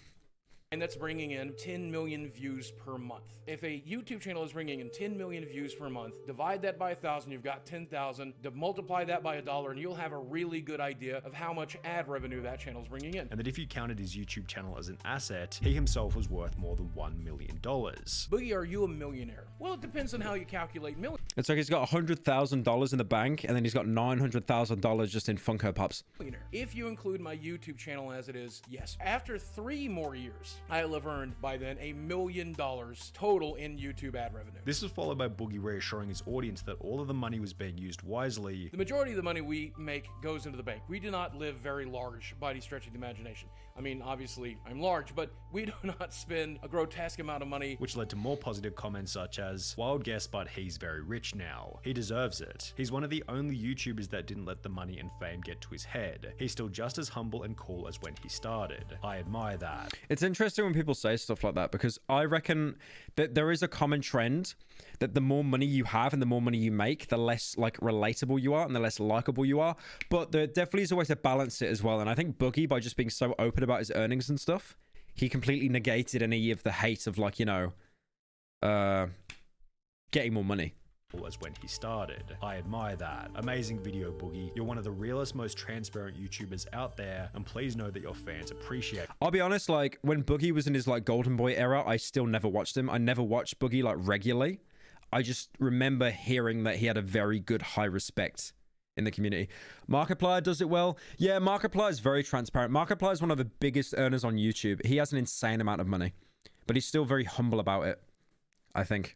And that's bringing in 10 million views per month. If a YouTube channel is bringing in 10 million views per month, divide that by 1,000, you've got 10,000. Multiply that by $1, and you'll have a really good idea of how much ad revenue that channel is bringing in. And that if you counted his YouTube channel as an asset, he himself was worth more than $1 million. Boogie, are you a millionaire? Well, it depends on how you calculate million. It's like he's got $100,000 in the bank, and then he's got $900,000 just in Funko Pops. If you include my YouTube channel as it is, yes. After 3 more years, I'll have earned by then $1 million total in YouTube ad revenue. This was followed by Boogie reassuring his audience that all of the money was being used wisely. The majority of the money we make goes into the bank. We do not live very large by any stretch of the imagination. I mean, obviously, I'm large, but we do not spend a grotesque amount of money. Which led to more positive comments such as, "Wild guess, but he's very rich now. He deserves it. He's one of the only YouTubers that didn't let the money and fame get to his head. He's still just as humble and cool as when he started. I admire that." It's interesting when people say stuff like that, because I reckon that there is a common trend that the more money you have and the more money you make, the less like relatable you are and the less likable you are. But there definitely is a way to balance it as well. And I think Boogie, by just being so open about his earnings and stuff, he completely negated any of the hate of, like, you know, getting more money. As when he started. I admire that. Amazing video, Boogie. You're one of the realest, most transparent YouTubers out there, and please know that your fans appreciate it. I'll be honest, like, when Boogie was in his like Golden Boy era, I still never watched him. I never watched Boogie like regularly. I just remember hearing that he had a very good high respect in the community. Markiplier does it well. Yeah, Markiplier is very transparent. Markiplier is one of the biggest earners on YouTube. He has an insane amount of money, but he's still very humble about it, I think.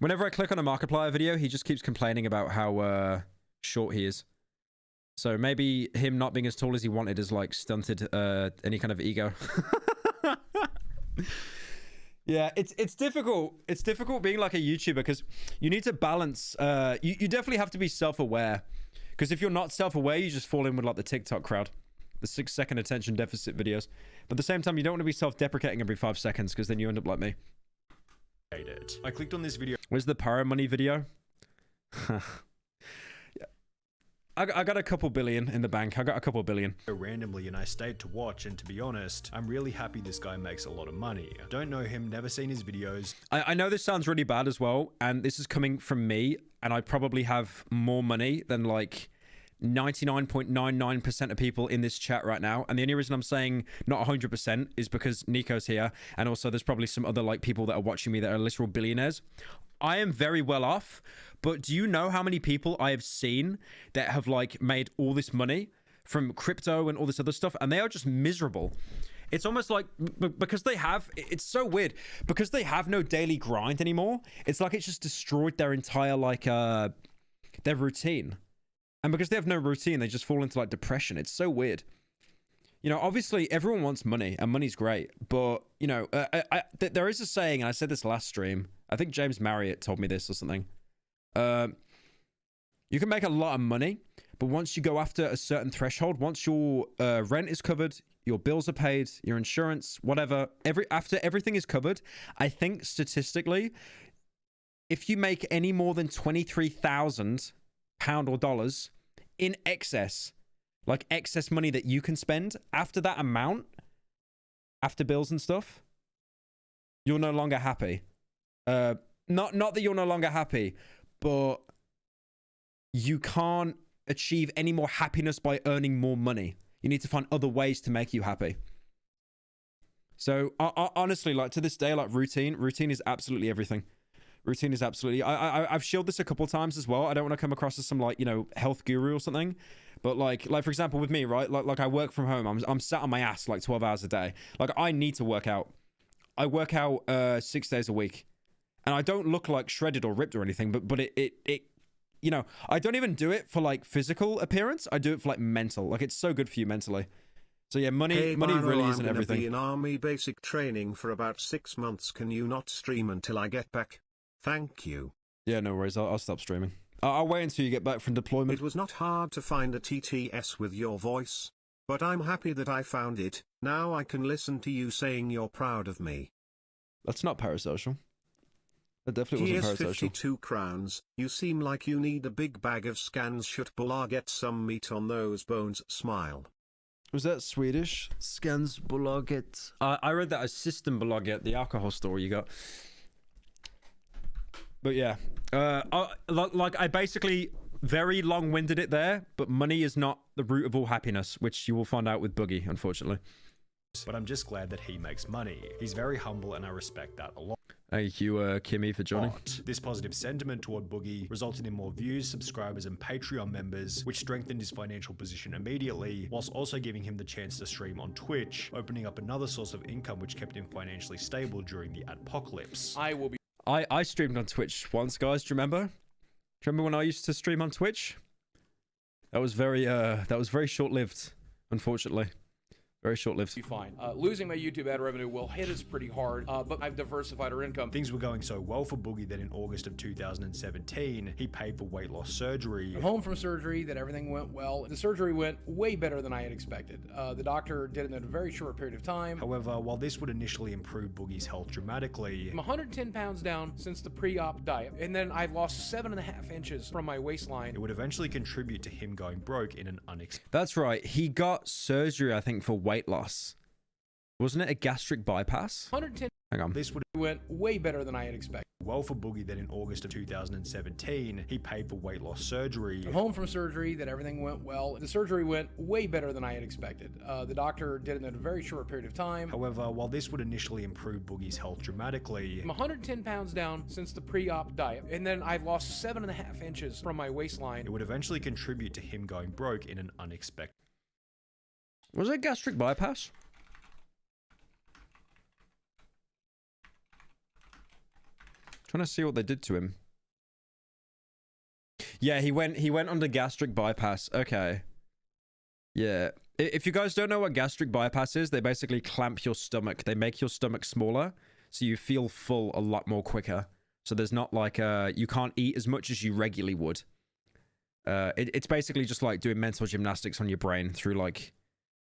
Whenever I click on a Markiplier video, he just keeps complaining about how short he is. So maybe him not being as tall as he wanted is like stunted any kind of ego. Yeah, it's difficult. It's difficult being like a YouTuber because you need to balance. You definitely have to be self-aware, because if you're not self-aware, you just fall in with like the TikTok crowd, the 6-second attention deficit videos. But at the same time, you don't want to be self-deprecating every 5 seconds, because then you end up like me. I clicked on this video. Where's the Pyro money video? I got a couple billion in the bank. I got a couple billion. Randomly, and I stayed to watch, and to be honest, I'm really happy this guy makes a lot of money. Don't know him, never seen his videos. I know this sounds really bad as well, and this is coming from me, and I probably have more money than like 99.99% of people in this chat right now. And the only reason I'm saying not 100% is because Nico's here, and also there's probably some other like people that are watching me that are literal billionaires. I am very well off, but do you know how many people I have seen that have like made all this money from crypto and all this other stuff, and they are just miserable? It's almost like because they have, it's so weird, because they have no daily grind anymore. It's like it's just destroyed their entire like their routine. And because they have no routine, they just fall into like depression. It's so weird. you know, obviously everyone wants money and money's great, but you know, there is a saying, and I said this last stream. I think James Marriott told me this or something. You can make a lot of money, but once you go after a certain threshold, once your rent is covered, your bills are paid, your insurance, whatever, after everything is covered, I think statistically, if you make any more than £23,000 or dollars in excess, like excess money that you can spend, after that amount, after bills and stuff, you're no longer happy. Not that you're no longer happy, but you can't achieve any more happiness by earning more money. You need to find other ways to make you happy. So honestly, like to this day, like routine is absolutely everything. Routine is absolutely. I've shilled this a couple times as well. I don't want to come across as some like, you know, health guru or something, but like for example with me, right? Like I work from home. I'm sat on my ass like 12 hours a day. Like I need to work out. I work out 6 days a week, and I don't look like shredded or ripped or anything. But it you know, I don't even do it for like physical appearance. I do it for like mental. Like it's so good for you mentally. So yeah, money really isn't everything. I'm gonna be in army basic training for about 6 months. Can you not stream until I get back? Thank you. Yeah, no worries. I'll stop streaming. I'll wait until you get back from deployment. It was not hard to find a TTS with your voice, but I'm happy that I found it. Now I can listen to you saying you're proud of me. That's not parasocial. That definitely wasn't Here's parasocial. 52 crowns. You seem like you need a big bag of scans. Should Bulla get some meat on those bones? Smile. Was that Swedish? Skansbolaget. I read that as Systembolaget, the alcohol store you got. But yeah, like I basically very long-winded it there, but money is not the root of all happiness, which you will find out with Boogie, unfortunately. But I'm just glad that he makes money. He's very humble and I respect that a lot. Thank you, Kimmy, for joining. This positive sentiment toward Boogie resulted in more views, subscribers, and Patreon members, which strengthened his financial position immediately, whilst also giving him the chance to stream on Twitch, opening up another source of income which kept him financially stable during the adpocalypse. I streamed on Twitch once, guys. Do you remember? Do you remember when I used to stream on Twitch? That was very short-lived, unfortunately. Very short-lived. Be fine. Losing my YouTube ad revenue will hit us pretty hard, but I've diversified our income. Things were going so well for Boogie that in August of 2017, he paid for weight loss surgery. I'm home from surgery, that everything went well. The surgery went way better than I had expected. The doctor did it in a very short period of time. However, while this would initially improve Boogie's health dramatically, I'm 110 pounds down since the pre-op diet, and then I've lost 7.5 inches from my waistline. It would eventually contribute to him going broke in an unexpected... That's right. He got surgery, I think, for weight loss. Wasn't it a gastric bypass? 110. Hang on. This would went way better than I had expected. Well for Boogie that in August of 2017, he paid for weight loss surgery. I'm home from surgery, that everything went well. The surgery went way better than I had expected. The doctor did it in a very short period of time. However, while this would initially improve Boogie's health dramatically, I'm 110 pounds down since the pre-op diet, and then I've lost 7.5 inches from my waistline. It would eventually contribute to him going broke in an unexpected... Was it gastric bypass? Trying to see what they did to him. Yeah, he went under gastric bypass. Okay. Yeah. If you guys don't know what gastric bypass is, they basically clamp your stomach. They make your stomach smaller, so you feel full a lot more quicker. So there's not like you can't eat as much as you regularly would. It's basically just like doing mental gymnastics on your brain through like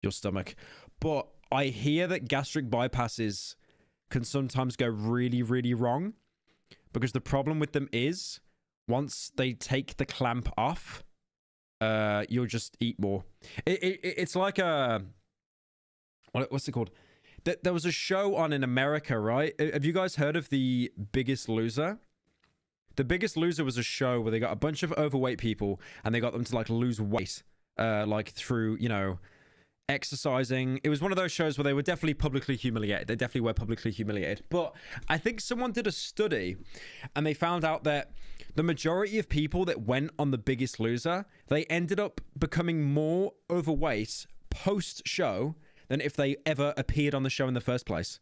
your stomach. But I hear that gastric bypasses can sometimes go really, really wrong. Because the problem with them is, once they take the clamp off, you'll just eat more. It's like a... What's it called? There was a show on in America, right? Have you guys heard of The Biggest Loser? The Biggest Loser was a show where they got a bunch of overweight people and they got them to like lose weight, like through, you know, exercising. It was one of those shows where they were definitely publicly humiliated. They definitely were publicly humiliated. But I think someone did a study and they found out that the majority of people that went on The Biggest Loser, they ended up becoming more overweight post-show than if they ever appeared on the show in the first place.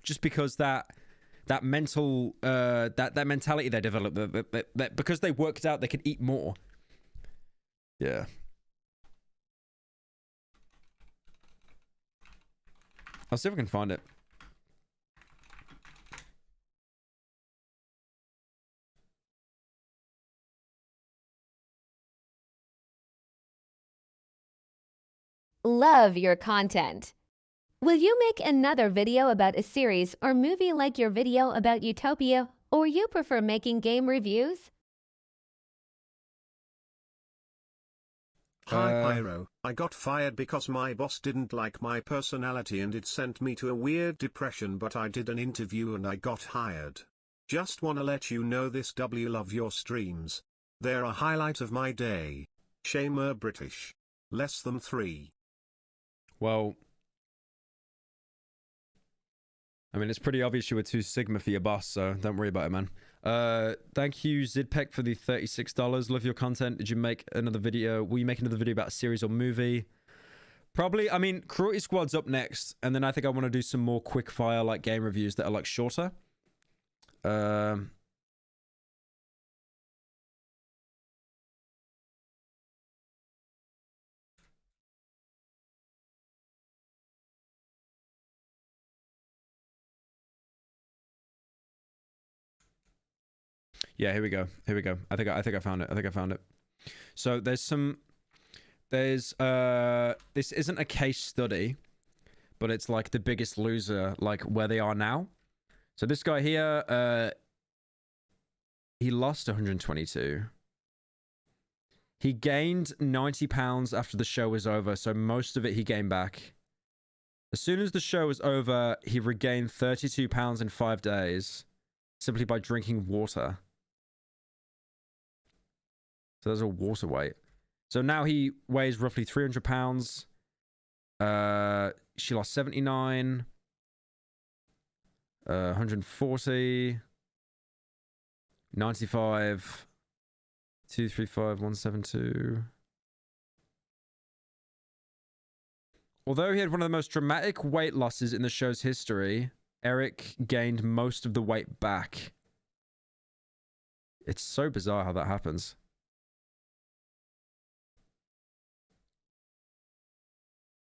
Just because that mental that mentality they developed, that because they worked out they could eat more. Yeah. I'll see if I can find it. Love your content. Will you make another video about a series or movie like your video about Utopia, or you prefer making game reviews? Hi Pyro, I got fired because my boss didn't like my personality and it sent me to a weird depression, but I did an interview and I got hired. Just wanna let you know this. Love your streams. They're a highlight of my day. Shamer British. Less than 3. Well, I mean, it's pretty obvious you were too Sigma for your boss, so don't worry about it, man. Thank you, Zidpek, for the $36. Love your content. Did you make another video? Will you make another video about a series or movie? Probably. I mean, Cruelty Squad's up next, and then I think I want to do some more quick fire, like, game reviews that are, like, shorter. Yeah, here we go. Here we go. I think I found it. I think I found it. So this isn't a case study, but it's like The Biggest Loser, like where they are now. So this guy here, he lost 122. He gained 90 pounds after the show was over, so most of it he gained back. As soon as the show was over, he regained 32 pounds in 5 days, simply by drinking water. So there's a water weight. So now he weighs roughly 300 pounds. She lost 79. 140. 95. 235, 172. Although he had one of the most dramatic weight losses in the show's history, Eric gained most of the weight back. It's so bizarre how that happens.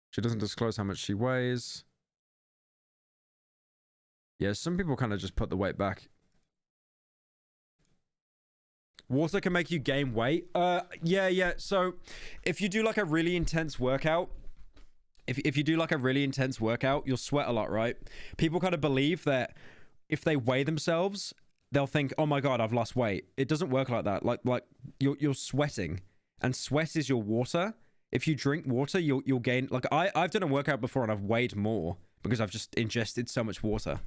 She doesn't disclose how much she weighs. Yeah, some people kind of just put the weight back. Water can make you gain weight. Yeah. So if you do like a really intense workout, if you do like a really intense workout, you'll sweat a lot, right? People kind of believe that if they weigh themselves, they'll think, oh my God, I've lost weight. It doesn't work like that. Like you're sweating, and sweat is your water. If you drink water, you'll gain. Like I've done a workout before and I've weighed more because I've just ingested so much water.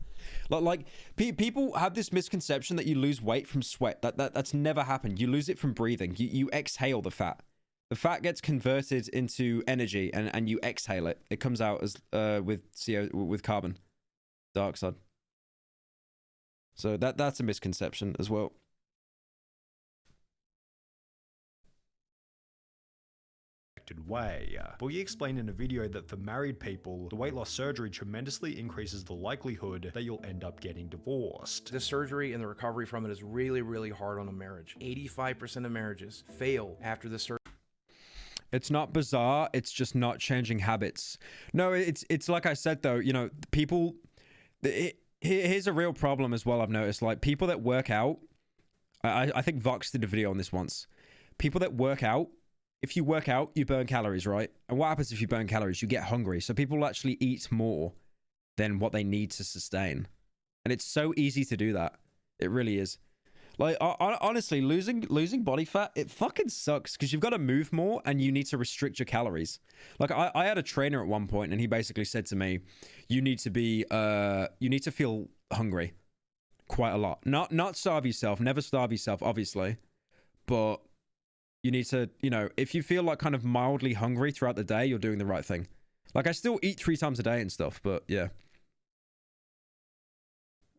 Like people have this misconception that you lose weight from sweat. That's never happened. You lose it from breathing. You exhale the fat. The fat gets converted into energy and you exhale it. It comes out as with carbon dioxide. So that's a misconception as well. Way. Boogie explained in a video that for married people, the weight loss surgery tremendously increases the likelihood that you'll end up getting divorced. The surgery and the recovery from it is really, really hard on a marriage. 85% of marriages fail after the surgery. It's not bizarre. It's just not changing habits. No, it's like I said, though, you know, people, here's a real problem as well. I've noticed, like, people that work out, I think Vox did a video on this once. People that work out, if you work out, you burn calories, right? And what happens if you burn calories? You get hungry. So people will actually eat more than what they need to sustain. And it's so easy to do that. It really is. Like, honestly, losing body fat, it fucking sucks because you've got to move more and you need to restrict your calories. Like, I had a trainer at one point and he basically said to me, you need to feel hungry quite a lot. Not starve yourself, never starve yourself, obviously. But you need to, you know, if you feel like kind of mildly hungry throughout the day, you're doing the right thing. Like, I still eat 3 times a day and stuff, but yeah.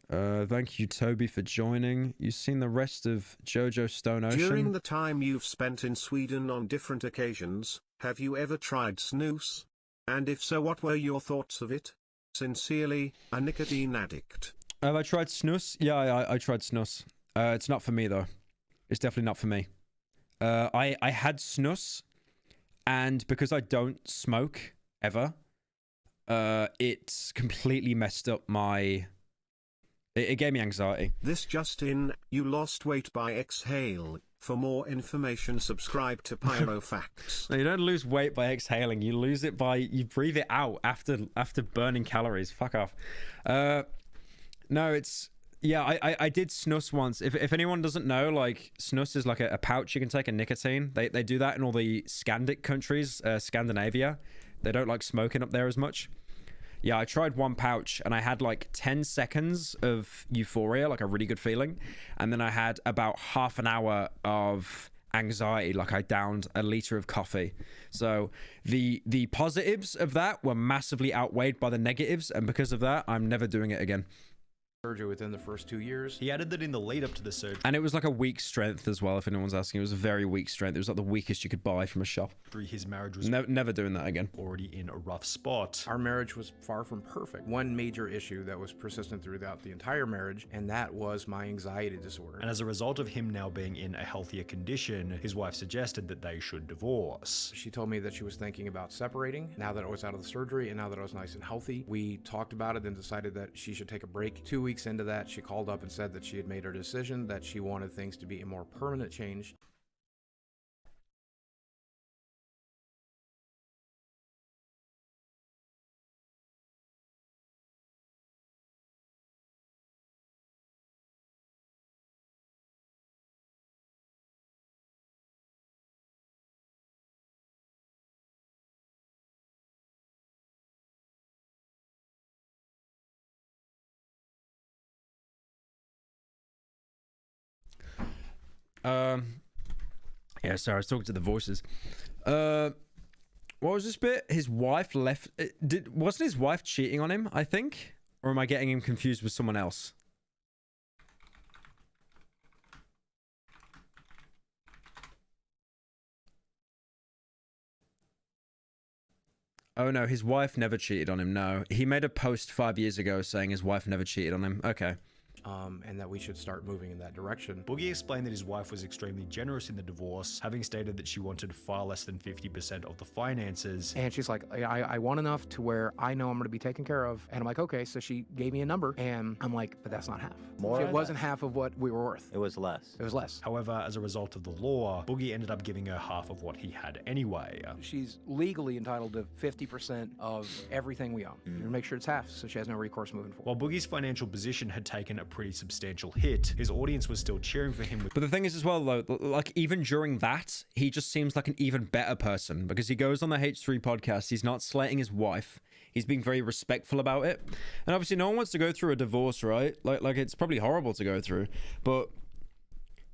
Thank you, Toby, for joining. You've seen the rest of Jojo Stone Ocean? During the time you've spent in Sweden on different occasions, have you ever tried snus? And if so, what were your thoughts of it? Sincerely, a nicotine addict. Have I tried snus? Yeah, I tried snus. It's not for me, though. It's definitely not for me. I had snus, and because I don't smoke, ever, it's completely messed up my... It gave me anxiety. This just in, you lost weight by exhale. For more information, subscribe to Pyro Facts. No, you don't lose weight by exhaling. You lose it by... You breathe it out after burning calories. Fuck off. No, it's... Yeah, I did snus once. If anyone doesn't know, like, snus is like a pouch you can take, a nicotine. They do that in all the Scandic countries, Scandinavia. They don't like smoking up there as much. Yeah, I tried one pouch and I had like 10 seconds of euphoria, like a really good feeling. And then I had about half an hour of anxiety, like I downed a liter of coffee. So the positives of that were massively outweighed by the negatives. And because of that, I'm never doing it again. Surgery within the first 2 years. He added that in the lead up to the surgery. And it was like a weak strength as well, if anyone's asking. It was a very weak strength. It was like the weakest you could buy from a shop. His marriage was never doing that again. Already in a rough spot. Our marriage was far from perfect. One major issue that was persistent throughout the entire marriage, and that was my anxiety disorder. And as a result of him now being in a healthier condition, his wife suggested that they should divorce. She told me that she was thinking about separating now that I was out of the surgery and now that I was nice and healthy. We talked about it and decided that she should take a break. 2 weeks into that, she called up and said that she had made her decision, that she wanted things to be a more permanent change. Yeah, sorry, I was talking to the voices. What was this bit? His wife left... Wasn't his wife cheating on him, I think? Or am I getting him confused with someone else? Oh no, his wife never cheated on him, no. He made a post 5 years ago saying his wife never cheated on him. Okay. And that we should start moving in that direction. Boogie explained that his wife was extremely generous in the divorce, having stated that she wanted far less than 50% of the finances. And she's like, I want enough to where I know I'm going to be taken care of. And I'm like, okay. So she gave me a number, and I'm like, but that's not half. More? It wasn't half of what we were worth. It was less. It was less. However, as a result of the law, Boogie ended up giving her half of what he had anyway. She's legally entitled to 50% of everything we own. Make sure it's half, so she has no recourse moving forward. While Boogie's financial position had taken a pretty substantial hit, his audience was still cheering for him. But the thing is as well, though, like even during that, he just seems like an even better person because he goes on the H3 podcast. He's not slating his wife. He's being very respectful about it. And obviously no one wants to go through a divorce, right? Like it's probably horrible to go through, but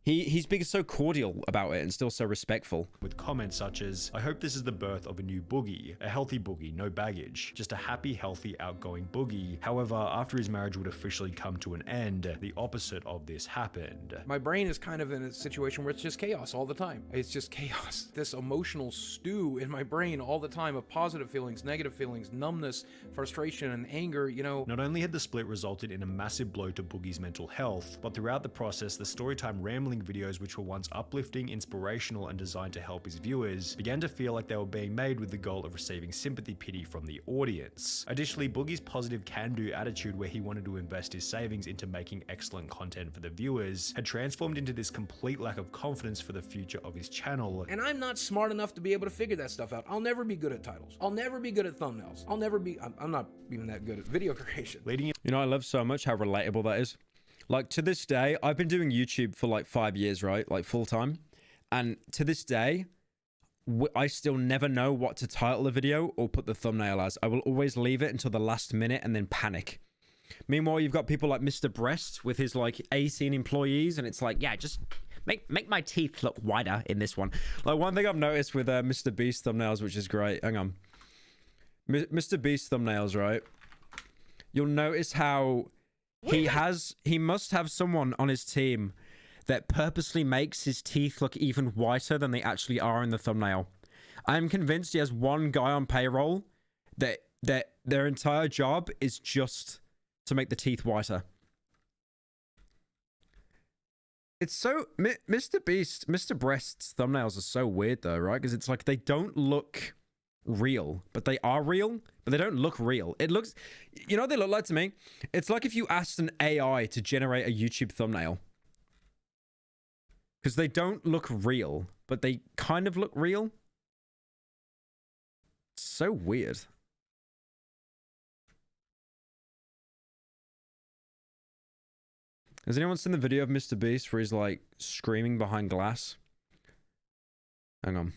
he's being so cordial about it and still so respectful. With comments such as, I hope this is the birth of a new Boogie, a healthy Boogie, no baggage, just a happy, healthy, outgoing Boogie. However, after his marriage would officially come to an end, the opposite of this happened. My brain is kind of in a situation where it's just chaos all the time. It's just chaos. This emotional stew in my brain all the time of positive feelings, negative feelings, numbness, frustration, and anger, you know. Not only had the split resulted in a massive blow to Boogie's mental health, but throughout the process, the storytime rambling videos, which were once uplifting, inspirational, and designed to help his viewers, began to feel like they were being made with the goal of receiving sympathy pity from the audience. Additionally, Boogie's positive can-do attitude, where he wanted to invest his savings into making excellent content for the viewers, had transformed into this complete lack of confidence for the future of his channel. And I'm not smart enough to be able to figure that stuff out. I'll never be good at titles. I'll never be good at thumbnails. I'm not even that good at video creation. You know, I love so much how relatable that is. Like, to this day, I've been doing YouTube for like 5 years, right? Like, full time. And to this day, I still never know what to title a video or put the thumbnail as. I will always leave it until the last minute and then panic. Meanwhile, you've got people like Mr. Breast with his like 18 employees, and it's like, yeah, just make my teeth look wider in this one. Like, one thing I've noticed with Mr. Beast thumbnails, which is great. Hang on. Mr. Beast thumbnails, right? You'll notice how he must have someone on his team that purposely makes his teeth look even whiter than they actually are in the thumbnail. I'm convinced he has one guy on payroll that their entire job is just to make the teeth whiter. It's so... Mr. Breast's thumbnails are so weird though, right? Because it's like they don't look real, but they are real, but they don't look real. It looks, you know what they look like to me? It's like if you asked an AI to generate a YouTube thumbnail. Because they don't look real, but they kind of look real. It's so weird. Has anyone seen the video of Mr. Beast where he's like screaming behind glass? Hang on.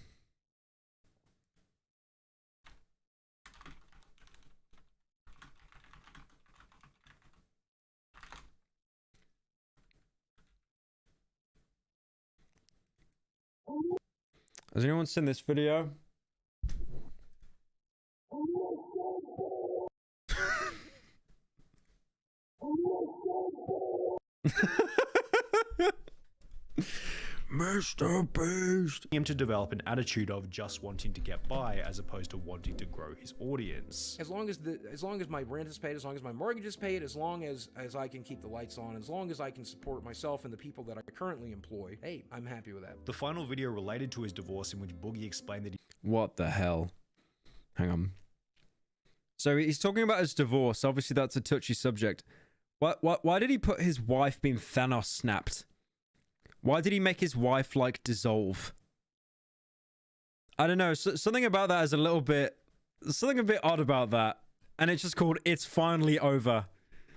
Has anyone seen this video? Mr. Beast. Him to develop an attitude of just wanting to get by as opposed to wanting to grow his audience. As long as my rent is paid, as long as my mortgage is paid, as long as I can keep the lights on, as long as I can support myself and the people that I currently employ, hey, I'm happy with that. The final video related to his divorce in which Boogie explained that What the hell? Hang on. So he's talking about his divorce. Obviously that's a touchy subject. Why did he put his wife being Thanos snapped? Why did he make his wife, like, dissolve? I don't know. Something about that is a little bit... Something a bit odd about that. And it's just called It's Finally Over.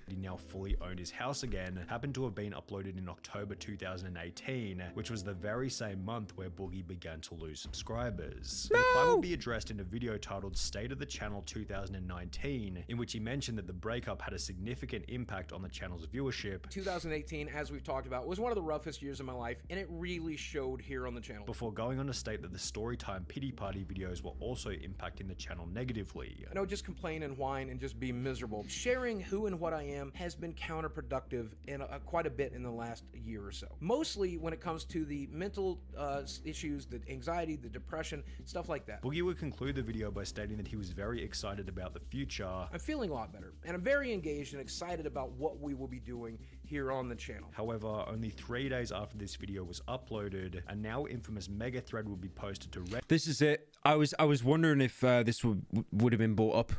He now fully owned his house again, happened to have been uploaded in October 2018, which was the very same month where Boogie began to lose subscribers. No! The claim will be addressed in a video titled State of the Channel 2019, in which he mentioned that the breakup had a significant impact on the channel's viewership. 2018, as we've talked about, was one of the roughest years of my life, and it really showed here on the channel. Before going on to state that the Storytime Pity Party videos were also impacting the channel negatively. I know, just complain and whine and just be miserable. Sharing who and what I am has been counterproductive in quite a bit in the last year or so. Mostly when it comes to the mental issues, the anxiety, the depression, stuff like that. Boogie would conclude the video by stating that he was very excited about the future. I'm feeling a lot better, and I'm very engaged and excited about what we will be doing here on the channel. However, only 3 days after this video was uploaded, a now infamous mega thread would be posted to Reddit. This is it. I was wondering if this would have been brought up.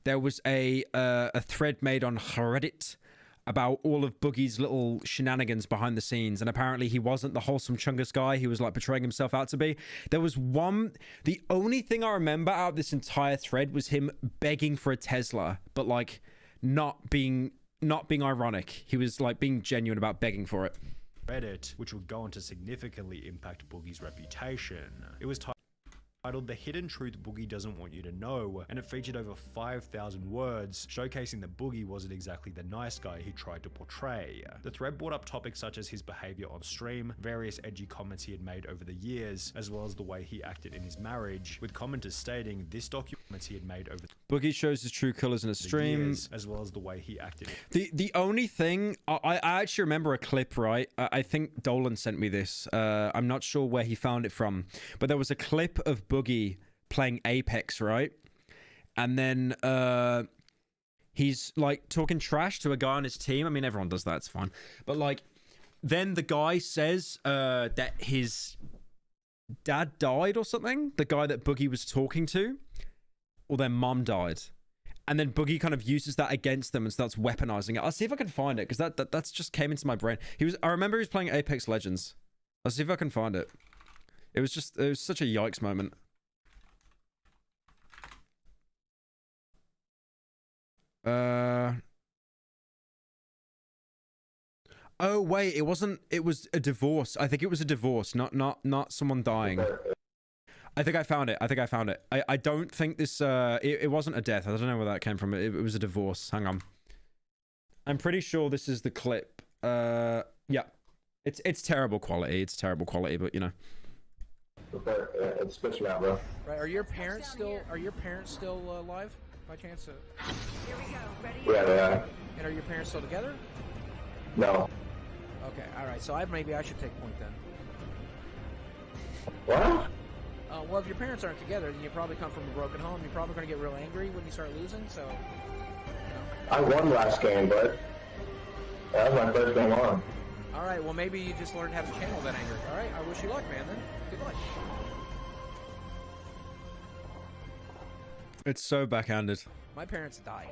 There was a thread made on Reddit about all of Boogie's little shenanigans behind the scenes, and apparently he wasn't the wholesome Chungus guy he was like portraying himself out to be. There was the only thing I remember out of this entire thread was him begging for a Tesla, but like not being ironic. He was like being genuine about begging for it. Reddit, which would go on to significantly impact Boogie's reputation. It was titled The Hidden Truth Boogie Doesn't Want You to Know, and it featured over 5,000 words, showcasing that Boogie wasn't exactly the nice guy he tried to portray. The thread brought up topics such as his behavior on stream, various edgy comments he had made over the years, as well as the way he acted in his marriage, with commenters stating this documents he had made over Boogie shows his true colors in a stream, years, as well as the way he acted. The only thing, I actually remember a clip, right? I think Dolan sent me this. I'm not sure where he found it from, but there was a clip of Boogie playing Apex, right? And then he's like talking trash to a guy on his team. I mean, everyone does that, it's fine. But like, then the guy says that his dad died or something, the guy that Boogie was talking to, or their mom died. And then Boogie kind of uses that against them and starts weaponizing it. I'll see if I can find it, because that's just came into my brain. I remember he was playing Apex Legends. I'll see if I can find it. It was such a yikes moment. Oh wait, it wasn't. It was a divorce. I think it was a divorce, not someone dying. I think I found it. I don't think this. It wasn't a death. I don't know where that came from. It was a divorce. Hang on. I'm pretty sure this is the clip. Yeah, it's terrible quality. It's terrible quality, but you know. It's pushing out, bro. Right? Are your parents still alive by chance? Here we go. Ready? Yeah, they are. And are your parents still together? No. Okay. All right. So maybe I should take point then. What? Well, if your parents aren't together, then you probably come from a broken home. You're probably going to get real angry when you start losing. So. You know. I won last game, but that was my first game on. All right. Well, maybe you just learned how to channel that anger. All right. I wish you luck, man. Then. Good luck. It's so backhanded. My parents died.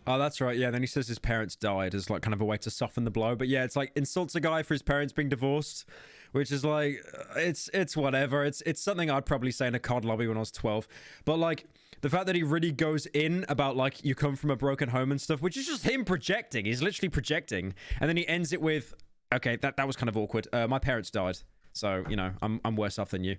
Oh, that's right. Yeah, then he says his parents died as like kind of a way to soften the blow. But yeah, it's like insults a guy for his parents being divorced, which is like, it's whatever. It's something I'd probably say in a COD lobby when I was 12. But like the fact that he really goes in about like you come from a broken home and stuff, which is just him projecting. He's literally projecting. And then he ends it with, okay, that was kind of awkward. My parents died. So, you know, I'm worse off than you.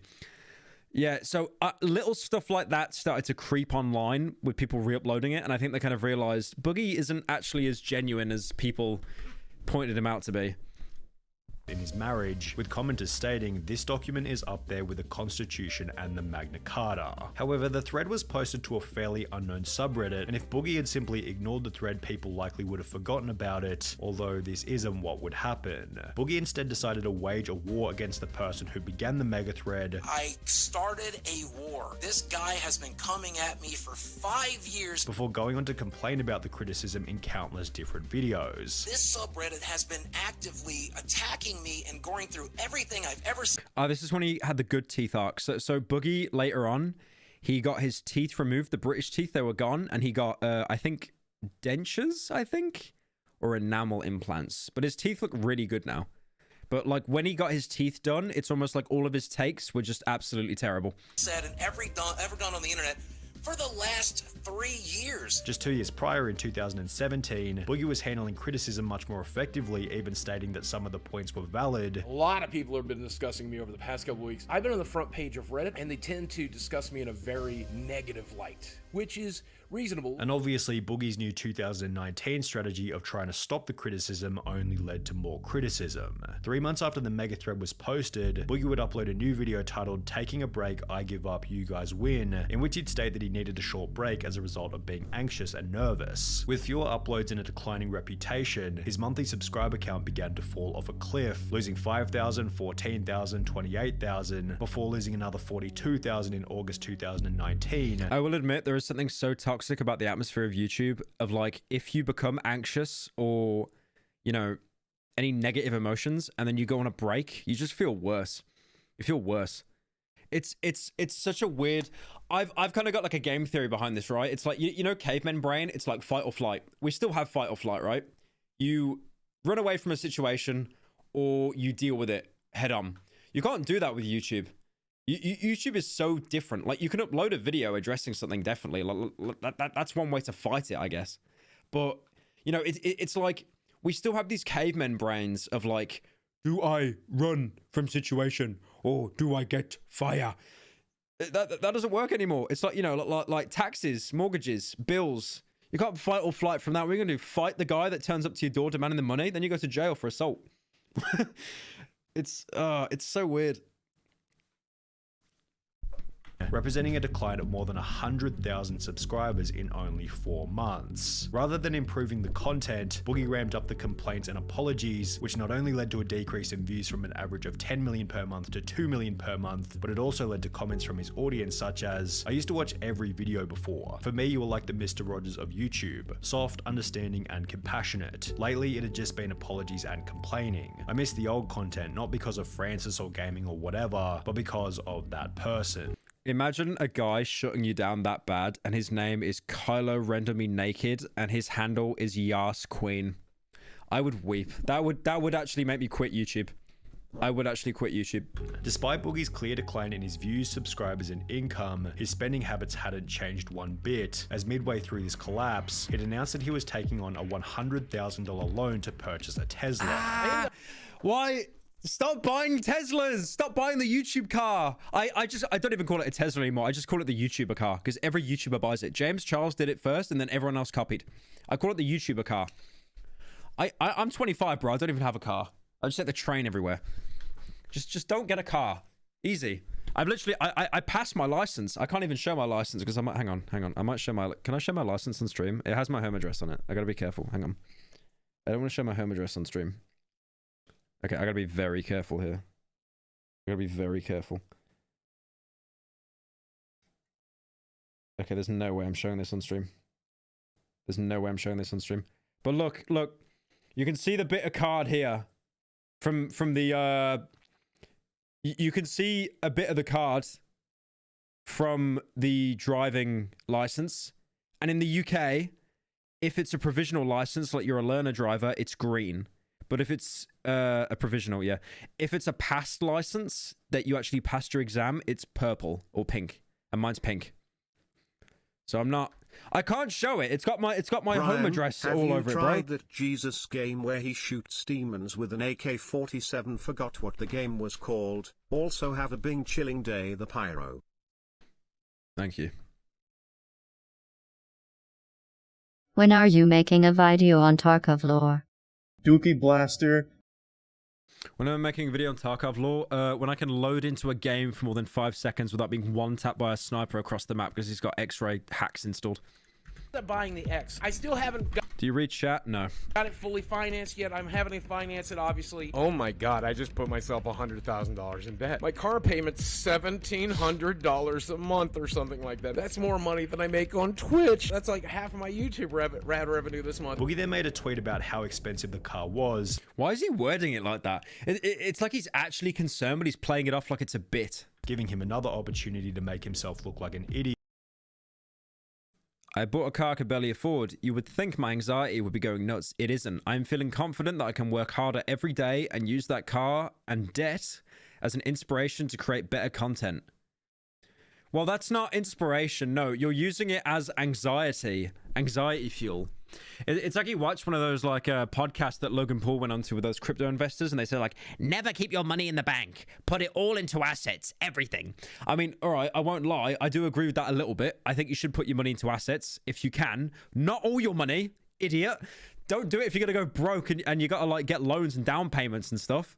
Yeah, so little stuff like that started to creep online with people re-uploading it, and I think they kind of realized Boogie isn't actually as genuine as people pointed him out to be. In his marriage, with commenters stating this document is up there with the Constitution and the Magna Carta. However, the thread was posted to a fairly unknown subreddit, and if Boogie had simply ignored the thread, people likely would have forgotten about it, although this isn't what would happen. Boogie instead decided to wage a war against the person who began the mega thread. I started a war. This guy has been coming at me for 5 years. Before going on to complain about the criticism in countless different videos. This subreddit has been actively attacking me and going through everything I've ever seen. This is when he had the good teeth arc. So Boogie, later on, he got his teeth removed, the British teeth, they were gone, and he got, I think, dentures, or enamel implants. But his teeth look really good now. But like when he got his teeth done, it's almost like all of his takes were just absolutely terrible. Said and ever done on the internet for the last 3 years. Just 2 years prior, in 2017, Boogie was handling criticism much more effectively, even stating that some of the points were valid. A lot of people have been discussing me over the past couple weeks. I've been on the front page of Reddit, and they tend to discuss me in a very negative light, which is reasonable. And obviously, Boogie's new 2019 strategy of trying to stop the criticism only led to more criticism. 3 months after the mega thread was posted, Boogie would upload a new video titled "Taking a Break, I Give Up, You Guys Win," in which he'd state that he needed a short break as a result of being anxious and nervous. With fewer uploads and a declining reputation, his monthly subscriber count began to fall off a cliff, losing 5,000, 14,000, 28,000, before losing another 42,000 in August 2019. I will admit there is something so toxic about the atmosphere of YouTube, of like, if you become anxious or, you know, any negative emotions and then you go on a break, you just feel worse. You feel worse. It's such a weird... I've kind of got like a game theory behind this, right? It's like, you know, caveman brain, it's like fight or flight. We still have fight or flight, right? You run away from a situation or you deal with it head on. You can't do that with YouTube. YouTube is so different. Like, you can upload a video addressing something, definitely. That's one way to fight it, I guess. But, you know, it's like, we still have these cavemen brains of like, do I run from situation or do I get fire? That doesn't work anymore. It's like, you know, like taxes, mortgages, bills. You can't fight or flight from that. What are you going to do? Fight the guy that turns up to your door demanding the money? Then you go to jail for assault. It's so weird. Representing a decline of more than 100,000 subscribers in only 4 months. Rather than improving the content, Boogie ramped up the complaints and apologies, which not only led to a decrease in views from an average of 10 million per month to 2 million per month, but it also led to comments from his audience such as, "I used to watch every video before. For me, you were like the Mr. Rogers of YouTube. Soft, understanding, and compassionate. Lately, it had just been apologies and complaining. I miss the old content, not because of Francis or gaming or whatever, but because of that person." Imagine a guy shutting you down that bad, and his name is Kylo Render Me Naked, and his handle is Yas Queen. I would weep. That would actually make me quit YouTube. I would actually quit YouTube. Despite Boogie's clear decline in his views, subscribers, and income, his spending habits hadn't changed one bit, as midway through this collapse, it announced that he was taking on a $100,000 loan to purchase a Tesla. Why? Stop buying Teslas! Stop buying the YouTube car! I don't even call it a Tesla anymore. I just call it the YouTuber car, because every YouTuber buys it. James Charles did it first, and then everyone else copied. I call it the YouTuber car. I'm 25, bro. I don't even have a car. I just take the train everywhere. Just don't get a car. Easy. I've literally... I passed my license. I can't even show my license, because I might... Hang on. I might show my... Can I show my license on stream? It has my home address on it. I gotta be careful. Hang on. I don't want to show my home address on stream. Okay, I gotta be very careful here. I gotta be very careful. Okay, there's no way I'm showing this on stream. There's no way I'm showing this on stream. But look. You can see the bit of card here. From the, you can see a bit of the card from the driving license. And in the UK, if it's a provisional license, like you're a learner driver, it's green. But if it's a provisional, yeah. If it's a passed license that you actually passed your exam, it's purple or pink. And mine's pink. So I'm not... I can't show it. It's got my Brian, home address all over it, bro. Have you tried that Jesus game where he shoots demons with an AK-47? Forgot what the game was called. Also have a Bing chilling day, the Pyro. Thank you. When are you making a video on Tarkov lore? Dookie Blaster. When I'm making a video on Tarkov lore, when I can load into a game for more than 5 seconds without being one-tapped by a sniper across the map because he's got X-ray hacks installed. Buying the X. I still haven't Do you read chat? No. got it fully financed yet. I'm having to finance it, obviously. Oh my god, I just put myself $100,000 in debt. My car payment's $1,700 a month or something like that. That's more money than I make on Twitch. That's like half of my YouTube rad revenue this month. Boogie then made a tweet about how expensive the car was. Why is he wording it like that? It's like he's actually concerned, but he's playing it off like it's a bit. Giving him another opportunity to make himself look like an idiot. I bought a car I could barely afford. You would think my anxiety would be going nuts. It isn't. I'm feeling confident that I can work harder every day and use that car and debt as an inspiration to create better content. Well, that's not inspiration. No, you're using it as anxiety fuel. It's like you watch one of those like podcasts that Logan Paul went onto with those crypto investors, and they say like, never keep your money in the bank, put it all into assets, everything. I mean, all right, I won't lie, I do agree with that a little bit. I think you should put your money into assets if you can. Not all your money, idiot. Don't do it if you're gonna go broke and you gotta like get loans and down payments and stuff.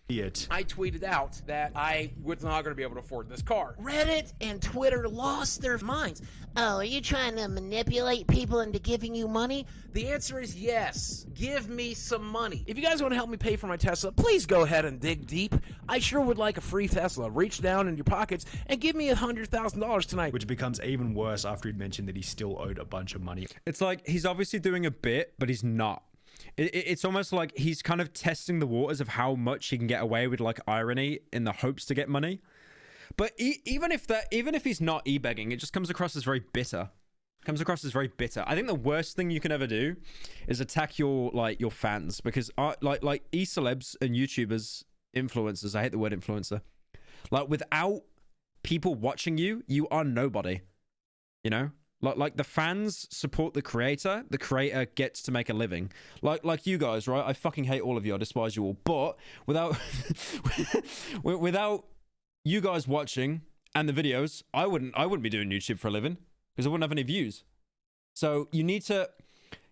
I tweeted out that I was not going to be able to afford this car. Reddit and Twitter lost their minds. Oh, are you trying to manipulate people into giving you money? The answer is yes. Give me some money. If you guys want to help me pay for my Tesla, please go ahead and dig deep. I sure would like a free Tesla. Reach down in your pockets and give me $100,000 tonight. Which becomes even worse after he'd mentioned that he still owed a bunch of money. It's like he's obviously doing a bit, but he's not. It's almost like he's kind of testing the waters of how much he can get away with like irony in the hopes to get money. But even if he's not e-begging, it just comes across as very bitter. I think the worst thing you can ever do is attack your fans, because like e-celebs and YouTubers, influencers, I hate the word influencer. Like without people watching you, you are nobody. You know? Like the fans support the creator gets to make a living. Like you guys, right? I fucking hate all of you. I despise you all. But without you guys watching and the videos, I wouldn't be doing YouTube for a living because I wouldn't have any views. So you need to,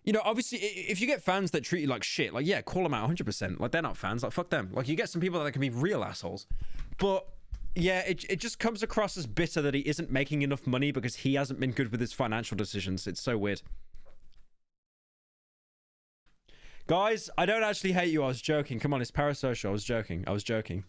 you know, obviously if you get fans that treat you like shit, like yeah, call them out 100%. Like they're not fans. Like fuck them. Like you get some people that can be real assholes, but. Yeah, it just comes across as bitter that he isn't making enough money because he hasn't been good with his financial decisions. It's so weird. Guys, I don't actually hate you. I was joking. Come on, it's parasocial. I was joking.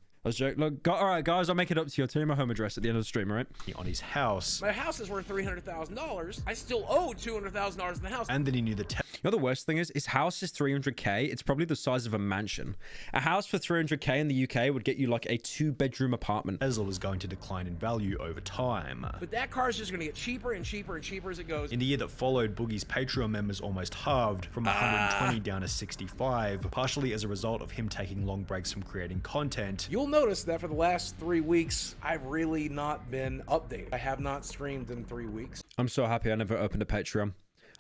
Look, all right, guys, I'll make it up to you. I'll tell you my home address at the end of the stream, all right? On his house. My house is worth $300,000. I still owe $200,000 in the house. And then he knew the... You know the worst thing is, his house is 300k. It's probably the size of a mansion. A house for 300k in the UK would get you like a 2-bedroom apartment. Tesla was going to decline in value over time. But that car is just going to get cheaper and cheaper and cheaper as it goes. In the year that followed, Boogie's Patreon members almost halved from 120 down to 65, partially as a result of him taking long breaks from creating content. You'll notice that for the last 3 weeks, I've really not been updated. I have not streamed in 3 weeks. I'm so happy I never opened a Patreon.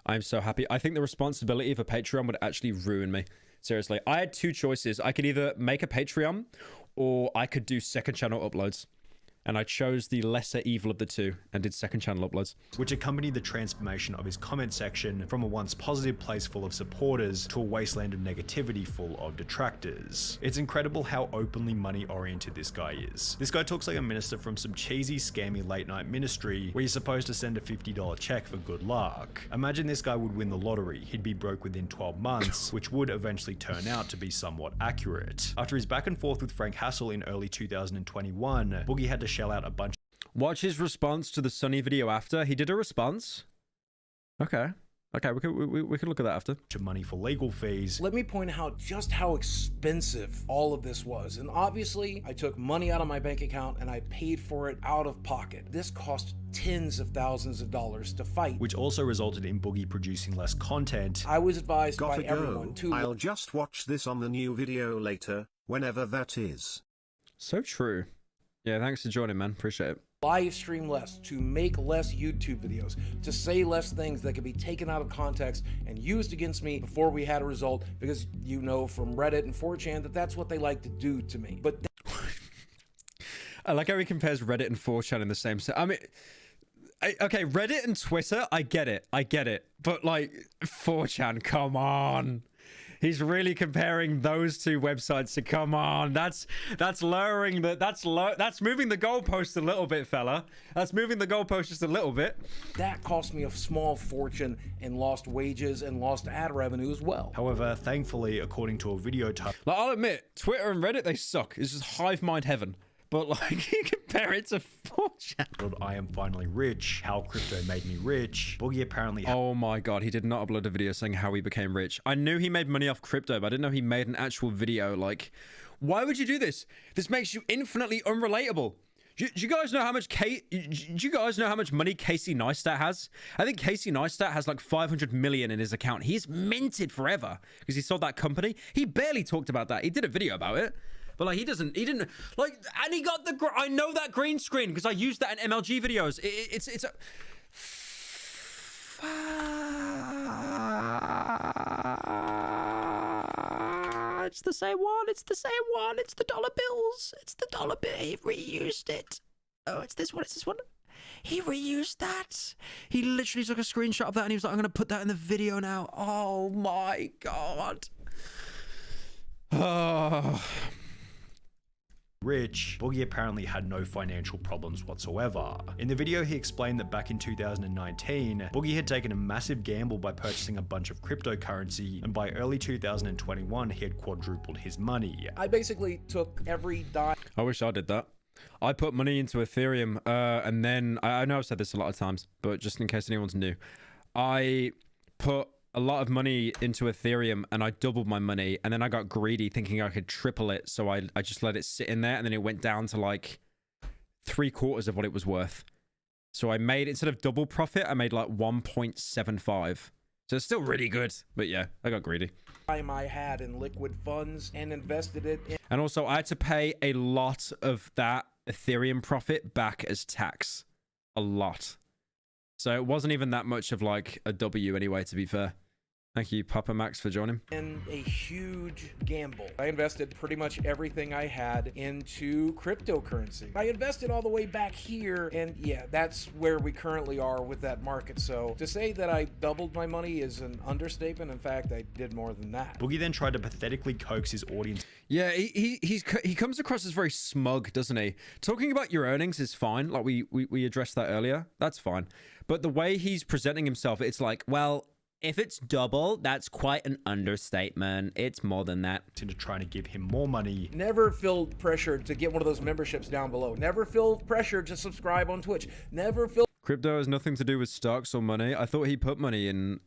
I'm so happy. I think the responsibility of a Patreon would actually ruin me. Seriously. I had 2 choices. I could either make a Patreon or I could do second channel uploads. And I chose the lesser evil of the 2 and did second channel uploads. Which accompanied the transformation of his comment section from a once positive place full of supporters to a wasteland of negativity full of detractors. It's incredible how openly money oriented this guy is. This guy talks like a minister from some cheesy, scammy late night ministry where you're supposed to send a $50 check for good luck. Imagine this guy would win the lottery. He'd be broke within 12 months, which would eventually turn out to be somewhat accurate. After his back and forth with Frank Hassel in early 2021, Boogie had to shell out a bunch. Watch his response to the Sunny video after. He did a response. Okay. Okay, we could look at that after. Money for legal fees. Let me point out just how expensive all of this was. And obviously, I took money out of my bank account and I paid for it out of pocket. This cost tens of thousands of dollars to fight. Which also resulted in Boogie producing less content. I was advised by Gotta everyone go. to... I'll just watch this on the new video later, whenever that is. So true. Yeah, thanks for joining, man. Appreciate it. Live stream less, to make less YouTube videos, to say less things that could be taken out of context and used against me before we had a result, because you know from Reddit and 4chan that that's what they like to do to me. But I like how he compares Reddit and 4chan in the same set. I mean, okay, Reddit and Twitter, I get it. But like 4chan, come on. He's really comparing those two websites to, come on. That's lowering the, that's moving the goalpost a little bit, fella. That's moving the goalpost just a little bit. That cost me a small fortune and lost wages and lost ad revenue as well. However, thankfully, according to a video title, like, I'll admit, Twitter and Reddit, they suck. It's just hive mind heaven. But like, you compare it to 4chan. I Am Finally Rich, How Crypto Made Me Rich. Boogie apparently... Oh my god, he did not upload a video saying how he became rich. I knew he made money off crypto, but I didn't know he made an actual video. Like, why would you do this? This makes you infinitely unrelatable. Do you guys know how much money Casey Neistat has? I think Casey Neistat has like 500 million in his account. He's minted forever because he sold that company. He barely talked about that. He did a video about it. But like, he didn't like, and he got the, I know that green screen because I used that in MLG videos. It's a, it's the same one. It's the same one. It's the dollar bills. It's the dollar bill. He reused it. Oh, it's this one. It's this one. He reused that. He literally took a screenshot of that and he was like, I'm going to put that in the video now. Oh my God. Oh. Rich, Boogie apparently had no financial problems whatsoever. In the video, he explained that back in 2019, Boogie had taken a massive gamble by purchasing a bunch of cryptocurrency, and by early 2021, he had quadrupled his money. I basically took every dime. I wish I did that. I put money into Ethereum, and then, I know I've said this a lot of times, but just in case anyone's new, I put a lot of money into Ethereum and I doubled my money, and then I got greedy thinking I could triple it, so I just let it sit in there, and then it went down to like 3/4 of what it was worth. So I made, instead of double profit, I made like 1.75. So it's still really good, but yeah, I got greedy. I had in liquid funds and invested it in. And also I had to pay a lot of that Ethereum profit back as tax. A lot. So it wasn't even that much of like a W anyway, to be fair. Thank you, Papa Max, for joining. And a huge gamble. I invested pretty much everything I had into cryptocurrency. I invested all the way back here, and yeah, that's where we currently are with that market. So to say that I doubled my money is an understatement. In fact, I did more than that. Boogie then tried to pathetically coax his audience. Yeah, he comes across as very smug, doesn't he? Talking about your earnings is fine. Like we addressed that earlier. That's fine. But the way he's presenting himself, it's like, well, if it's double, that's quite an understatement. It's more than that. Into trying to give him more money. Never feel pressured to get one of those memberships down below. Never feel pressured to subscribe on Twitch. Never feel... Crypto has nothing to do with stocks or money. I thought he put money in...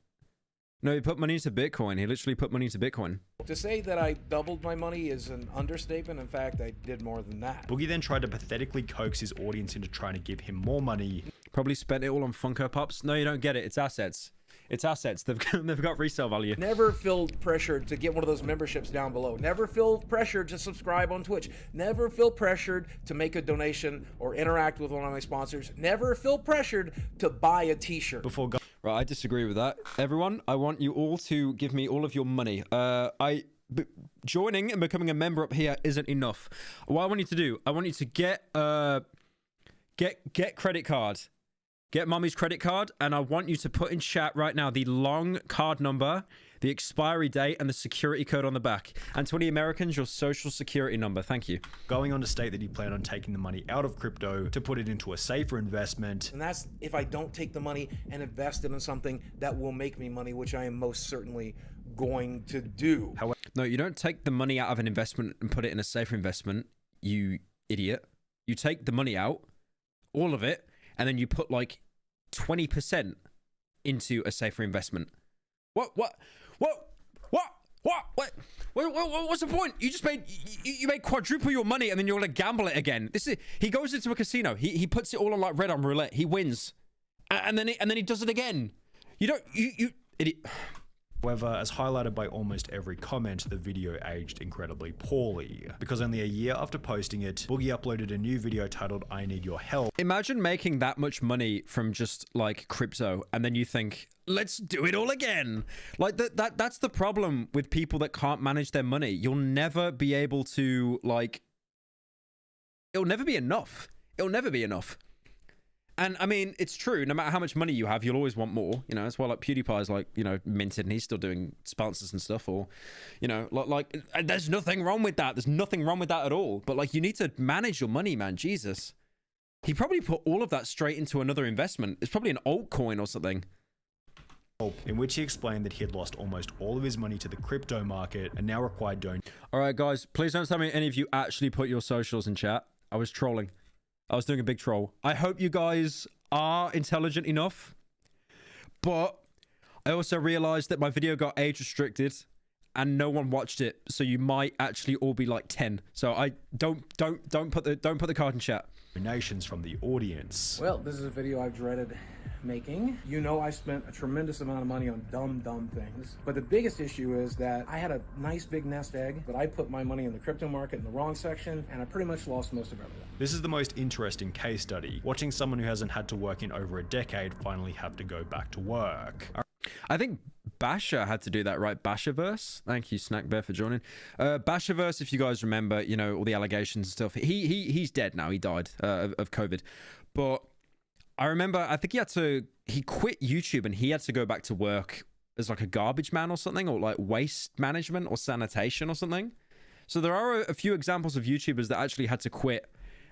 No, he put money into Bitcoin. He literally put money into Bitcoin. To say that I doubled my money is an understatement. In fact, I did more than that. Boogie then tried to pathetically coax his audience into trying to give him more money. Probably spent it all on Funko Pops. No, you don't get it. It's assets. It's assets. They've got resale value. Never feel pressured to get one of those memberships down below. Never feel pressured to subscribe on Twitch. Never feel pressured to make a donation or interact with one of my sponsors. Never feel pressured to buy a t-shirt. Right, I disagree with that. Everyone, I want you all to give me all of your money. Joining and becoming a member up here isn't enough. What I want you to do, I want you to get credit card. Get mommy's credit card, and I want you to put in chat right now the long card number, the expiry date, and the security code on the back. And to any Americans, your social security number. Thank you. Going on to state that he planned on taking the money out of crypto to put it into a safer investment. And that's if I don't take the money and invest it in something that will make me money, which I am most certainly going to do. No, you don't take the money out of an investment and put it in a safer investment, you idiot. You take the money out, all of it, and then you put like 20% into a safer investment. What? What's the point? You just made you made quadruple your money and then you're gonna gamble it again. He goes into a casino. He puts it all on like red on roulette. He wins, and then he does it again. You idiot. However, as highlighted by almost every comment, the video aged incredibly poorly, because only a year after posting it, Boogie uploaded a new video titled I Need Your Help. Imagine making that much money from just like crypto and then you think, let's do it all again. Like that's the problem with people that can't manage their money. You'll never be able to, like, it'll never be enough. It'll never be enough. And I mean, it's true. No matter how much money you have, you'll always want more. You know, that's why like PewDiePie's like, you know, minted and he's still doing sponsors and stuff. Or, you know, like there's nothing wrong with that. There's nothing wrong with that at all. But like, you need to manage your money, man. Jesus. He probably put all of that straight into another investment. It's probably an altcoin or something. In which he explained that he had lost almost all of his money to the crypto market and now required donations. All right, guys, please don't tell me any of you actually put your socials in chat. I was trolling. I was doing a big troll. I hope you guys are intelligent enough, but I also realized that my video got age restricted and no one watched it, so you might actually all be like 10. So I don't put the card in chat. Donations from the audience. Well, this is a video I've dreaded making. You know, I spent a tremendous amount of money on dumb things, but the biggest issue is that I had a nice big nest egg, but I put my money in the crypto market in the wrong section, and I pretty much lost most of everything. This is the most interesting case study, watching someone who hasn't had to work in over a decade finally have to go back to work. I think Basher had to do that, right? Basherverse. Thank you, Snack Bear, for joining. Basherverse, if you guys remember, you know, all the allegations and stuff. He's dead now. He died of COVID. But I remember, I think he quit YouTube and he had to go back to work as like a garbage man or something, or like waste management or sanitation or something. So there are a few examples of YouTubers that actually had to quit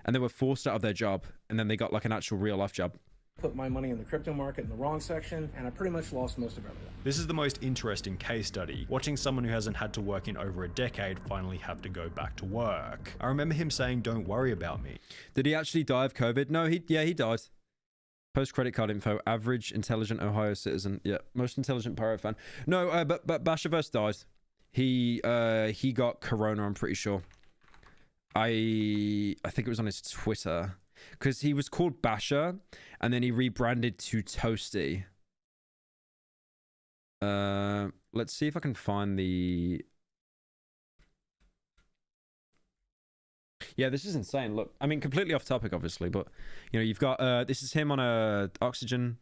and they were forced out of their job and then they got like an actual real life job. Put my money in the crypto market in the wrong section, and I pretty much lost most of everything. This is the most interesting case study, watching someone who hasn't had to work in over a decade finally have to go back to work. I remember him saying, "Don't worry about me." Did he actually die of COVID? No, he died. Post credit card info, average intelligent Ohio citizen. Yeah, most intelligent Pyro fan. No, but Basherverse died. He got corona, I'm pretty sure. I think it was on his Twitter. Because he was called Basher, and then he rebranded to Toasty. Let's see if I can find the... Yeah, this is insane. Look, I mean, completely off topic, obviously, but, you know, you've got... this is him on a oxygen,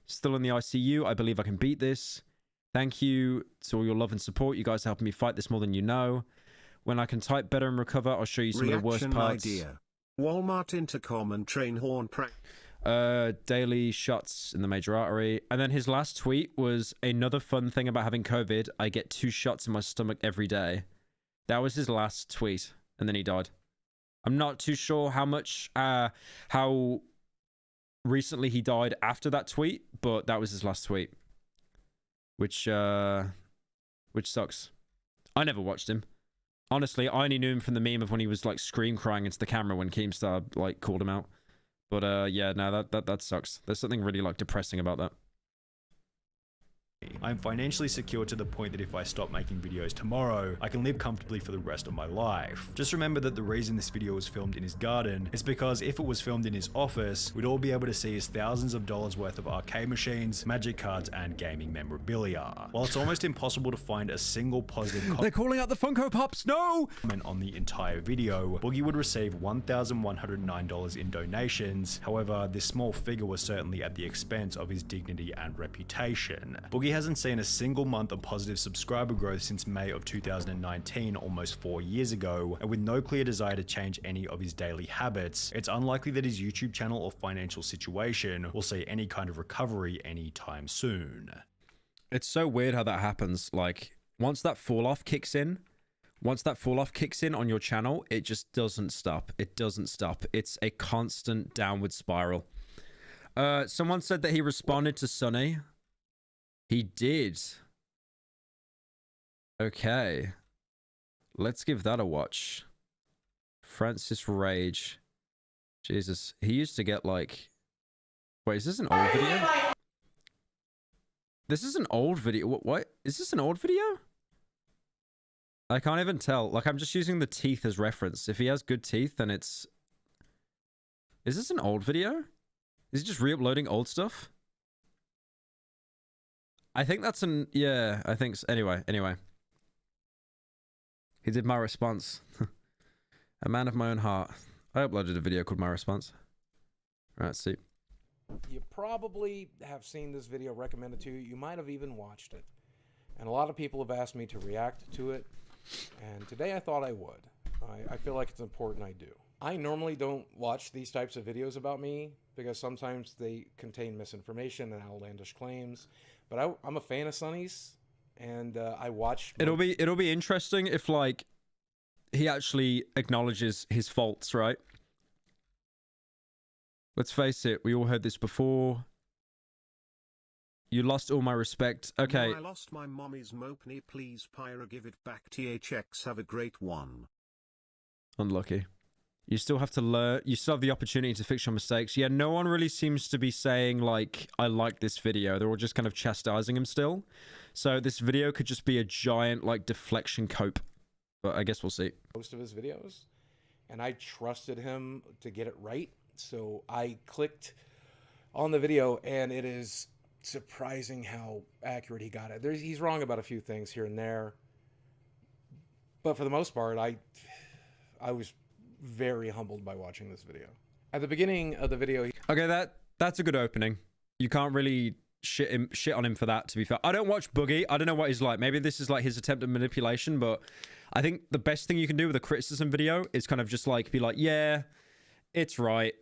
still in the ICU. I believe I can beat this. Thank you to all your love and support. You guys helping me fight this more than you know. When I can type better and recover, I'll show you some of the worst parts. Idea. Walmart intercom and train horn prank. Daily shots in the major artery. And then his last tweet was, another fun thing about having COVID, I get 2 shots in my stomach every day. That was his last tweet. And then he died. I'm not too sure how recently he died after that tweet, but that was his last tweet. Which sucks. I never watched him. Honestly, I only knew him from the meme of when he was like scream crying into the camera when Keemstar like called him out. But yeah, no, that sucks. There's something really like depressing about that. I'm financially secure to the point that if I stop making videos tomorrow, I can live comfortably for the rest of my life. Just remember that the reason this video was filmed in his garden is because if it was filmed in his office, we'd all be able to see his thousands of dollars worth of arcade machines, magic cards, and gaming memorabilia. While it's almost impossible to find a single positive They're calling out the Funko Pops, no! comment on the entire video, Boogie would receive $1,109 in donations. However, this small figure was certainly at the expense of his dignity and reputation. Boogie hasn't seen a single month of positive subscriber growth since May of 2019, almost 4 years ago, and with no clear desire to change any of his daily habits, it's unlikely that his YouTube channel or financial situation will see any kind of recovery anytime soon. It's so weird how that happens. Like, once that fall off kicks in on your channel, it just doesn't stop. It doesn't stop. It's a constant downward spiral. Someone said that he responded to Sunny. He did. Okay. Let's give that a watch. Francis Rage. Jesus. He used to get like... Wait, is this an old video? This is an old video. What? Is this an old video? I can't even tell. Like, I'm just using the teeth as reference. If he has good teeth, then it's... Is this an old video? Is he just re-uploading old stuff? I think that's an... Yeah, I think so. Anyway. He did my response. A man of my own heart. I uploaded a video called My Response. Right, let's see. You probably have seen this video recommended to you. You might have even watched it. And a lot of people have asked me to react to it. And today I thought I would. I feel like it's important I do. I normally don't watch these types of videos about me because sometimes they contain misinformation and outlandish claims. But I'm a fan of Sonny's, and I watch... It'll be interesting if, like, he actually acknowledges his faults, right? Let's face it, we all heard this before. You lost all my respect. Okay. No, I lost my mommy's mopney. Please, Pyro, give it back. THX, have a great one. Unlucky. You still have to learn. You still have the opportunity to fix your mistakes. Yeah, no one really seems to be saying, like, I like this video. They're all just kind of chastising him still. So this video could just be a giant, like, deflection cope. But I guess we'll see. Most of his videos. And I trusted him to get it right. So I clicked on the video, and it is surprising how accurate he got it. He's wrong about a few things here and there. But for the most part, I was very humbled by watching this video. At the beginning of the video... Okay, that's a good opening. You can't really shit on him for that, to be fair. I don't watch Boogie. I don't know what he's like. Maybe this is like his attempt at manipulation, but I think the best thing you can do with a criticism video is kind of just like, be like, yeah, it's right.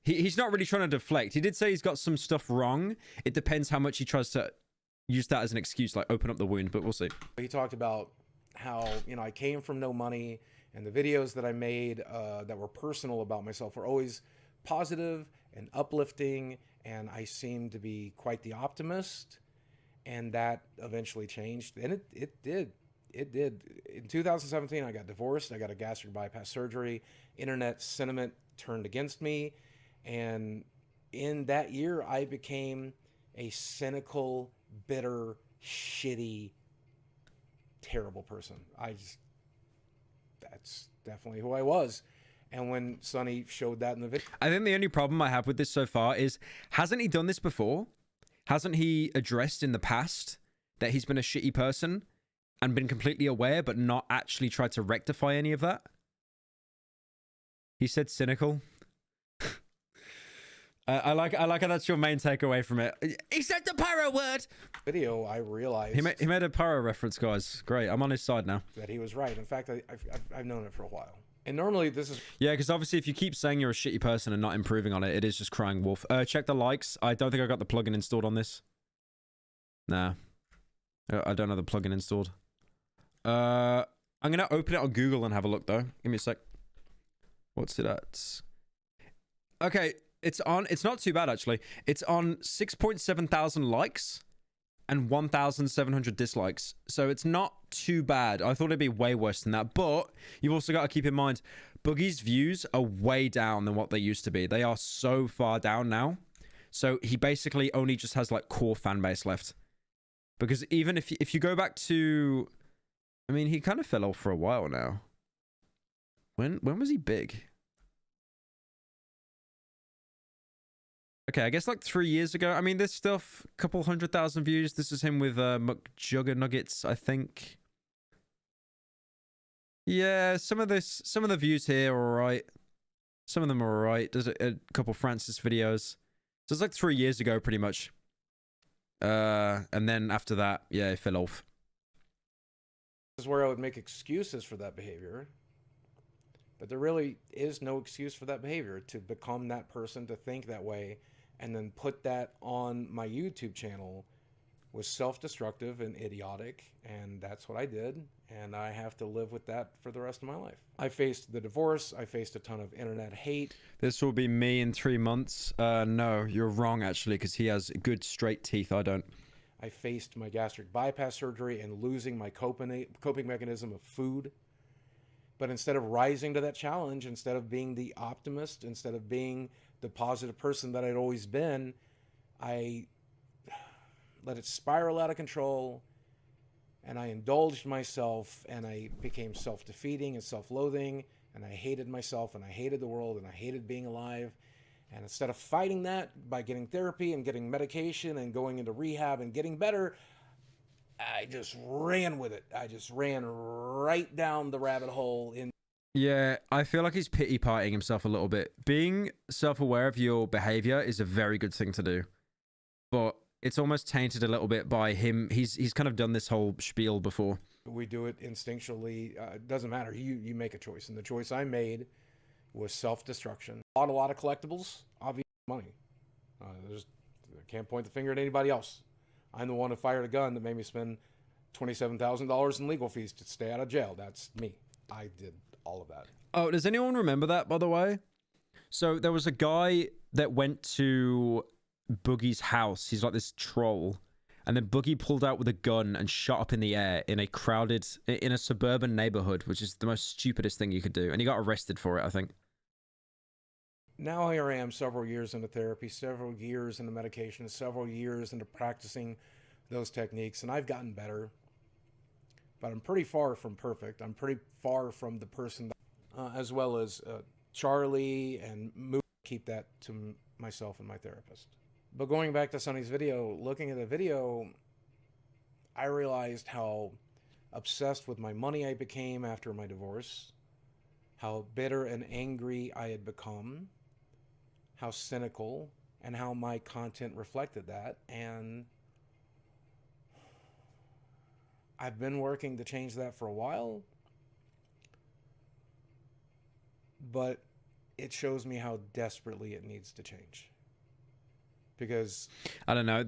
He's not really trying to deflect. He did say he's got some stuff wrong. It depends how much he tries to use that as an excuse, like open up the wound, but we'll see. He talked about how, you know, I came from no money, and the videos that I made that were personal about myself were always positive and uplifting, and I seemed to be quite the optimist, and that eventually changed, and it did. It did. In 2017, I got divorced. I got a gastric bypass surgery. Internet sentiment turned against me. And in that year, I became a cynical, bitter, shitty, terrible person. That's definitely who I was. And when Sonny showed that in the video... I think the only problem I have with this so far is, hasn't he done this before? Hasn't he addressed in the past that he's been a shitty person and been completely aware but not actually tried to rectify any of that? He said cynical. I like how that's your main takeaway from it. He said the Pyro word! Video, I realized... He made a Pyro reference, guys. Great, I'm on his side now. That he was right. In fact, I've known it for a while. And normally this is... Yeah, because obviously if you keep saying you're a shitty person and not improving on it, it is just crying wolf. Check the likes. I don't think I got the plugin installed on this. Nah. I don't have the plugin installed. I'm going to open it on Google and have a look, though. Give me a sec. What's it at? Okay. It's not too bad, actually. It's on 6.7 thousand likes and 1,700 dislikes. So it's not too bad. I thought it'd be way worse than that. But you've also got to keep in mind, Boogie's views are way down than what they used to be. They are so far down now. So he basically only just has like core fan base left. Because even if you go back to... I mean, he kind of fell off for a while now. When was he big? Okay, I guess like 3 years ago. I mean, this stuff, a couple 100,000 views. This is him with McJugger Nuggets, I think. Yeah, some of the views here are alright. Some of them are alright. There's a couple Francis videos. So it's like 3 years ago, pretty much. And then after that, yeah, it fell off. This is where I would make excuses for that behavior. But there really is no excuse for that behavior, to become that person, to think that way, and then put that on my YouTube channel was self-destructive and idiotic, and that's what I did, and I have to live with that for the rest of my life. I faced the divorce. I faced a ton of internet hate. This will be me in 3 months. No, you're wrong, actually, because he has good straight teeth. I don't. I faced my gastric bypass surgery and losing my coping mechanism of food. But instead of rising to that challenge, instead of being the optimist, instead of being the positive person that I'd always been, I let it spiral out of control, and I indulged myself, and I became self-defeating and self-loathing, and I hated myself, and I hated the world, and I hated being alive. And instead of fighting that by getting therapy and getting medication and going into rehab and getting better, I just ran with it. I just ran right down the rabbit hole. Yeah, I feel like he's pity-partying himself a little bit. Being self-aware of your behavior is a very good thing to do, but it's almost tainted a little bit by him. He's kind of done this whole spiel before. We do it instinctually. It doesn't matter. You make a choice, and the choice I made was self-destruction. Bought a lot of collectibles, obviously money. I can't point the finger at anybody else. I'm the one who fired a gun that made me spend $27,000 in legal fees to stay out of jail. That's me. I did all of that. Oh, does anyone remember that, by the way? So there was a guy that went to Boogie's house. He's like this troll. And then Boogie pulled out with a gun and shot up in the air in a suburban neighborhood, which is the most stupidest thing you could do. And he got arrested for it, I think. Now here I am, several years into therapy, several years into medication, several years into practicing those techniques, and I've gotten better. But I'm pretty far from perfect. I'm pretty far from the person, as well as Charlie and Moo. Keep that to myself and my therapist. But going back to Sonny's video, looking at the video, I realized how obsessed with my money I became after my divorce, how bitter and angry I had become, how cynical, and how my content reflected that. And I've been working to change that for a while, but it shows me how desperately it needs to change. Because I don't know,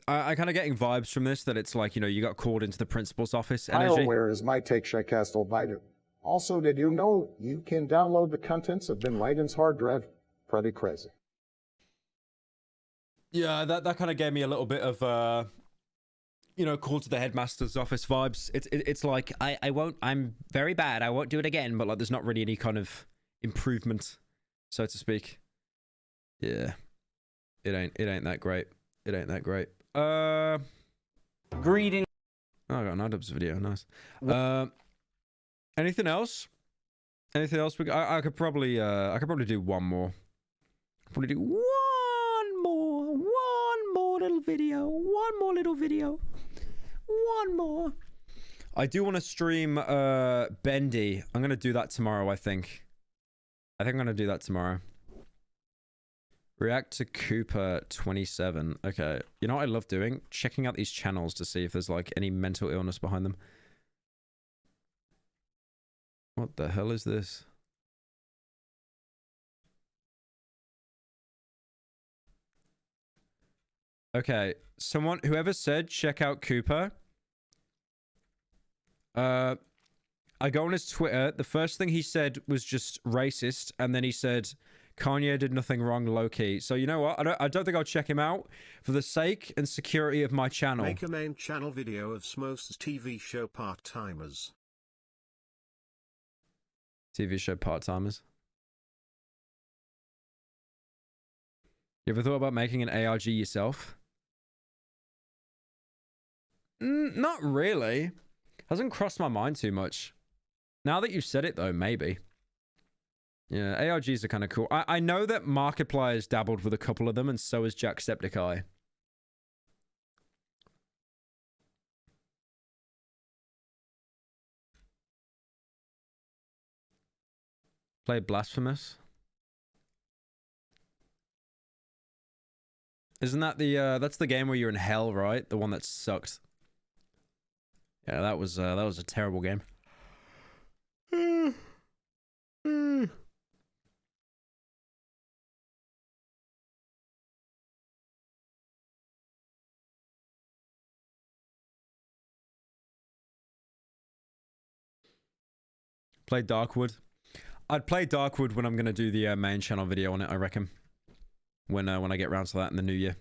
I kind of getting vibes from this that it's like, you know, you got called into the principal's office. Bioware is my take, Shitecastle Baidu. Also, did you know you can download the contents of Bin Laden's hard drive? Pretty crazy. Yeah, that kind of gave me a little bit of, you know, call to the headmaster's office vibes. It's like, I won't, I'm very bad, I won't do it again, but like there's not really any kind of improvement, so to speak. Yeah. It ain't that great. It ain't that great. Greeting. Oh, I got an iDubbbz video. Nice. Anything else? Anything else? I could probably do one more. Probably do one more little video. One more little video. One more. I do want to stream Bendy. I'm gonna do that tomorrow. I think I'm gonna do that tomorrow. React to Cooper 27. Okay. You know what I love doing? Checking out these channels to see if there's like any mental illness behind them. What the hell is this? Okay. Whoever said check out Cooper. I go on his Twitter. The first thing he said was just racist. And then he said, Kanye did nothing wrong, low-key. So you know what? I don't think I'll check him out for the sake and security of my channel. Make a main channel video of Smos's TV show Part-Timers. TV show Part-Timers. You ever thought about making an ARG yourself? Not really. Hasn't crossed my mind too much. Now that you've said it though, maybe. Yeah, ARGs are kind of cool. I know that Markiplier's dabbled with a couple of them, and so is Jacksepticeye. Play Blasphemous. Isn't that that's the game where you're in hell, right? The one that sucked. Yeah, that was a terrible game. Play Darkwood. I'd play Darkwood when I'm gonna do the main channel video on it, I reckon. When I get round to that in the new year.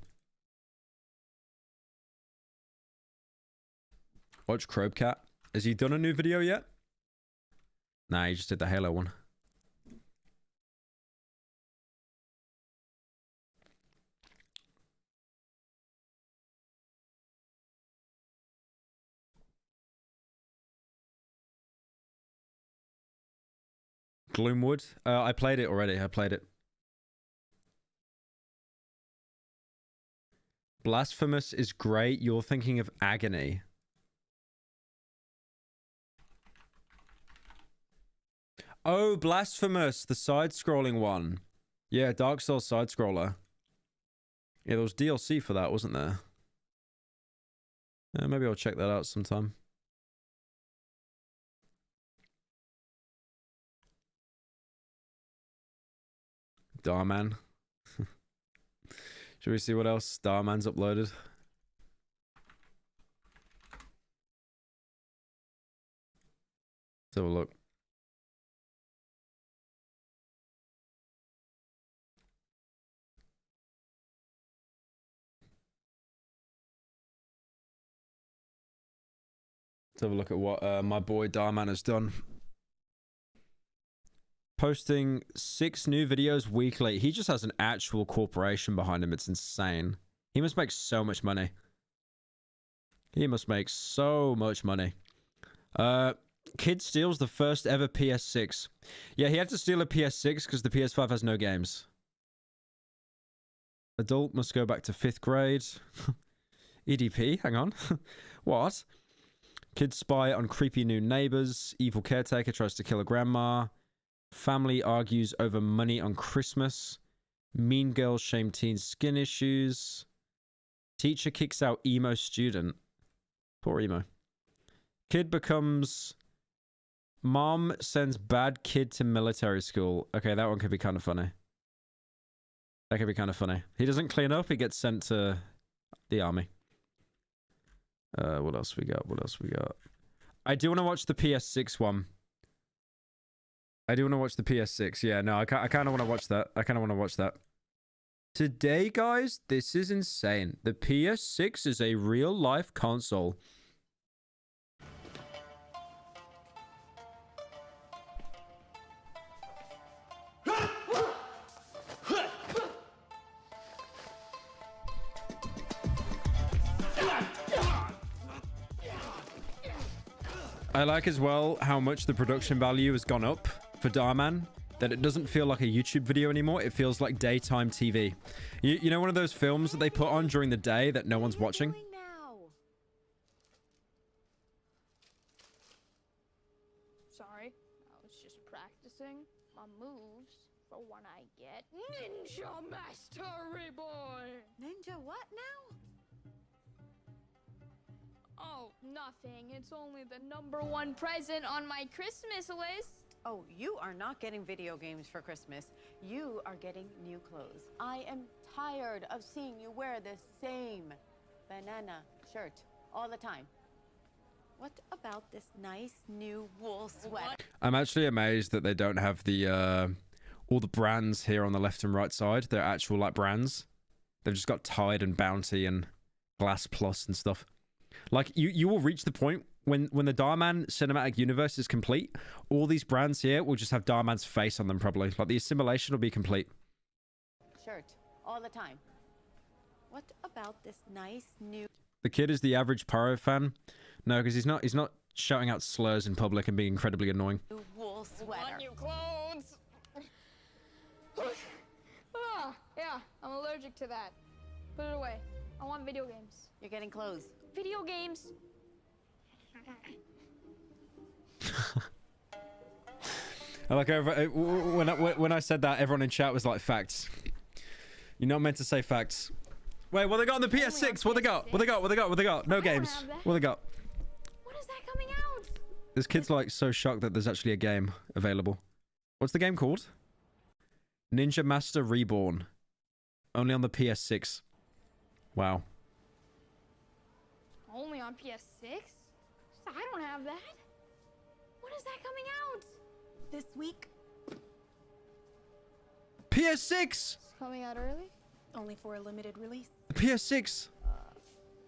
Watch Crobecat. Has he done a new video yet? Nah, he just did the Halo one. Gloomwood. I played it already. I played it. Blasphemous is great. You're thinking of Agony. Oh, Blasphemous, the side-scrolling one. Yeah, Dark Souls side-scroller. Yeah, there was DLC for that, wasn't there? Maybe I'll check that out sometime. Starman. Should we see what else Starman's uploaded? Let's have a look. Let's have a look at what my boy Darman has done. Posting 6 new videos weekly. He just has an actual corporation behind him. It's insane. He must make so much money. He must make so much money. Kid steals the first ever PS6. Yeah, he had to steal a PS6 because the PS5 has no games. Adult must go back to 5th grade. EDP, hang on. What? Kids spy on creepy new neighbors. Evil caretaker tries to kill a grandma. Family argues over money on Christmas. Mean girls shame teens' skin issues. Teacher kicks out emo student. Poor emo. Kid becomes... Mom sends bad kid to military school. Okay, that one could be kind of funny. That could be kind of funny. He doesn't clean up, he gets sent to the army. What else we got? What else we got? I do want to watch the PS6 one. I do want to watch the PS6. Yeah, no, I kind of want to watch that. I kind of want to watch that. Today, guys, this is insane. The PS6 is a real-life console. I like as well how much the production value has gone up for Darman, that it doesn't feel like a YouTube video anymore. It feels like daytime TV. You know, one of those films that they put on during the day that no one's watching? Sorry, I was just practicing my moves for when I get Ninja Mastery Boy. Ninja what now? Oh, nothing. It's only the #1 present on my Christmas list. Oh, you are not getting video games for Christmas. You are getting new clothes. I am tired of seeing you wear the same banana shirt all the time. What about this nice new wool sweater? I'm actually amazed that they don't have the all the brands here on the left and right side. They're actual like brands. They've just got Tide and Bounty and Glass Plus and stuff. Like you will reach the point when the Darman cinematic universe is complete, all these brands here will just have Darman's face on them probably. Like the assimilation will be complete. Shirt all the time. What about this nice new... The kid is the average Pyro fan. No, because he's not shouting out slurs in public and being incredibly annoying. Wool sweater. I want new clothes. Ah, yeah, I'm allergic to that. Put it away. I want video games. You're getting clothes. Video games. I like when I said that, everyone in chat was like, facts. You're not meant to say facts. Wait, what they got on the PS6? What they got? What they got? What they got? What they got? No games. What they got? When is that coming out? This kid's like so shocked that there's actually a game available. What's the game called? Ninja Master Reborn. Only on the PS6. Wow. Only on PS6? I don't have that. When is that coming out? This week. PS6! It's coming out early? Only for a limited release. The PS6!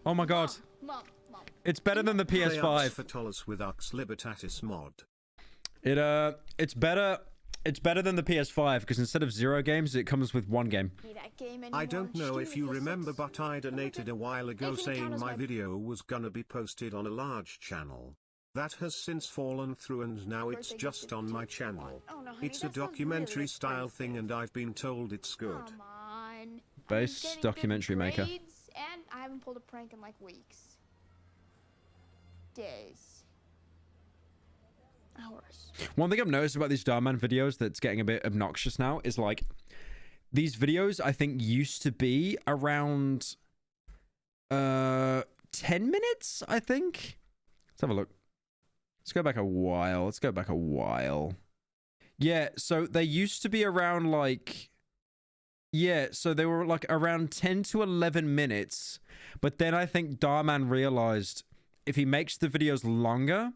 Oh my god. Mom. It's better than the PS5. Fatalis with Ux Libertatis mod. It's better than the PS5 because instead of 0 games, it comes with 1 game. I don't know if you remember, but I donated a while ago saying my video was gonna be posted on a large channel. That has since fallen through and now it's just on my channel. Oh, no, honey, It's a that sounds really documentary style expensive. thing and I've been told it's good. Come on. Base Getting good documentary maker. grades, and I haven't pulled a prank in like weeks. Days. Hours. One thing I've noticed about these Starman videos that's getting a bit obnoxious now is like these videos I think used to be around 10 minutes, I think. Let's have a look. Let's go back a while. Yeah, so they used to be around like... Yeah, so they were like around 10 to 11 minutes. But then I think Darman realized if he makes the videos longer,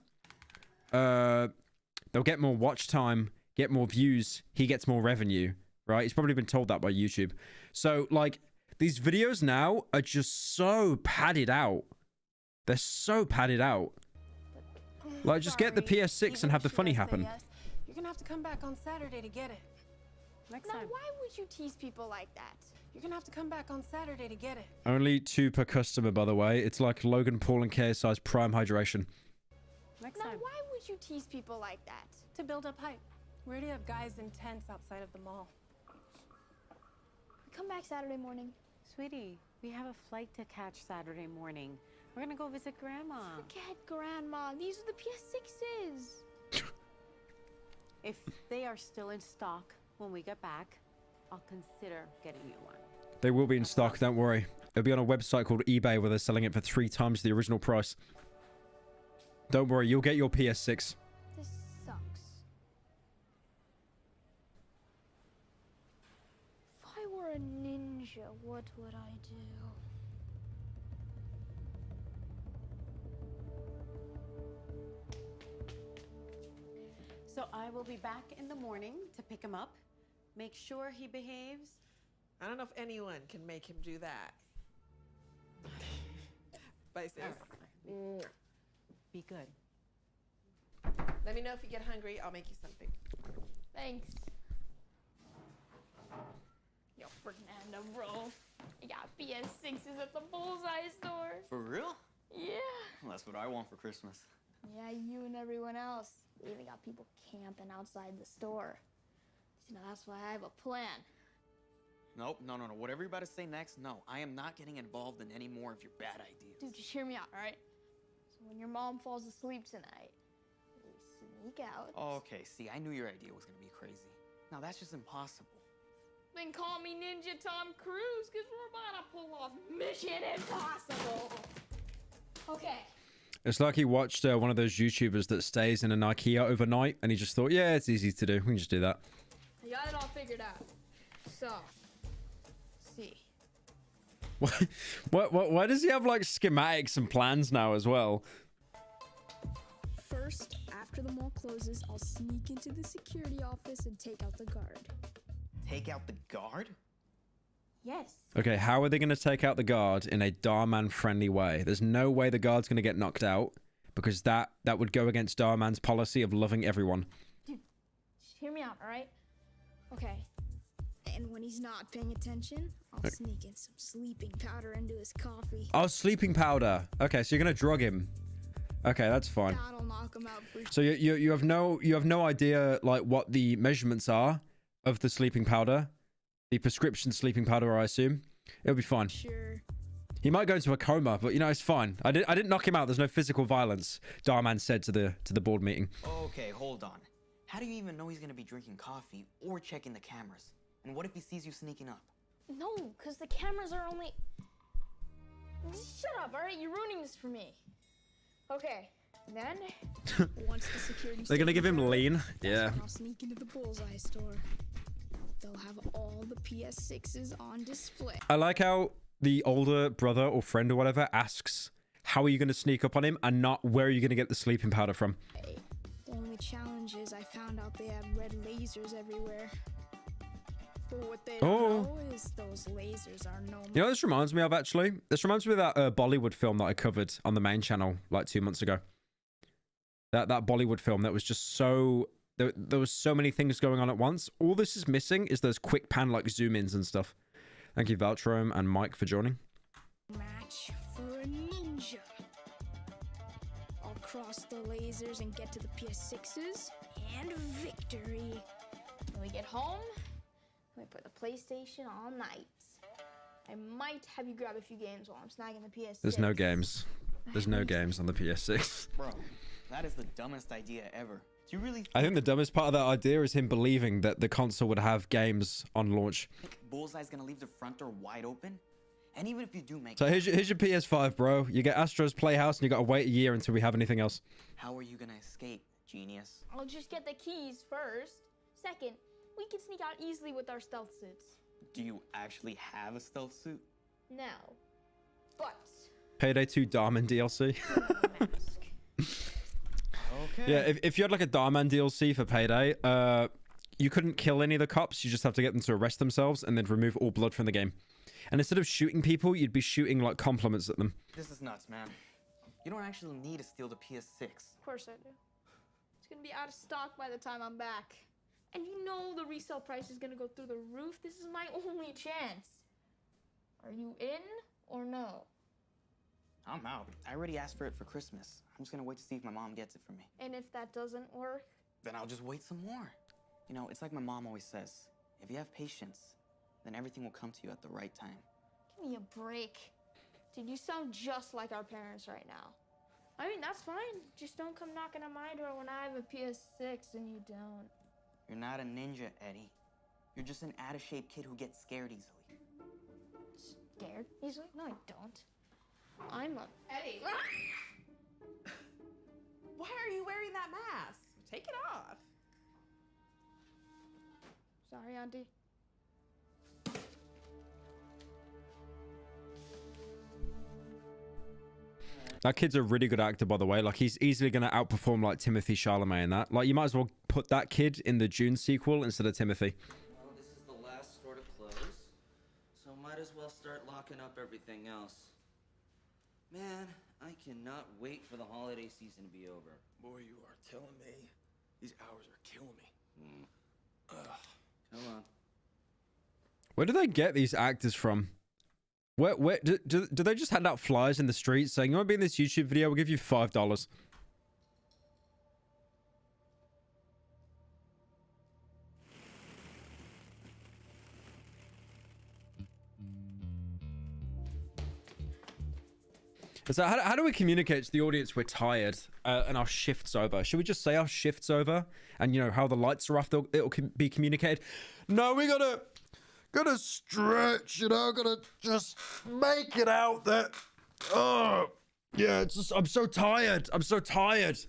they'll get more watch time, get more views, he gets more revenue, right? He's probably been told that by YouTube. So, like, these videos now are just so padded out. They're so padded out. Like, just get the PS6 and have the funny happen. Yes. You're gonna have to come back on Saturday to get it. Next Now, time. why would you tease people like that? You're gonna have to come back on Saturday to get it. Only 2 per customer, by the way. It's like Logan Paul and KSI's prime hydration. Next Now, time. why would you tease people like that? To build up hype. We already have guys in tents outside of the mall. Come back Saturday morning. Sweetie, we have a flight to catch Saturday morning. We're gonna go visit Grandma. Forget Grandma. These are the PS6s. If they are still in stock when we get back, I'll consider getting you one. They will be in stock, don't worry. It'll be on a website called eBay where they're selling it for 3 times the original price. Don't worry, you'll get your PS6. This sucks. If I were a ninja, what would I do? So I will be back in the morning to pick him up. Make sure he behaves. I don't know if anyone can make him do that. Bye, sis. Be good. Let me know if you get hungry. I'll make you something. Thanks. Yo, Fernando, bro. I got PS6s at the Bullseye store. For real? Yeah. Well, that's what I want for Christmas. Yeah, you and everyone else. We even got people camping outside the store. You know, that's why I have a plan. Nope, no. Whatever you're about to say next, no. I am not getting involved in any more of your bad ideas. Dude, just hear me out, all right? So when your mom falls asleep tonight, we sneak out. Okay, see, I knew your idea was gonna be crazy. Now, that's just impossible. Then call me Ninja Tom Cruise, because we're about to pull off Mission Impossible. Okay. It's like he watched one of those YouTubers that stays in an IKEA overnight, and he just thought, yeah, it's easy to do. We can just do that. I got it all figured out. So, see. Why does he have, like, schematics and plans now as well? First, after the mall closes, I'll sneak into the security office and take out the guard. Take out the guard? Yes. Okay, how are they going to take out the guard in a Darman-friendly way? There's no way the guard's going to get knocked out, because that would go against Darman's policy of loving everyone. Dude, just hear me out, all right? Okay. And when he's not paying attention, I'll sneak in some sleeping powder into his coffee. Oh, sleeping powder. Okay, so you're going to drug him. Okay, that's fine. That'll knock him out for So you have no idea, like, what the measurements are of the sleeping powder? The prescription sleeping powder, I assume. It'll be fine. Sure. He might go into a coma, but, you know, it's fine. I didn't knock him out. There's no physical violence, Darman said to the board meeting. Okay, hold on. How do you even know he's gonna be drinking coffee or checking the cameras? And what if he sees you sneaking up? No, because the cameras are only... Shut up, all right? You're ruining this for me. Okay, then... Once the security... They're going to give him lean? Yeah. I'll sneak into the Bullseye store. They'll have all the PS6s on display. I like how the older brother or friend or whatever asks, how are you going to sneak up on him, and not where are you going to get the sleeping powder from? The only challenge is I found out they have red lasers everywhere. But what they don't know is those lasers are no... You know what this reminds me of, actually? This reminds me of that Bollywood film that I covered on the main channel like 2 months ago. That Bollywood film that was just so... There was so many things going on at once. All this is missing is those quick pan, like, zoom-ins and stuff. Thank you, Valtrom and Mike, for joining. Match for a ninja. I'll cross the lasers and get to the PS6s, and victory. When we get home, we put the PlayStation all night. I might have you grab a few games while I'm snagging the PS6. There's no games. There's no games on the PS6. Bro, that is the dumbest idea ever. Do you really I think the dumbest part of that idea is him believing that the console would have games on launch. think Bullseye's gonna leave the front door wide open? And even if you do make So here's your PS5, bro. You get Astro's Playhouse, and you got to wait a year until we have anything else. how are you gonna escape, genius? I'll just get the keys first. Second, we can sneak out easily with our stealth suits. Do you actually have a stealth suit? No. But Payday 2 Darman DLC. Okay. Yeah, if you had like a Darman DLC for Payday, you couldn't kill any of the cops. You just have to get them to arrest themselves and then remove all blood from the game. And instead of shooting people, you'd be shooting like compliments at them. This is nuts, man. You don't actually need to steal the PS6. of course I do. It's gonna be out of stock by the time I'm back. And you know the resale price is gonna go through the roof. This is my only chance. Are you in or no? I'm out. I already asked for it for Christmas. I'm just gonna wait to see if my mom gets it for me. And if that doesn't work? Then I'll just wait some more. You know, it's like my mom always says, if you have patience, then everything will come to you at the right time. Give me a break. Dude, you sound just like our parents right now. I mean, that's fine. Just don't come knocking on my door when I have a PS6 and you don't. You're not a ninja, Eddie. You're just an out-of-shape kid who gets scared easily. Scared easily? No, I don't. I'm a... Eddie. Why are you wearing that mask? Take it off. Sorry, Auntie. That kid's a really good actor, by the way. Like, he's easily going to outperform, like, Timothy Chalamet in that. Like, you might as well put that kid in the Dune sequel instead of Timothy. Well, this is the last store to close, so might as well start locking up everything else. Man, I cannot wait for the holiday season to be over. Boy, you are killing me. These hours are killing me. Ugh. Come on. Where do they get these actors from? Where do they just hand out flyers in the streets saying, you want to be in this YouTube video? We'll give you $5. So how do we communicate to the audience we're tired and our shift's over? Should we just say our shift's over and, you know, how the lights are off, it'll be communicated? No, we gotta stretch, you know, gotta just make it out that, oh, yeah, it's just, I'm so tired. I'm so tired. So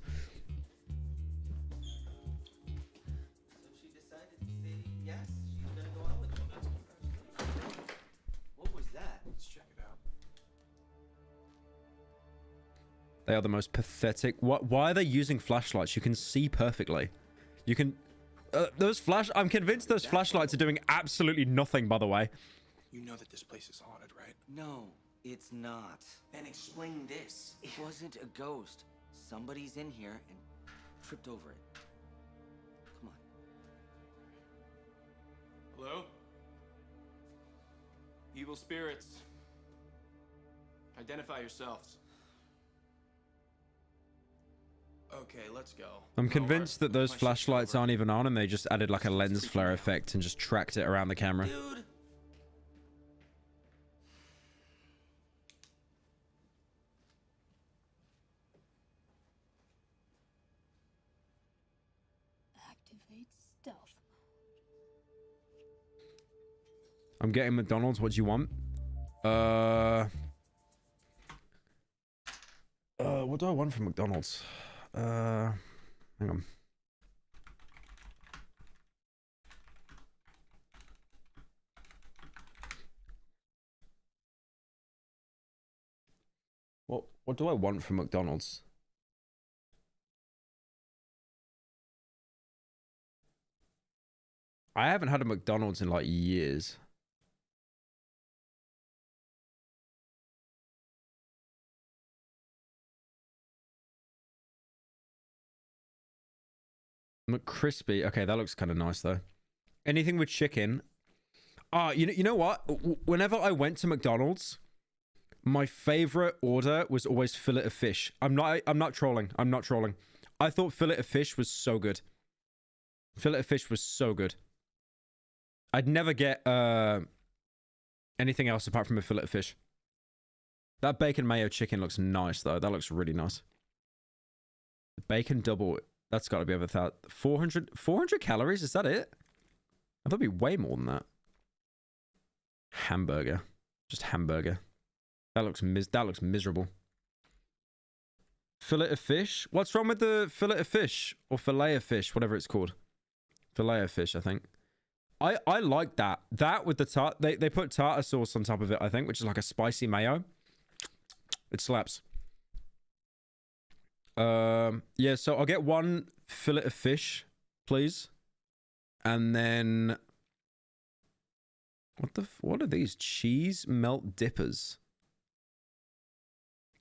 she decided to say yes, she's gonna go out with him. What was that? Let's check it out. They are the most pathetic. Why are they using flashlights? You can see perfectly. You can... I'm convinced those flashlights are doing absolutely nothing, by the way. You know that this place is haunted, right? No, it's not. Then explain this. It wasn't a ghost. Somebody's in here and tripped over it. Come on. Hello? Evil spirits. Identify yourselves. Okay, let's go. I'm convinced that those flashlights aren't even on and they just added like a lens flare effect and just tracked it around the camera. Dude. Activate stealth. I'm getting McDonald's. What do you want? What do I want from McDonald's? Hang on. What do I want from McDonald's? I haven't had a McDonald's in like years. McCrispy. Okay, that looks kind of nice though. Anything with chicken. You know what? Whenever I went to McDonald's, My favorite order was always fillet of fish. I'm not trolling. I'm not trolling. I thought fillet of fish was so good. Fillet of fish was so good. I'd never get anything else apart from a fillet of fish. That bacon mayo chicken looks nice though. That looks really nice. The bacon double, that's got to be over that. 400 calories, is that it? I thought it'd be way more than that. Hamburger. Just hamburger. That looks miserable. Fillet of fish? What's wrong with the fillet of fish? Or fillet of fish, whatever it's called. Fillet of fish, I think. I like that. That with the they put tartar sauce on top of it, I think, which is like a spicy mayo. It slaps. Yeah, so I'll get one fillet of fish, please. And then what are these? Cheese melt dippers.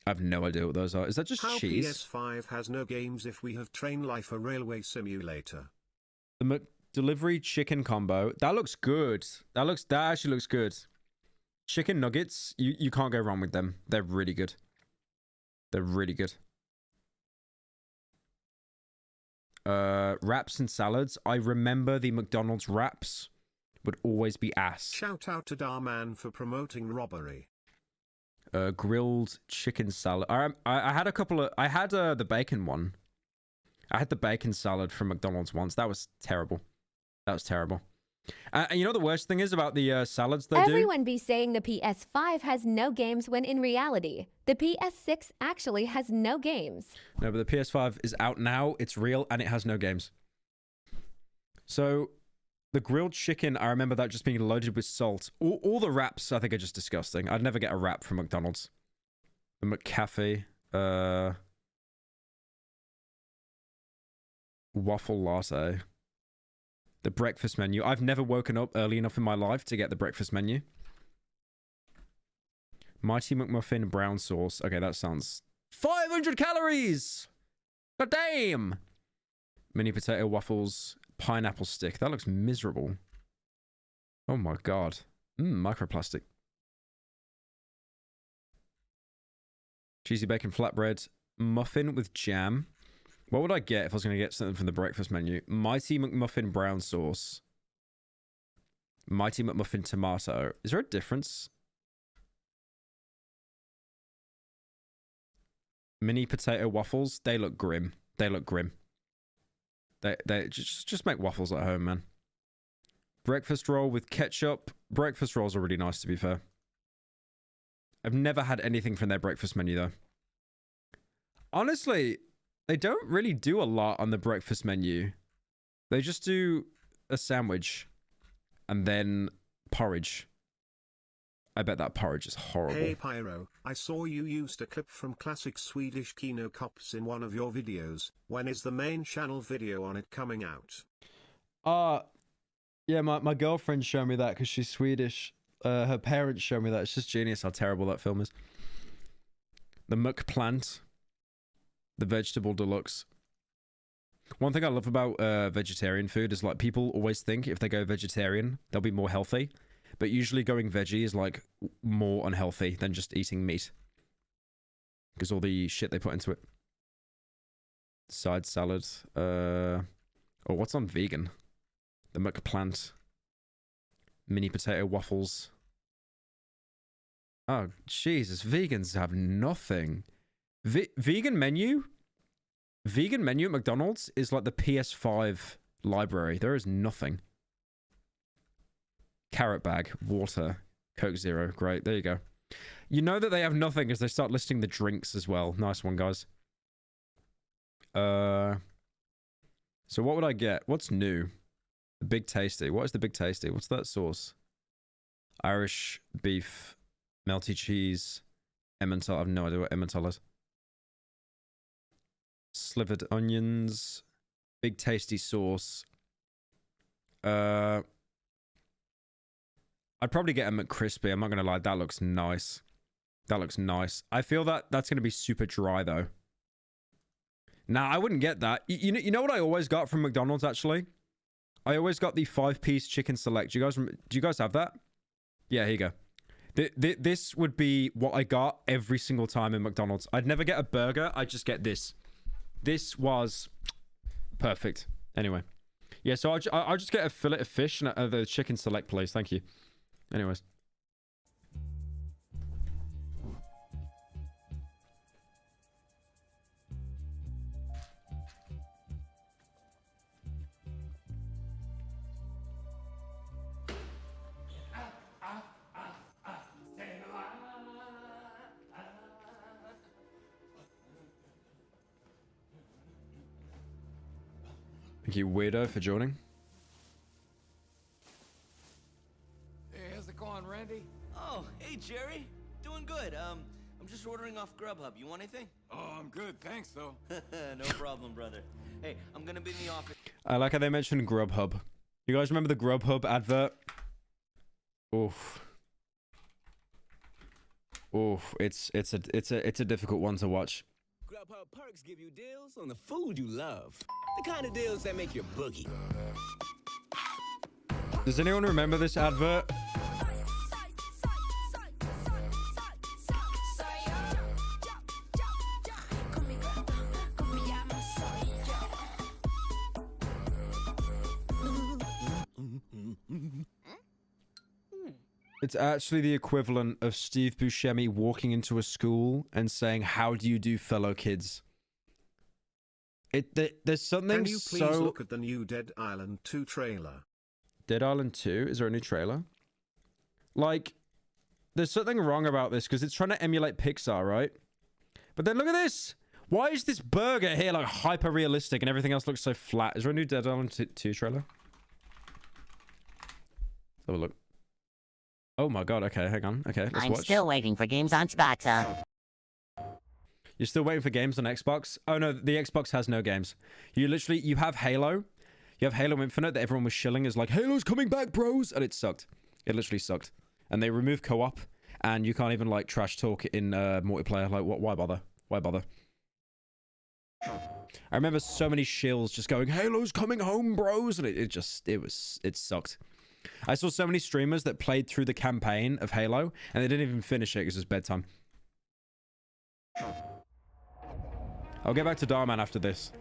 I have no idea what those are. Is that just How cheese? PS5 has no games if we have Train Life a railway simulator. The McDelivery chicken combo. That looks good. That actually looks good. Chicken nuggets, you can't go wrong with them. They're really good. They're really good. Wraps and salads. I remember the McDonald's wraps would always be ass. Shout out to Darman for promoting robbery. Grilled chicken salad. I had a couple of... I had the bacon one. I had the bacon salad from McDonald's once. That was terrible. That was terrible. And you know the worst thing is about the salads they do? Everyone be saying the PS5 has no games when in reality, the PS6 actually has no games. No, but the PS5 is out now. It's real and it has no games. So... the grilled chicken, I remember that just being loaded with salt. All the wraps, I think, are just disgusting. I'd never get a wrap from McDonald's. The McCafe. Waffle latte. The breakfast menu. I've never woken up early enough in my life to get the breakfast menu. Mighty McMuffin brown sauce. Okay, that sounds... 500 calories! God damn! Mini potato waffles... pineapple stick. That looks miserable. Oh my god. Microplastic. Cheesy bacon flatbread. Muffin with jam. What would I get if I was going to get something from the breakfast menu? Mighty McMuffin brown sauce. Mighty McMuffin tomato. Is there a difference? Mini potato waffles. They look grim. They look grim. They just make waffles at home, man. Breakfast roll with ketchup. Breakfast rolls are really nice, to be fair. I've never had anything from their breakfast menu, though. Honestly, they don't really do a lot on the breakfast menu. They just do a sandwich and then porridge. I bet that porridge is horrible. Hey Pyro, I saw you used a clip from classic Swedish Kino Cops in one of your videos. When is the main channel video on it coming out? Yeah, my girlfriend showed me that because she's Swedish. Her parents showed me that. It's just genius how terrible that film is. The McPlant. The vegetable deluxe. One thing I love about vegetarian food is like people always think if they go vegetarian, they'll be more healthy. But usually going veggie is like more unhealthy than just eating meat. Because all the shit they put into it. Side salad. Oh, what's on vegan? The McPlant. Mini potato waffles. Oh, Jesus. Vegans have nothing. Vegan menu? Vegan menu at McDonald's is like the PS5 library. There is nothing. Carrot bag, water, Coke Zero. Great, there you go. You know that they have nothing as they start listing the drinks as well. Nice one, guys. So what would I get? What's new? The Big Tasty. What is the Big Tasty? What's that sauce? Irish beef, melty cheese, Emmental. I have no idea what Emmental is. Slivered onions, Big Tasty sauce. I'd probably get a McCrispy. I'm not going to lie. That looks nice. That looks nice. I feel that that's going to be super dry, though. Nah, I wouldn't get that. You know what I always got from McDonald's, actually? I always got the 5-piece chicken select. Do you guys have that? Yeah, here you go. This would be what I got every single time in McDonald's. I'd never get a burger. I'd just get this. This was perfect. Anyway. Yeah, so I'll just get a fillet of fish and the chicken select, please. Thank you. Anyways. Thank you, weirdo, for joining. Hey, how's it going, Randy? Oh, hey, Jerry. Doing good. I'm just ordering off Grubhub. You want anything? Oh, I'm good, thanks, though. No problem, brother. Hey, I'm gonna be in the office. I like how they mentioned Grubhub. You guys remember the Grubhub advert? Oof. Oof. It's a difficult one to watch. Grubhub perks give you deals on the food you love. The kind of deals that make your boogie. Does anyone remember this advert? It's actually the equivalent of Steve Buscemi walking into a school and saying, "How do you do, fellow kids?" There's something Can you please look at the new Dead Island 2 trailer? Dead Island 2? Is there a new trailer? Like, there's something wrong about this because it's trying to emulate Pixar, right? But then look at this! Why is this burger here like hyper realistic and everything else looks so flat? Is there a new Dead Island 2 trailer? Let's have a look. Oh my god, okay, hang on. Okay, let's I'm watch. still waiting for games on Xbox. You're still waiting for games on Xbox? Oh no, the Xbox has no games. You have Halo. You have Halo Infinite that everyone was shilling as like, Halo's coming back, bros! And it sucked. It literally sucked. And they removed co-op, and you can't even like trash talk in multiplayer. Like, why bother? Why bother? I remember so many shills just going, Halo's coming home, bros! And it sucked. I saw so many streamers that played through the campaign of Halo, and they didn't even finish it because it's bedtime. I'll get back to Darman after this.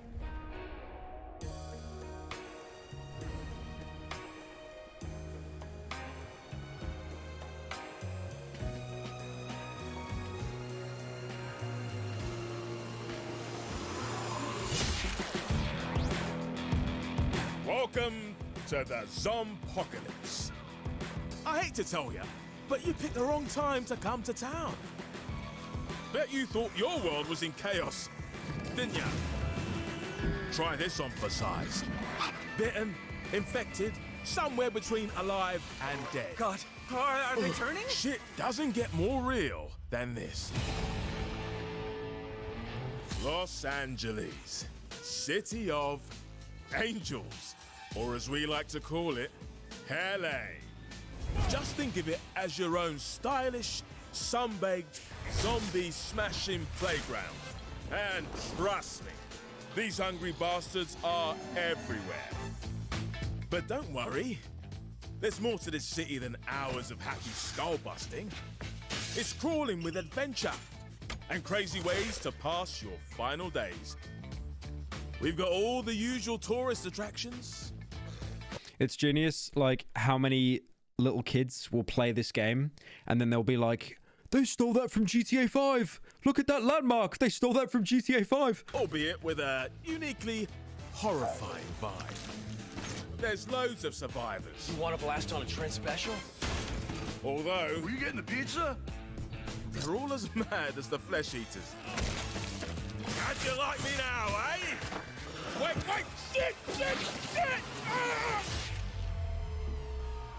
Welcome to the Zompocalypse. I hate to tell you, but you picked the wrong time to come to town. Bet you thought your world was in chaos, didn't ya? Try this on for size. Bitten, infected, somewhere between alive and dead. God, are they turning? Shit doesn't get more real than this. Los Angeles, city of angels. Or as we like to call it, LA. Just think of it as your own stylish, sun-baked, zombie-smashing playground. And trust me, these hungry bastards are everywhere. But don't worry, there's more to this city than hours of happy skull-busting. It's crawling with adventure and crazy ways to pass your final days. We've got all the usual tourist attractions. It's genius, like, how many little kids will play this game, and then they'll be like, they stole that from GTA 5! Look at that landmark! They stole that from GTA 5! Albeit with a uniquely horrifying vibe. There's loads of survivors. You want to blast on a Trent special? Although... Were you getting the pizza? They're all as mad as the flesh eaters. How'd you like me now, eh? Wait! Shit! Ah!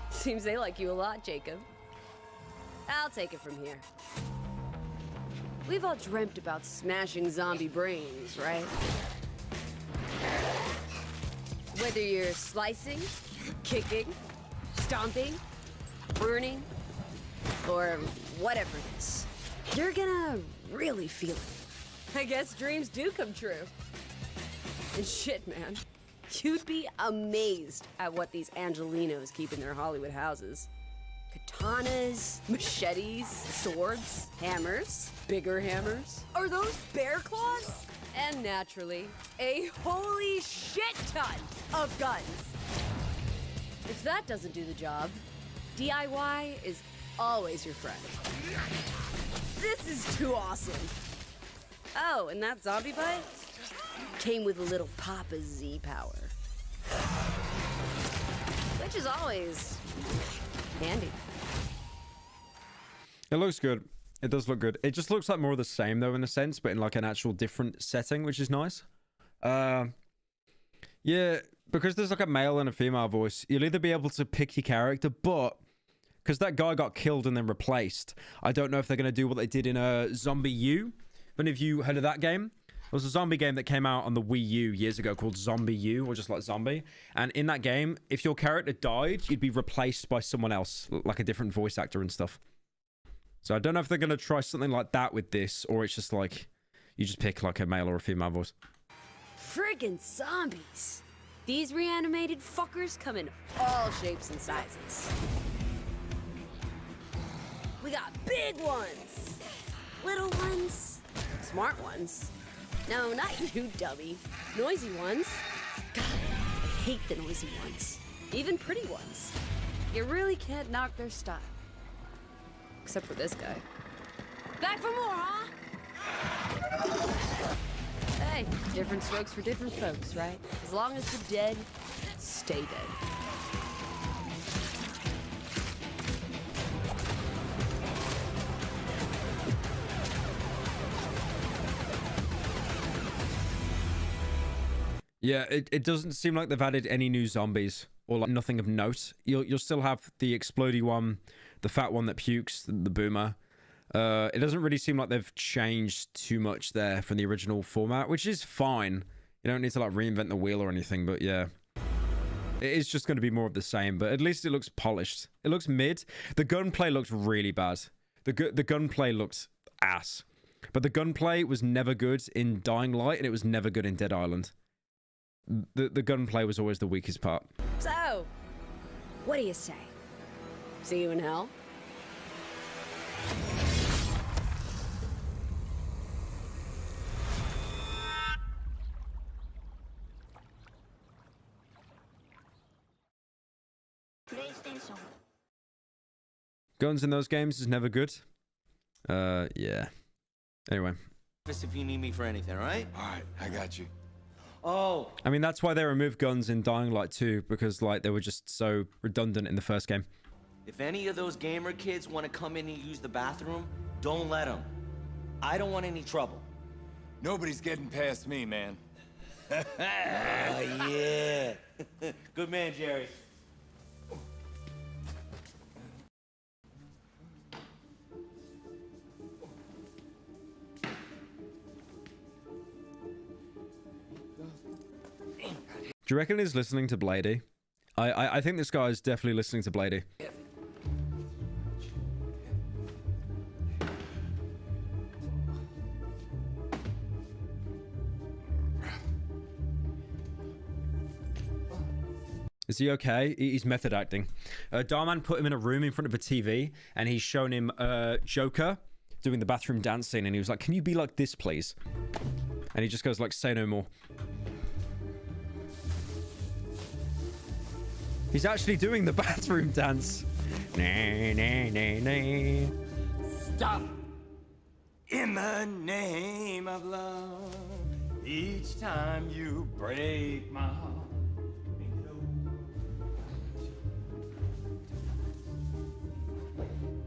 Seems they like you a lot, Jacob. I'll take it from here. We've all dreamt about smashing zombie brains, right? Whether you're slicing, kicking, stomping, burning, or whatever it is, you're gonna really feel it. I guess dreams do come true. And shit, man. You'd be amazed at what these Angelinos keep in their Hollywood houses. Katanas, machetes, swords, hammers, bigger hammers. Are those bear claws? And naturally, a holy shit ton of guns. If that doesn't do the job, DIY is always your friend. This is too awesome. Oh, and that zombie bite came with a little Papa Z power. Which is always handy. It looks good. It does look good. It just looks like more of the same though, in a sense, but in like an actual different setting, which is nice. Yeah, because there's like a male and a female voice, you'll either be able to pick your character, but because that guy got killed and then replaced, I don't know if they're going to do what they did in Zombie U. Have any of you heard of that game? It was a zombie game that came out on the Wii U years ago called Zombie U, or just like Zombie. And in that game, if your character died, you'd be replaced by someone else, like a different voice actor and stuff. So I don't know if they're going to try something like that with this, or it's just like, you just pick like a male or a female voice. Friggin' zombies. These reanimated fuckers come in all shapes and sizes. We got big ones, little ones, smart ones. No, not you, dummy. Noisy ones. God, I hate the noisy ones. Even pretty ones. You really can't knock their style. Except for this guy. Back for more, huh? Hey, different strokes for different folks, right? As long as the dead stay dead. Yeah, it doesn't seem like they've added any new zombies or like nothing of note. You'll still have the explodey one, the fat one that pukes, the boomer. It doesn't really seem like they've changed too much there from the original format, which is fine. You don't need to like reinvent the wheel or anything, but yeah. It is just going to be more of the same, but at least it looks polished. It looks mid. The gunplay looked really bad. The gunplay looked ass. But the gunplay was never good in Dying Light, and it was never good in Dead Island. The gunplay was always the weakest part. So, what do you say? See you in hell? PlayStation. Guns in those games is never good. Yeah. Anyway. If you need me for anything, all right? All right, I got you. Oh. I mean, that's why they removed guns in Dying Light 2, because like they were just so redundant in the first game. If any of those gamer kids want to come in and use the bathroom, don't let them. I don't want any trouble. Nobody's getting past me, man. Yeah. Good man, Jerry. Do you reckon he's listening to Bladey? I think this guy is definitely listening to Bladey. Is he okay? He's method acting. Darman put him in a room in front of a TV, and he's shown him Joker doing the bathroom dance scene, and he was like, "Can you be like this, please?" And he just goes like, "Say no more." He's actually doing the bathroom dance. Nah, nah, nah, nah. Stop! In the name of love, each time you break my heart.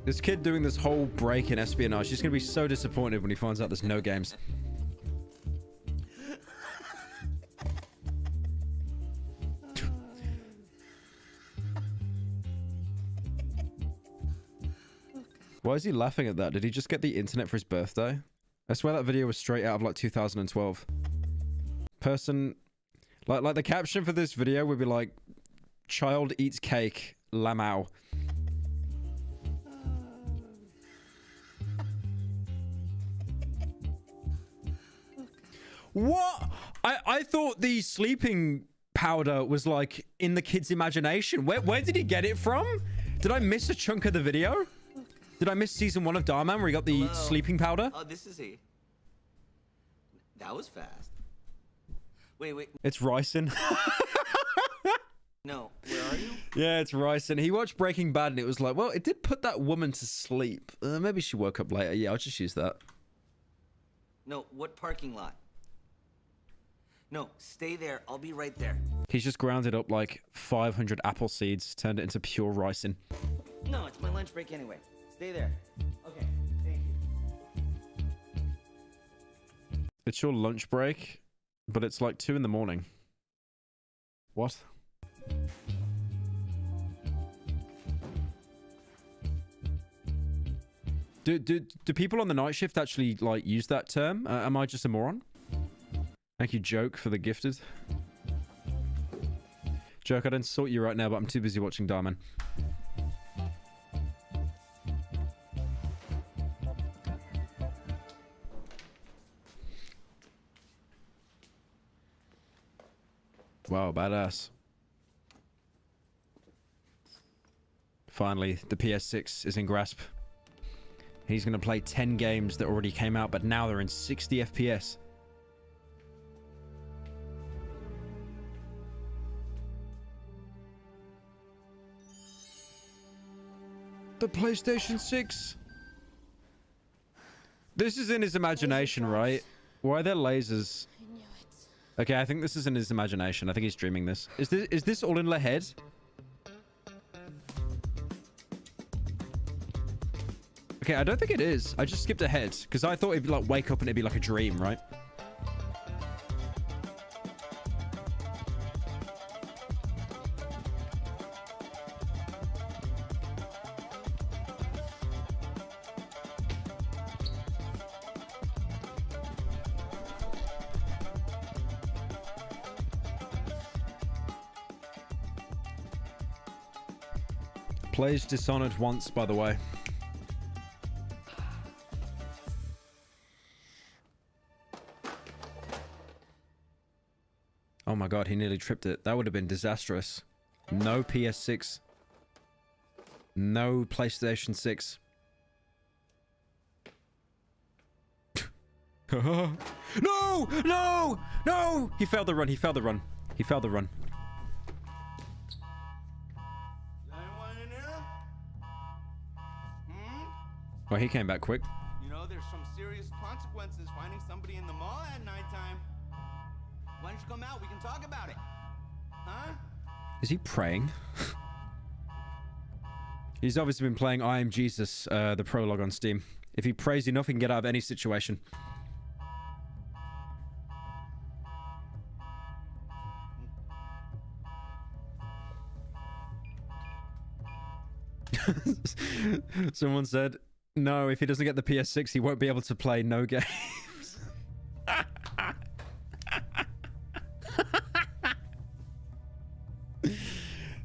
This kid doing this whole break in espionage, he's going to be so disappointed when he finds out there's no games. Why is he laughing at that? Did he just get the internet for his birthday? I swear that video was straight out of like 2012. Person, like the caption for this video would be like, "Child eats cake, lamau." What? I thought the sleeping powder was like in the kid's imagination. Where did he get it from? Did I miss a chunk of the video? Did I miss season 1 of Darman where he got the sleeping powder? Oh, this is he. That was fast. Wait. It's Ryson. No, where are you? Yeah, it's Ryson. He watched Breaking Bad and it was like, well, it did put that woman to sleep. Maybe she woke up later. Yeah, I'll just use that. No, what parking lot? No, stay there. I'll be right there. He's just grounded up like 500 apple seeds, turned it into pure Ryson. No, it's my lunch break anyway. Stay there. Okay, thank you. It's your lunch break, but it's like 2 in the morning. What? Do people on the night shift actually like use that term? Am I just a moron? Thank you, Joke, for the gifted. Joke, I'd insult you right now, but I'm too busy watching Darman. Wow, badass. Finally, the PS6 is in grasp. He's going to play 10 games that already came out, but now they're in 60 FPS. The PlayStation 6. This is in his imagination, right? Why are there lasers? I knew it. Okay, I think this is in his imagination. I think he's dreaming this. Is this all in the head? Okay, I don't think it is. I just skipped ahead because I thought it'd be like wake up and it'd be like a dream, right? Plays Dishonored once, by the way. Oh my god, he nearly tripped it. That would have been disastrous. No PS6. No PlayStation 6. No! No! No! He failed the run. He failed the run. He failed the run. Well, he came back quick. You know, there's some serious consequences finding somebody in the mall at nighttime. Why don't you come out? We can talk about it. Huh? Is he praying? He's obviously been playing I Am Jesus, the prologue on Steam. If he prays enough, he can get out of any situation. Someone said, no, if he doesn't get the PS6, he won't be able to play no games.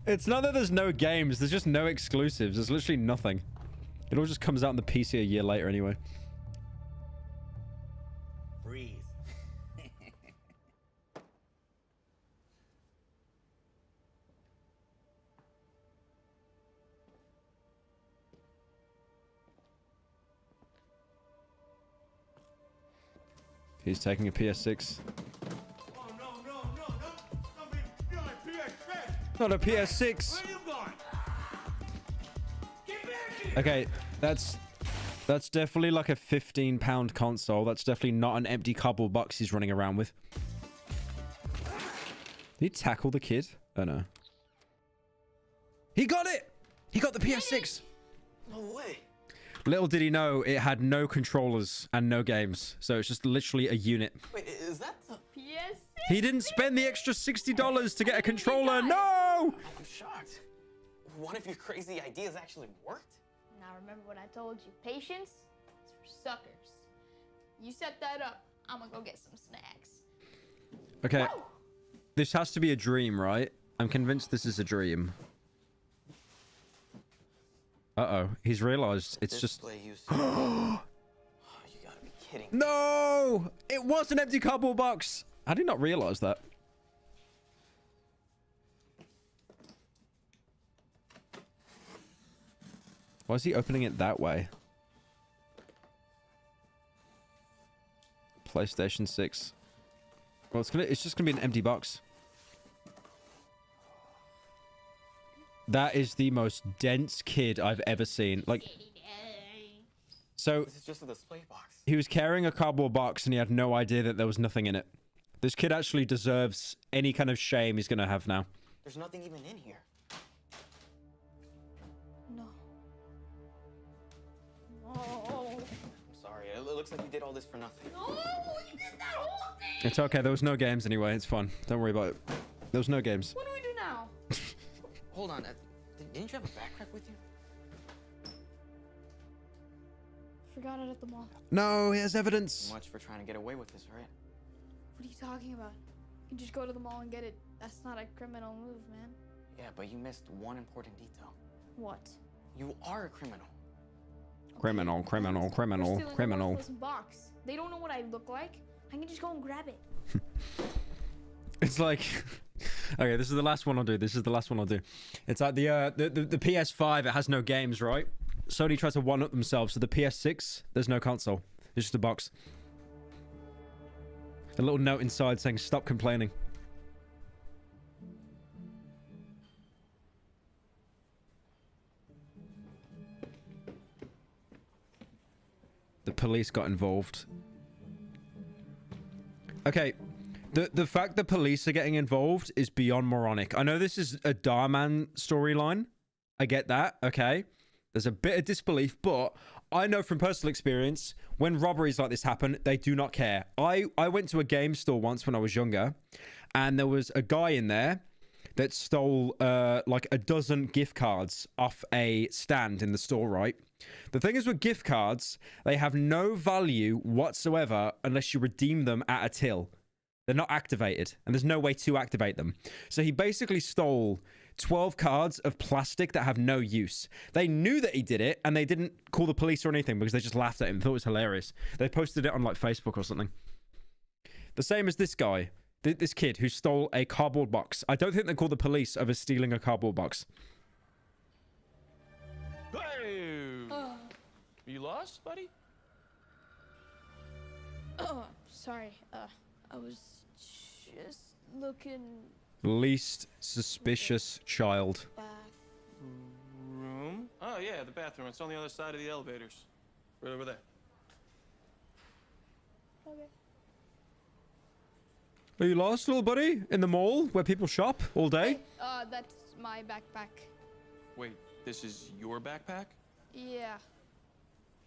It's not that there's no games, there's just no exclusives. There's literally nothing. It all just comes out on the PC a year later anyway. Breathe. He's taking a PS6. Oh, no. Somebody steal my PS6. Not a PS6. Where are you going? Get back here. Okay, that's definitely like a £15 console. That's definitely not an empty cardboard box he's running around with. Did he tackle the kid? Oh no. He got it! He got the PS6! No way. Little did he know it had no controllers and no games. So it's just literally a unit. Wait, is that the PS6? He didn't spend the extra $60 to get a controller. No! I'm shocked. One of your crazy ideas actually worked? Now remember what I told you. Patience is for suckers. You set that up. I'm gonna go get some snacks. Okay. Whoa. This has to be a dream, right? I'm convinced this is a dream. Uh-oh. He's realized it's just... Oh, you gotta be kidding. No! It was an empty cardboard box! I did not realize that. Why is he opening it that way? PlayStation 6. Well, it's just gonna be an empty box. That is the most dense kid I've ever seen. Like, so This is just a display box. he was carrying a cardboard box and he had no idea that there was nothing in it. This kid actually deserves any kind of shame he's gonna have now. There's nothing even in here. No. No. I'm sorry. It looks like you did all this for nothing. No, you did that whole thing. It's okay. There was no games anyway. It's fun. Don't worry about it. There was no games. What do we do now? Hold on. Didn't you have a backpack with you? Forgot it at the mall. No, he has evidence. Much for trying to get away with this, right? What are you talking about? You can just go to the mall and get it. That's not a criminal move, man. Yeah, but you missed one important detail. What? You are a criminal. Criminal. We're stealing a worthless box. They don't know what I look like. I can just go and grab it. It's like, okay, this is the last one I'll do. It's like the PS5. It has no games, right? Sony tries to one-up themselves. So the PS6, there's no console. It's just a box. A little note inside saying, "Stop complaining." The police got involved. Okay, the fact the police are getting involved is beyond moronic. I know this is a Darman storyline. I get that, okay? There's a bit of disbelief, but I know from personal experience, when robberies like this happen, they do not care. I went to a game store once when I was younger, and there was a guy in there that stole like a dozen gift cards off a stand in the store, right? The thing is with gift cards, they have no value whatsoever unless you redeem them at a till. They're not activated, and there's no way to activate them. So he basically stole 12 cards of plastic that have no use. They knew that he did it, and they didn't call the police or anything because they just laughed at him. Thought it was hilarious. They posted it on like Facebook or something. The same as this guy, this kid who stole a cardboard box. I don't think they called the police over stealing a cardboard box. Hey! You lost, buddy? Oh, sorry. I was just looking. Least suspicious child. Room? Oh, yeah, the bathroom. It's on the other side of the elevators. Right over there. Okay. Are you lost, little buddy? In the mall where people shop all day? That's my backpack. Wait, this is your backpack? Yeah.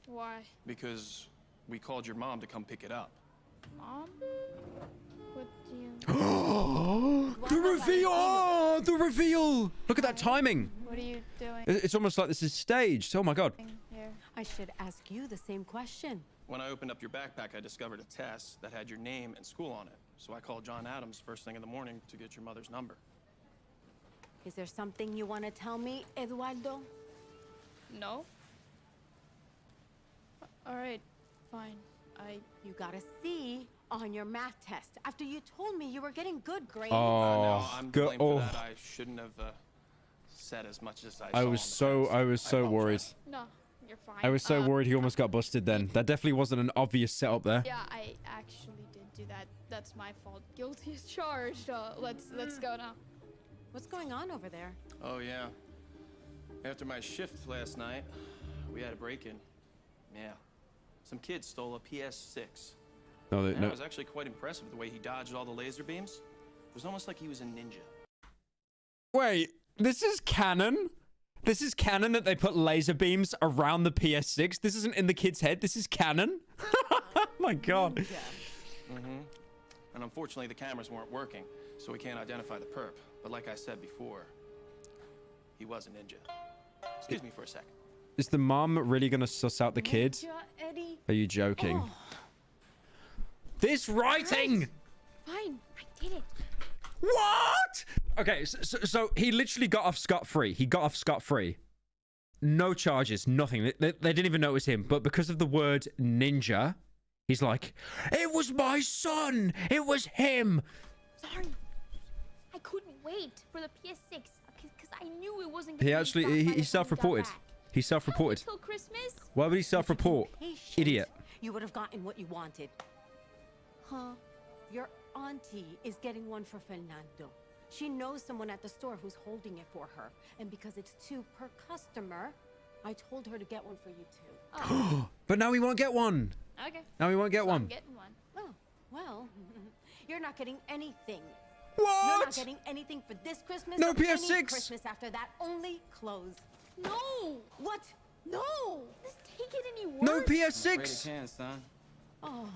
Why? Because we called your mom to come pick it up. Mom? What do you... The reveal! Oh, the reveal! Look at that timing. What are you doing? It's almost like this is staged. Oh my god. Here. I should ask you the same question. When I opened up your backpack, I discovered a test that had your name and school on it. So I called John Adams first thing in the morning to get your mother's number. Is there something you want to tell me, Eduardo? No. All right, fine. You got a C on your math test after you told me you were getting good grades. Oh, no, I'm to blame for that. I shouldn't have said as much as I was so worried. No, you're fine. I was so worried he almost got busted then. That definitely wasn't an obvious setup there. Yeah, I actually did do that. That's my fault. Guilty as charged. Let's go now. What's going on over there? Oh, yeah. After my shift last night, we had a break-in. Yeah. Some kid stole a PS6. No, I was actually quite impressed with the way he dodged all the laser beams. It was almost like he was a ninja. Wait, this is canon? This is canon that they put laser beams around the PS6? This isn't in the kid's head? This is canon? Oh my god. Mm-hmm. And unfortunately, the cameras weren't working, so we can't identify the perp. But like I said before, he was a ninja. Excuse me for a second. Is the mom really gonna suss out the kid? Are you joking? Oh. This writing! Fine, I did it. What? Okay, so he literally got off scot-free. He got off scot-free. No charges, nothing. They didn't even know it was him. But because of the word ninja, he's like, it was my son! It was him! Sorry. I couldn't wait for the PS6 because I knew it wasn't He gonna actually, be he self-reported. He self-reported. Till Christmas? Why would he self-report? Idiot. You would have gotten what you wanted. Huh? Your auntie is getting one for Fernando. She knows someone at the store who's holding it for her. And because it's 2 per customer, I told her to get one for you too. Oh. But now we won't get one. Okay. Now we won't get So one. I'm getting one. Oh, well, you're not getting anything. What? You're not getting anything for this Christmas. No or PS6. Any Christmas after that. Only clothes. No. What? No. Does take it any worse? No I'm afraid PS6. it can, son. Oh.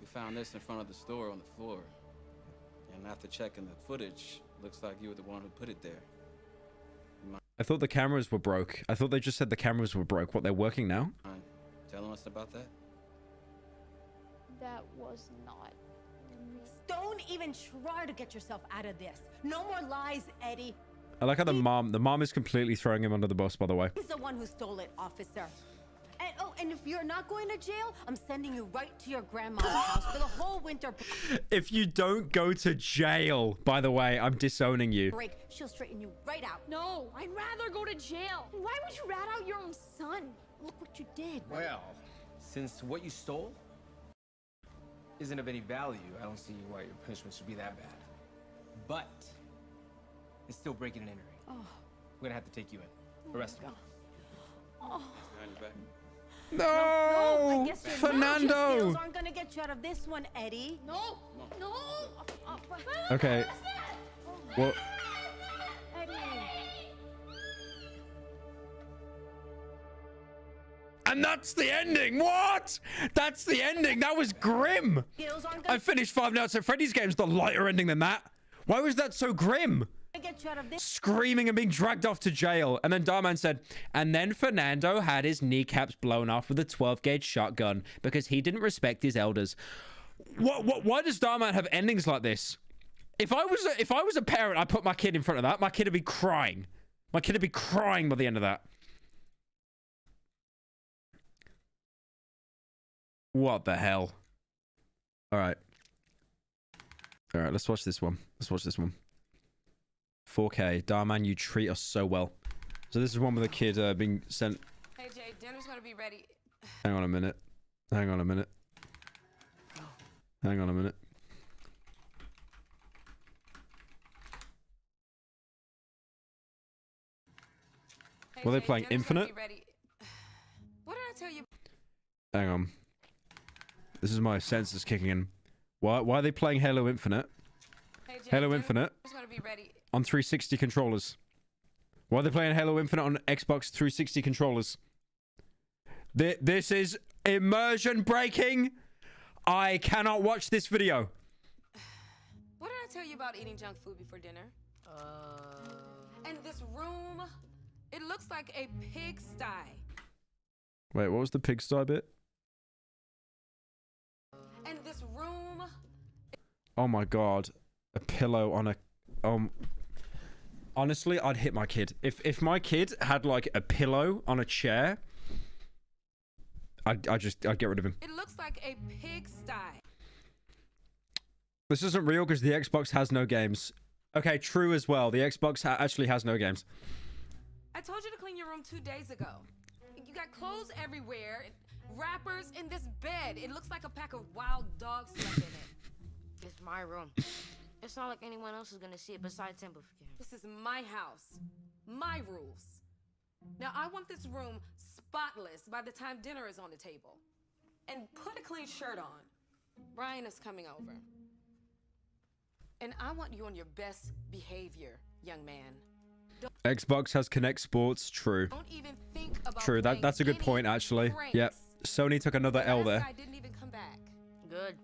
We found this in front of the store on the floor. And after checking the footage, looks like you were the one who put it there. I thought the cameras were broke. I thought they just said the cameras were broke. What, they're working now? Mind telling us about that? That was not me. Don't even try to get yourself out of this. No more lies, Eddie. I like how the mom is completely throwing him under the bus, by the way. He's the one who stole it, officer. And oh, and if you're not going to jail, I'm sending you right to your grandma's house for the whole winter If you don't go to jail, by the way, I'm disowning you. break. She'll straighten you right out. No, I'd rather go to jail. Why would you rat out your own son? Look what you did. Well, since what you stole isn't of any value, I don't see why your punishment should be that bad. But it's still breaking and entering. Oh. We're gonna have to take you in. Arrest him. Oh. No, I guess your Fernando. ninja skills aren't gonna get you out of this one, Eddie. No, no. Okay. Well, Eddie. and that's the ending. What? That's the ending. That was grim. I finished Five Nights at Freddy's games. The lighter ending than that. Why was that so grim? Get you out of this. Screaming and being dragged off to jail. And then Darman said, and then Fernando had his kneecaps blown off with a 12-gauge shotgun because he didn't respect his elders. Why does Darman have endings like this? If I was a parent, I'd put my kid in front of that. My kid would be crying. My kid would be crying by the end of that. What the hell? All right. All right, let's watch this one. Let's watch this one. 4K. Darman, you treat us so well. So this is one with a kid being sent... Hey, Jay, dinner's gonna be ready. Hang on a minute. Hang on a minute. Hang on a minute. Hey, Were they Jay, playing dinner's gonna Infinite? be ready. What did I tell you? Hang on. This is my senses kicking in. Why are they playing Halo Infinite? Hey, Jay, Halo Infinite dinner's gonna be ready. on 360 controllers. Why are they playing Halo Infinite on Xbox 360 controllers? This is immersion breaking. I cannot watch this video. What did I tell you about eating junk food before dinner? And this room, it looks like a pigsty. Wait, what was the pigsty bit? And this room. Oh my god. A pillow on a... Honestly, I'd hit my kid. If my kid had like a pillow on a chair, I'd get rid of him. It looks like a pigsty. This isn't real because the Xbox has no games. Okay, true as well. The Xbox actually has no games. I told you to clean your room 2 days ago. You got clothes everywhere, wrappers in this bed. It looks like a pack of wild dogs slept in it. It's my room. It's not like anyone else is gonna see it besides him. This is my house, my rules. Now I want this room spotless by the time dinner is on the table. And put a clean shirt on. Brian is coming over. And I want you on your best behavior, young man. Xbox has Kinect Sports. True. Don't even think about True. That's a good point, actually. Yep. Sony took another L there. I didn't even come back. Good.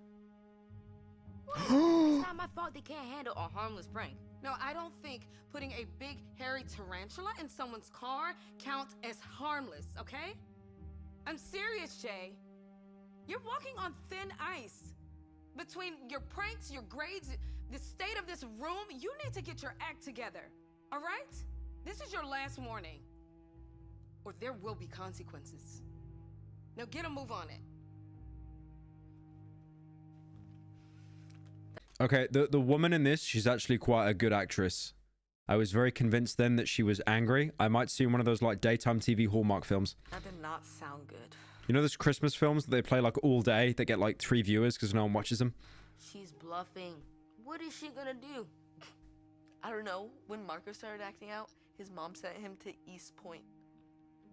It's not my fault they can't handle a harmless prank. No, I don't think putting a big hairy tarantula in someone's car counts as harmless, okay? I'm serious, Jay. You're walking on thin ice. Between your pranks, your grades, the state of this room, you need to get your act together, all right? This is your last warning, or there will be consequences. Now get a move on it. Okay, the woman in this, she's actually quite a good actress. I was very convinced then that she was angry. I might see one of those like daytime TV Hallmark films. That did not sound good. You know those Christmas films that they play like all day that get like 3 viewers because no one watches them? She's bluffing. What is she gonna do? I don't know. When Marco started acting out, his mom sent him to East Point.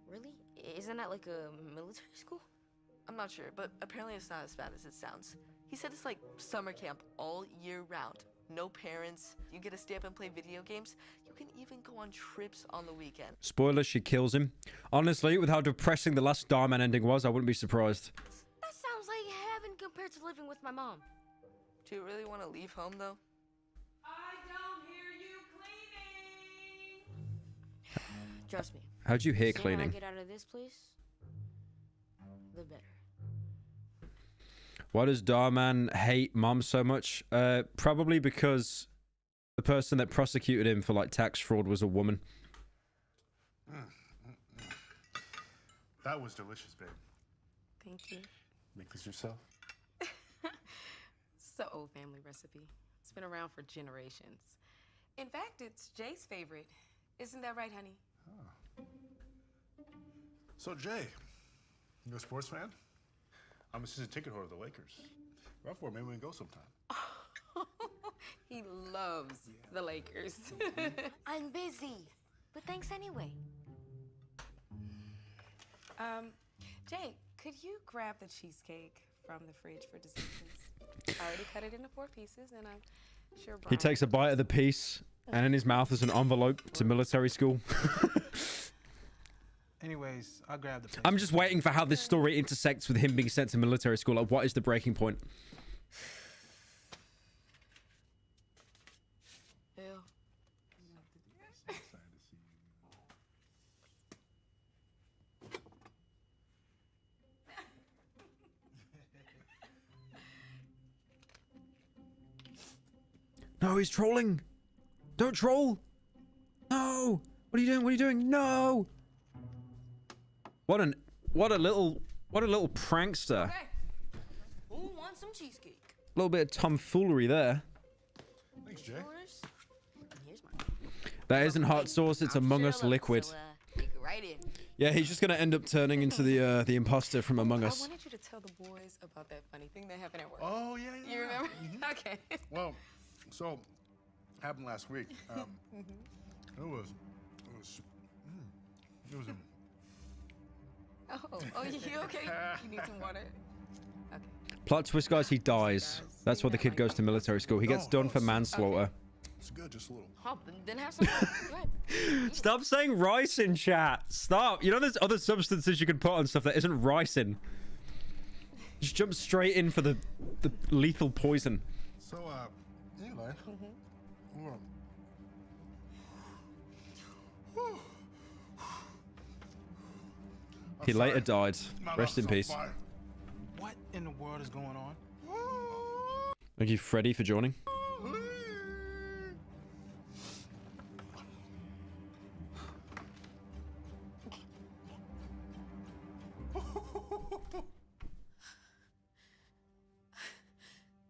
Really? Isn't that like a military school? I'm not sure, but apparently it's not as bad as it sounds. He said it's like summer camp all year round. No parents. You get to stay up and play video games. You can even go on trips on the weekend. Spoiler, she kills him. Honestly, with how depressing the last Starman ending was, I wouldn't be surprised. That sounds like heaven compared to living with my mom. Do you really want to leave home, though? I don't hear you cleaning. Trust me. How'd you hear The sooner cleaning? I get out of this place, the better. Why does Darman hate Mom so much? Probably because the person that prosecuted him for like tax fraud was a woman. That was delicious, babe. Thank you. Make this yourself? It's the old family recipe. It's been around for generations. In fact, it's Jay's favorite. Isn't that right, honey? So, Jay, you a sports fan? I'm a season ticket holder of the Lakers. Right for it, maybe we can go sometime. He loves the Lakers. I'm busy, but thanks anyway. Jay, could you grab the cheesecake from the fridge for dessert, please? I already cut it into 4 pieces, and I'm sure He takes a bite of the piece, and in his mouth is an envelope to military school. Anyways, I'll grab the... I'm just waiting for how this story intersects with him being sent to military school. Like, what is the breaking point? Ew. No, he's trolling. Don't troll. No. What are you doing? What are you doing? No. What a little prankster. Okay. Who wants some cheesecake? A little bit of tomfoolery there. Thanks, Jay. Here's mine. That isn't hot sauce, it's Among Us liquid. So, take it right in. Yeah, he's just gonna end up turning into the imposter from Among Us. I wanted you to tell the boys about that funny thing that happened at work. Oh, yeah. You remember? Okay. Well, so, happened last week. It was Oh, you okay? You need some water? Okay. Plot twist, guys, he dies. That's why the kid goes to military school. He gets done for manslaughter. It's good, just a little. Oh, then have some. Go ahead. Stop saying rice in chat. Stop. You know there's other substances you can put on stuff that isn't ricin. Just jump straight in for the lethal poison. So, Eli. He later died. Rest in peace. What in the world is going on? Thank you, Freddie, for joining.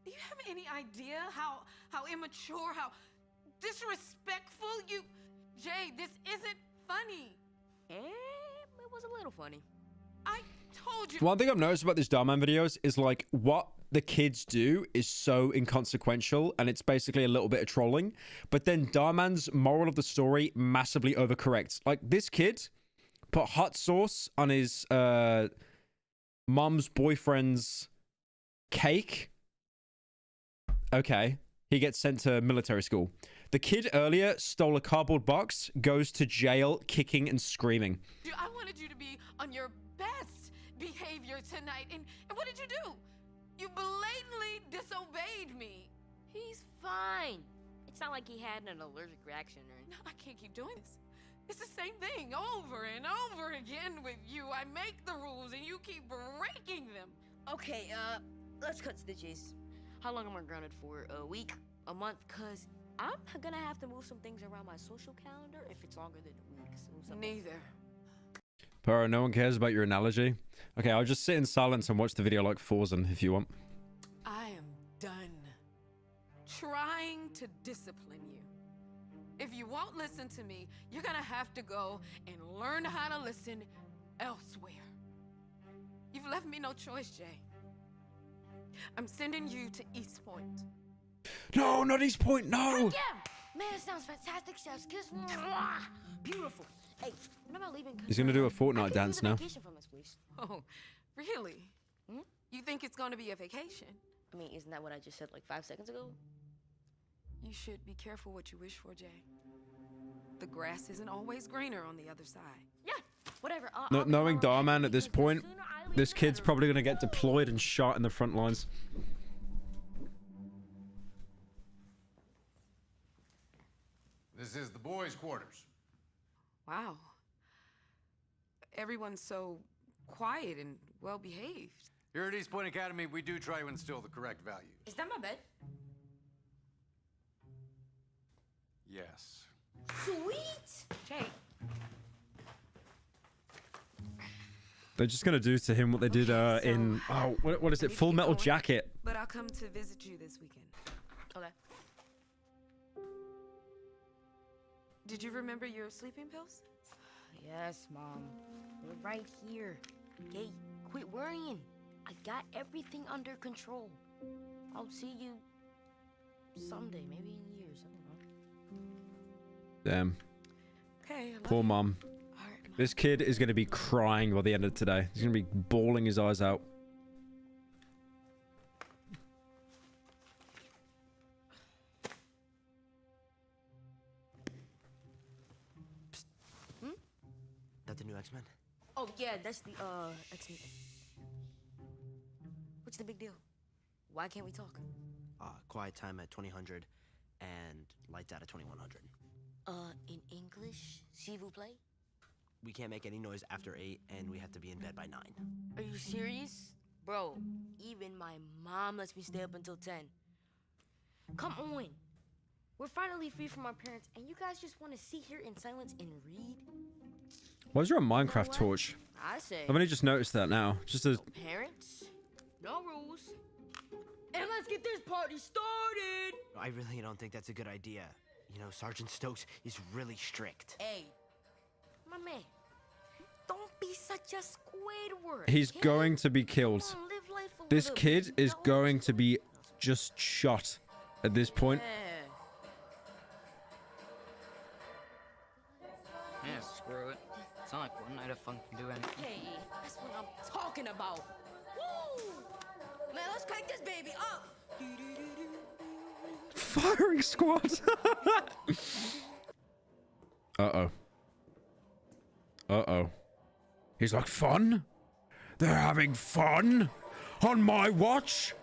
Do you have any idea how immature, how disrespectful you... Jay, this isn't funny. It was a little funny. I told you. One thing I've noticed about these Darman videos is like what the kids do is so inconsequential and it's basically a little bit of trolling. But then Darman's moral of the story massively overcorrects. Like this kid put hot sauce on his mom's boyfriend's cake. Okay. He gets sent to military school. The kid earlier stole a cardboard box, goes to jail, kicking and screaming. I wanted you to be on your best behavior tonight, and what did you do? You blatantly disobeyed me. He's fine. It's not like he had an allergic reaction or anything. No, I can't keep doing this. It's the same thing over and over again with you. I make the rules, and you keep breaking them. Okay, let's cut to the chase. How long am I grounded for? A week? A month? Cause I'm gonna have to move some things around my social calendar if it's longer than a week. So Neither. Pyro, no one cares about your analogy. Okay, I'll just sit in silence and watch the video like Forzen if you want. I am done trying to discipline you. If you won't listen to me, you're gonna have to go and learn how to listen elsewhere. You've left me no choice, Jay. I'm sending you to East Point. No, not East Point, no! Yeah! Man, it sounds fantastic, Chef's kiss. Beautiful. Hey, when am I leaving? He's gonna do a Fortnite dance now. Vacation from us, please. Oh, really? You think it's gonna be a vacation? I mean, isn't that what I just said like 5 seconds ago? You should be careful what you wish for, Jay. The grass isn't always greener on the other side. Yeah, whatever. Knowing Darman at this point, this kid's probably gonna get deployed and shot in the front lines. This is the boys' quarters. Wow. Everyone's so quiet and well-behaved. Here at East Point Academy, we do try to instill the correct values. Is that my bed? Yes. Sweet! Jay. They're just gonna do to him what they did in what is it? Full Metal Jacket. But I'll come to visit you this weekend. Okay. Did you remember your sleeping pills? Yes, Mom. We're right here. Okay, quit worrying. I got everything under control. I'll see you someday, maybe in years. I don't know. Damn. Okay. Poor mom. This kid is gonna be crying by the end of today. He's gonna be bawling his eyes out. That the new X-Men? Oh, yeah, that's the, X-Men. What's the big deal? Why can't we talk? Quiet time at 2000 and lights out at 2100. In English, s'il vous plaît? We can't make any noise after 8, and we have to be in bed by 9. Are you serious? Bro, even my mom lets me stay up until 10. Come on. We're finally free from our parents, and you guys just want to sit here in silence and read? Why is there a Minecraft torch? I say. I've only just noticed that now. Just as Parents, no rules. And let's get this party started! I really don't think that's a good idea. You know, Sergeant Stokes is really strict. Hey, my man, don't be such a Squidward. he's okay? going to be killed. Come on, live life a This little kid bit, is going to be just shot at this point. Yeah, screw it. It's not like one night of fun can do anything. Hey, that's what I'm talking about. Woo! Man, let's crank this baby up. Firing squad. Uh-oh. Uh-oh. He's like, fun? They're having fun? On my watch?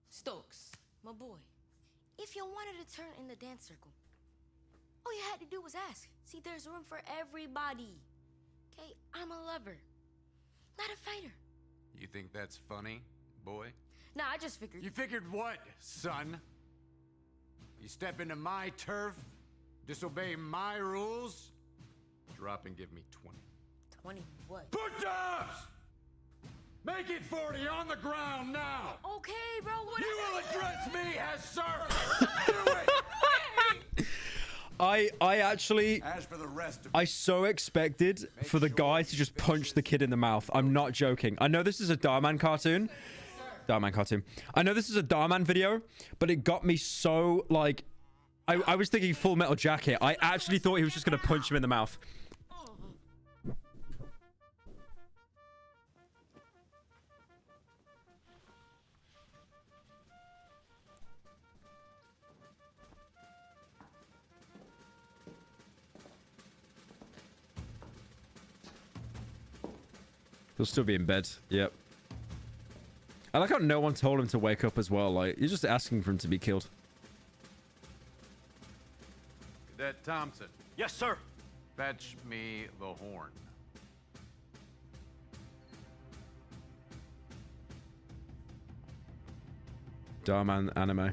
Stokes, my boy, if you wanted to turn in the dance circle, all you had to do was ask. See, there's room for everybody. Okay, I'm a lover, not a fighter. You think that's funny, boy? Nah, I just figured. You figured what, son? You step into my turf, disobey my rules, drop and give me 20. 20 what? Push-ups! Make it 40 on the ground now! Okay, bro, what? You will address me as sir! Do it! I actually, As for the rest of I so expected for the guy to just punch the kid in the mouth. I'm not joking. I know this is a Darman cartoon. Darman cartoon. I know this is a Darman video, but it got me so, like, I was thinking Full Metal Jacket. I actually thought he was just going to punch him in the mouth. He'll still be in bed. Yep. I like how no one told him to wake up as well. Like, you're just asking for him to be killed. Cadet Thompson. Yes, sir. Fetch me the horn. Darman anime.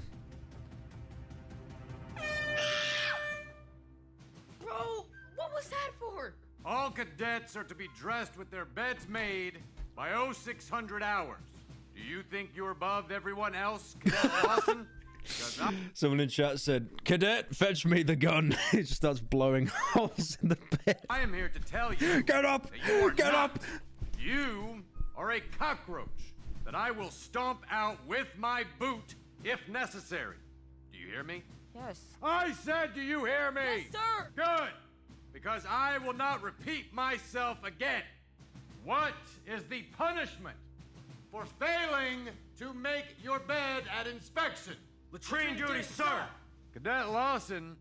Bro, what was that for? All cadets are to be dressed with their beds made by 0600 hours. Do you think you're above everyone else, Cadet Lawson? Someone in chat said, "Cadet, fetch me the gun." It just starts blowing holes in the bed. I am here to tell you. Get up! That you are Get not. up! You are a cockroach that I will stomp out with my boot if necessary. Do you hear me? Yes. I said, do you hear me? Yes, sir. Good. Because I will not repeat myself again. What is the punishment for failing to make your bed at inspection? Latrine duty, sir. Cadet Lawson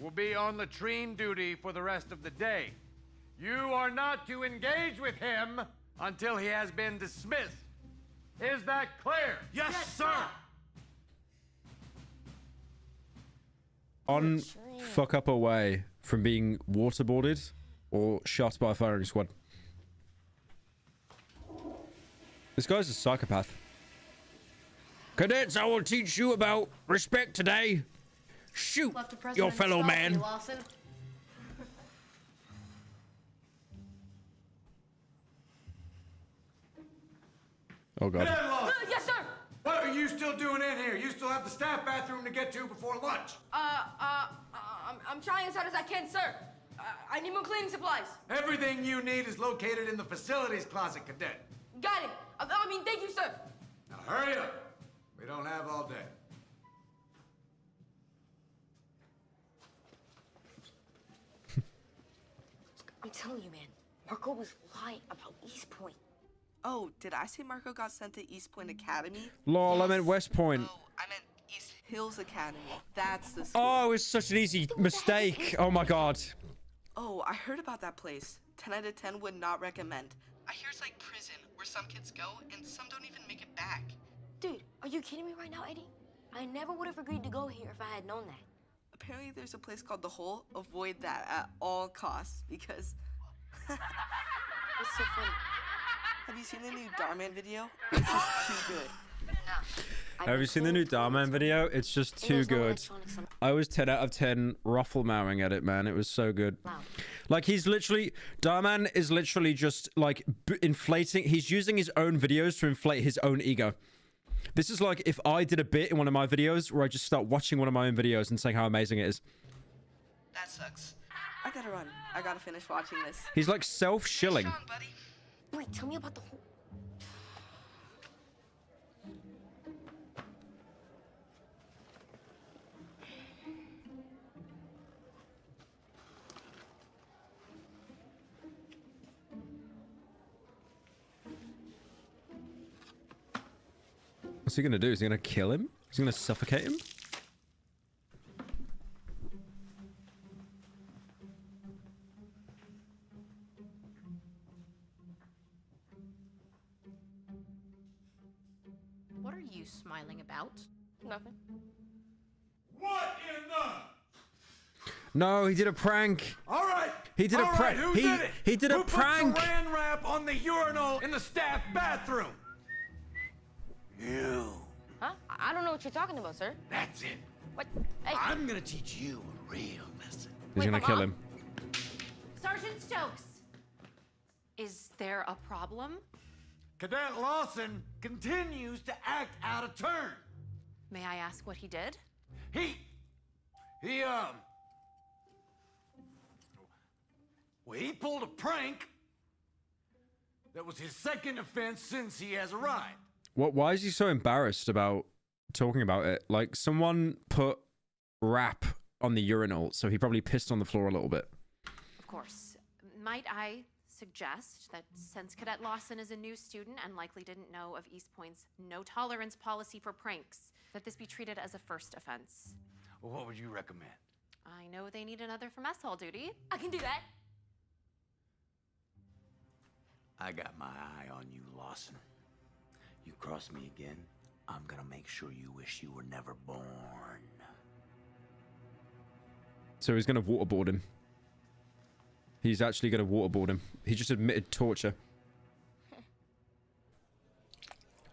will be on latrine duty for the rest of the day. You are not to engage with him until he has been dismissed. Is that clear? Yes, sir. On fuck up away from being waterboarded or shot by a firing squad. This guy's a psychopath. Cadets, I will teach you about respect today. Shoot your fellow man. Oh god. Cadet Lawson, Yes, sir. what are you still doing in here? You still have the staff bathroom to get to before lunch. I'm trying as hard as I can, sir. I need more cleaning supplies. Everything you need is located in the facilities closet, Cadet. Got it. Thank you, sir. Now hurry up. We don't have all day. I'm telling you, man, Marco was lying about East Point. Oh, did I say Marco got sent to East Point Academy? Lol, I meant West Point. Oh, I meant East Hills Academy. That's the school. Oh, it was such an easy mistake. Oh my god. Oh, I heard about that place. 10 out of 10 would not recommend. I hear it's like prison, where some kids go and some don't even make it back. Dude, are you kidding me right now, Eddie? I never would have agreed to go here if I had known that. Apparently there's a place called The Hole. Avoid that at all costs, because... It's so funny. Have you seen the new Darman video? It's just too good. Have you seen the new Darman video? It's just too good. I was 10 out of 10 ruffle mowing at it, man. It was so good. Like, he's literally... Darman is literally just, like, inflating... He's using his own videos to inflate his own ego. This is like if I did a bit in one of my videos where I just start watching one of my own videos and saying how amazing it is. That sucks. I gotta run. I gotta finish watching this. He's like self-shilling. Wait, tell me about the whole... What's he gonna do? Is he gonna kill him? Is he gonna suffocate him? What are you smiling about? Nothing. What in the... No, he did a prank. All right. He did a prank. Who did it? He did a Who prank. Put saran wrap on the urinal in the staff bathroom. You. Huh? I don't know what you're talking about, sir. That's it. What? Hey. I'm gonna teach you a real lesson. He's gonna kill him. Sergeant Stokes! Is there a problem? Cadet Lawson continues to act out of turn. May I ask what he did? He, well, he pulled a prank that was his second offense since he has arrived. What? Why is he so embarrassed about talking about it? Like, someone put wrap on the urinal, so he probably pissed on the floor a little bit. Of course. Might I suggest that since Cadet Lawson is a new student and likely didn't know of East Point's no-tolerance policy for pranks, that this be treated as a first offense? Well, what would you recommend? I know they need another for mess hall duty. I can do that. I got my eye on you, Lawson. You cross me again, I'm gonna make sure you wish you were never born. So he's gonna waterboard him. He's actually gonna waterboard him. He just admitted torture.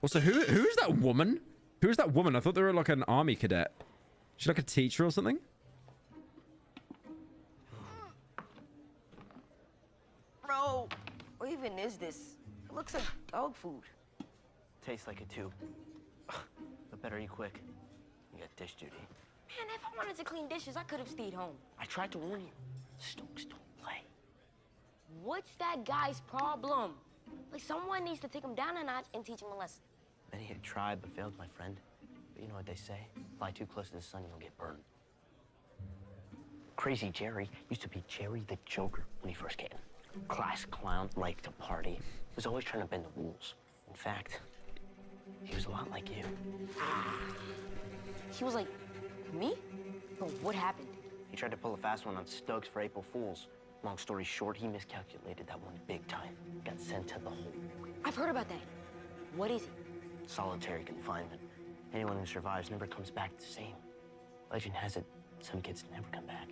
Also, who is that woman? Who is that woman? I thought they were like an army cadet. She's like a teacher or something? even is this? It looks like dog food. Tastes like it too. But better eat quick. You got dish duty. Man, if I wanted to clean dishes, I could have stayed home. I tried to warn you. Stokes don't play. What's that guy's problem? Like, someone needs to take him down a notch and teach him a lesson. Many had tried but failed, my friend. But you know what they say? Fly too close to the sun, you'll get burned. Crazy Jerry used to be Jerry the Joker when he first came. Class clown, liked to party. Was always trying to bend the rules. In fact, he was a lot like you. He was like, me? But what happened? He tried to pull a fast one on Stokes for April Fools. Long story short, he miscalculated that one big time. Got sent to the hole. I've heard about that. What is it? Solitary confinement. Anyone who survives never comes back the same. Legend has it, some kids never come back.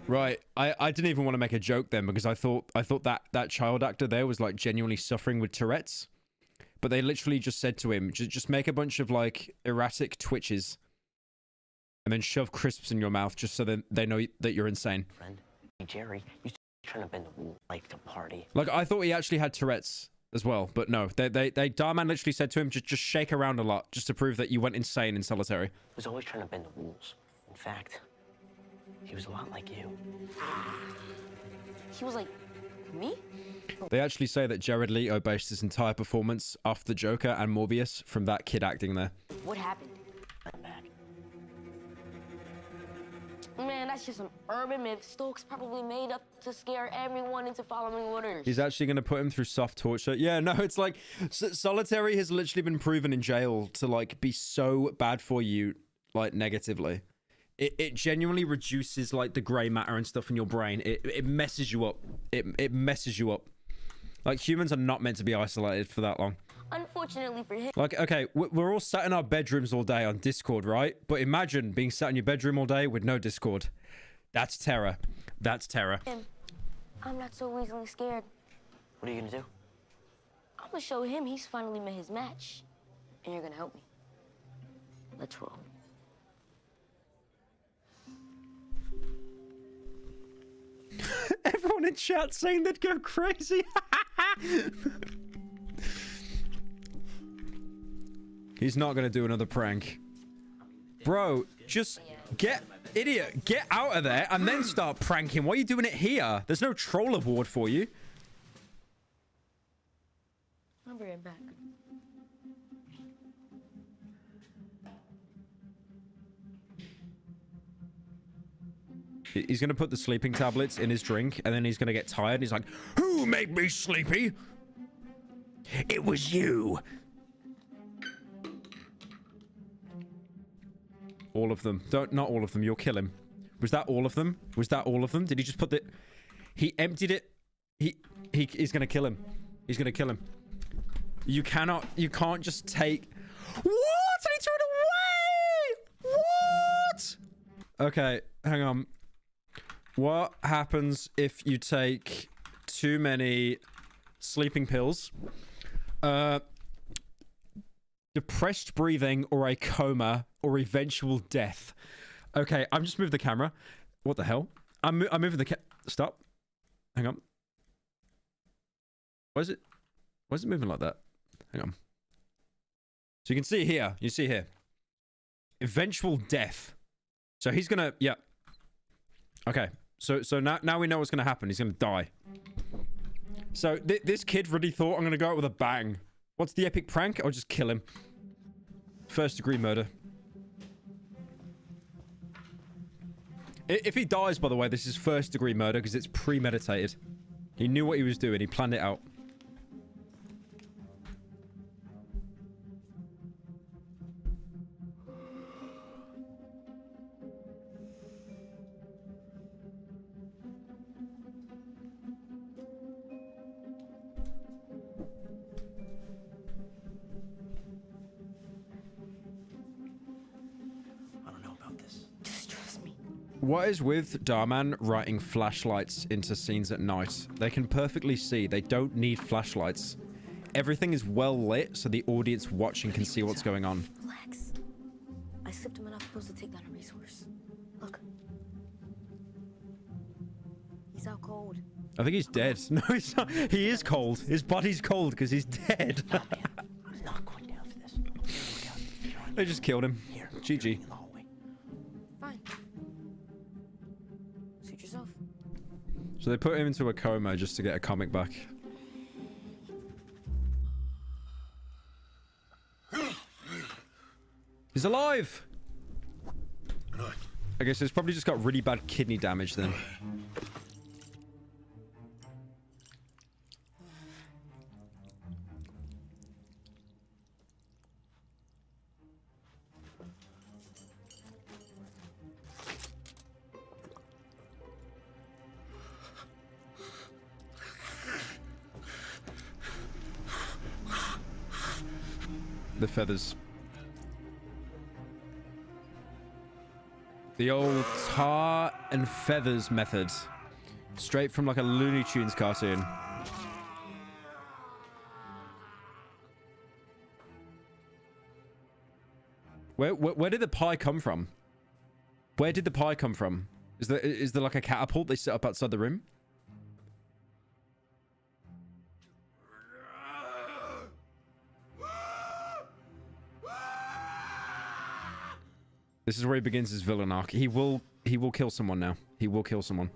Right. I didn't even want to make a joke then because I thought that child actor there was like genuinely suffering with Tourette's. But they literally just said to him, just make a bunch of like erratic twitches and then shove crisps in your mouth just so that they know that you're insane. Friend, Jerry used to trying to bend the rule, like to party. Like I thought he actually had Tourette's as well, but no. Darman literally said to him, just shake around a lot just to prove that you went insane in solitary. Was always trying to bend the rules. In fact, he was a lot like you. He was like, me? They actually say that Jared Leto based his entire performance off the Joker and Morbius from that kid acting there. What happened? Man, that's just an urban myth Stokes probably made up to scare everyone into following orders. He's actually going to put him through soft torture. Yeah, no, it's like solitary has literally been proven in jail to like be so bad for you, like negatively. It genuinely reduces like the gray matter and stuff in your brain. It messes you up. It messes you up. Like humans are not meant to be isolated for that long. Unfortunately for him. Like, okay, we're all sat in our bedrooms all day on Discord, right? But imagine being sat in your bedroom all day with no Discord. That's terror. That's terror. I'm not so easily scared. What are you gonna do? I'm gonna show him he's finally met his match. And you're gonna help me. Let's roll. Everyone in chat saying they'd go crazy. He's not gonna do another prank. Bro, just get out of there and then start pranking. Why are you doing it here? There's no troll award for you. I'll be right back. He's gonna put the sleeping tablets in his drink and then he's gonna get tired. He's like, who made me sleepy? It was you. All of them. Not all of them. You'll kill him. Was that all of them? Was that all of them? Did he just put the... He emptied it. He's gonna kill him. He's gonna kill him. You can't just take... What? I threw it away! What? Okay, hang on. What happens if you take too many sleeping pills? Depressed breathing or a coma or eventual death. Okay, I'm just moving the camera. What the hell? I'm moving the Stop. Hang on. Why is it moving like that? Hang on. So you can see here. You see here. Eventual death. So he's gonna... Yeah. Okay. So now we know what's gonna happen. He's gonna die. So this kid really thought I'm gonna go out with a bang. What's the epic prank? I'll just kill him. First degree murder. If he dies, by the way, this is first degree murder because it's premeditated. He knew what he was doing. He planned it out. What is with Darman writing flashlights into scenes at night? They can perfectly see. They don't need flashlights. Everything is well lit so the audience watching can see what's going on. Relax. I slipped him enough pills to take down a resource. Look. He's out cold. I think he's dead. No, he's not. He is cold. His body's cold because he's dead. I'm not going down for this. They just killed him. GG. Fine. Suit yourself. So they put him into a coma just to get a comic back. He's alive! I guess he's probably just got really bad kidney damage then. The feathers. The old tar and feathers method. Straight from like a Looney Tunes cartoon. Where did the pie come from? Where did the pie come from? Is there like a catapult they set up outside the room? This is where he begins his villain arc. He will kill someone now. He will kill someone.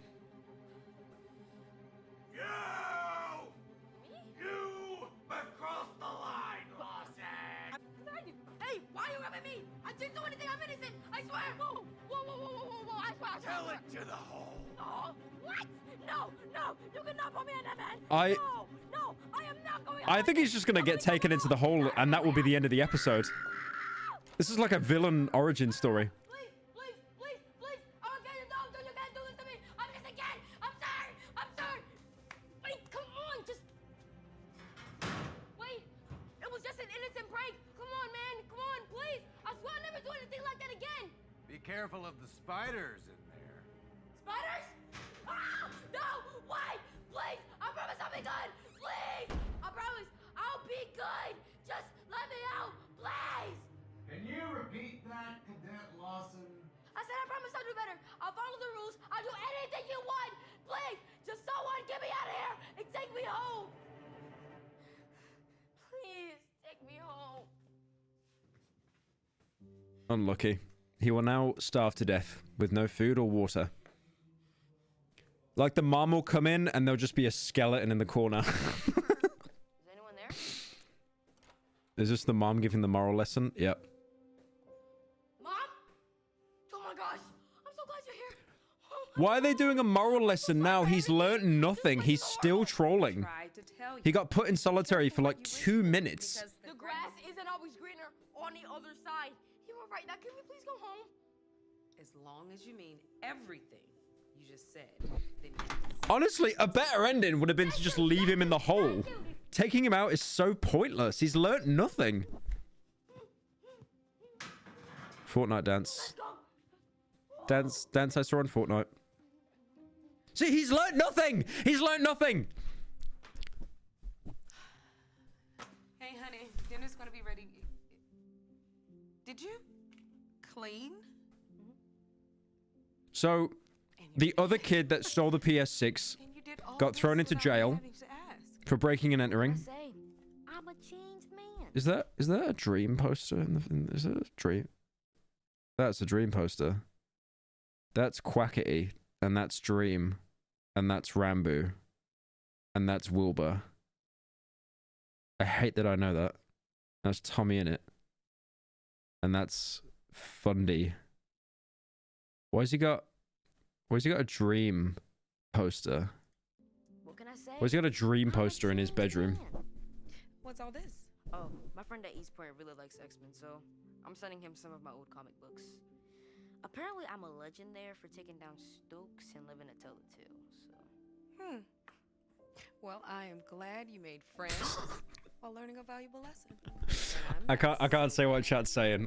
You have crossed the line, Lawson! Hey, why are you rubbing me? I didn't do anything. I'm innocent. I swear. Whoa, whoa, whoa, whoa, whoa, whoa. I swear. Tell it to the hole. Oh, what? No, you cannot put me in that man. I am not going. I think he's just gonna get taken into the hole, and that will be the end of the episode. This is like a villain origin story. Please. I'm okay. No, you can't do this to me. I'm just again. I'm sorry. Wait, come on. Just wait. It was just an innocent prank. Come on, man. Come on, please. I swear I'll never do anything like that again. Be careful of the spiders in there. Spiders? Ah! No! Wait! Please! I promise I'll be good! Please! I promise I'll be good! Just let me out! Please! Can you repeat that, Cadet Lawson? I said I promise I'll do better. I'll follow the rules. I'll do anything you want. Please! Just someone get me out of here and take me home! Please, take me home. Unlucky. He will now starve to death with no food or water. Like the mom will come in and there'll just be a skeleton in the corner. Is anyone there? Is this the mom giving the moral lesson? Yep. Mom? Oh my gosh. I'm so glad you're here. Why are they doing a moral lesson now? He's learnt nothing. He's still trolling. He got put in solitary for like 2 minutes. The grass isn't always greener on the other side. You were right. Now can we please go home? As long as you mean everything you just said. Honestly, a better ending would have been to just leave him in the hole. Taking him out is so pointless. He's learnt nothing. Fortnite dance. Dance I saw on Fortnite. See, he's learnt nothing. He's learnt nothing. Hey, honey, dinner's gonna be ready. Did you clean? So, the other kid that stole the PS6 got thrown into jail for breaking and entering. I'm a changed man. Is that a dream poster? Is that a dream? That's a dream poster. That's Quackity, and that's Dream, and that's Rambo, and that's Wilbur. I hate that I know that. That's Tommy in it, and that's Fundy. Why's he got a dream poster? What can I say? Why's he got a dream poster in his bedroom? What's all this? Oh, my friend at East Point really likes X-Men, so I'm sending him some of my old comic books. Apparently, I'm a legend there for taking down Stokes and living to tell the tale, so... Well, I am glad you made friends while learning a valuable lesson. I can't say what chat's saying.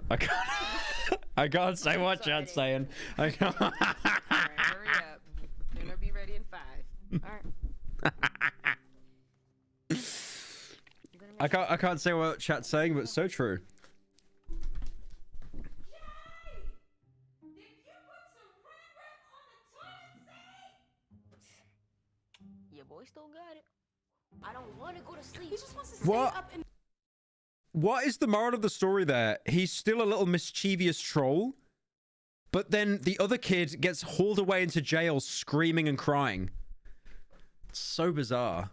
I can't say what chat's saying. I can't. All right, hurry up. Dinner be ready in 5. All right. I can't say what chat's saying, but it's so true. your boy still got it. I don't want to go to sleep. He just wants to stay What? up and What is the moral of the story there? He's still a little mischievous troll, but then the other kid gets hauled away into jail screaming and crying. It's so bizarre.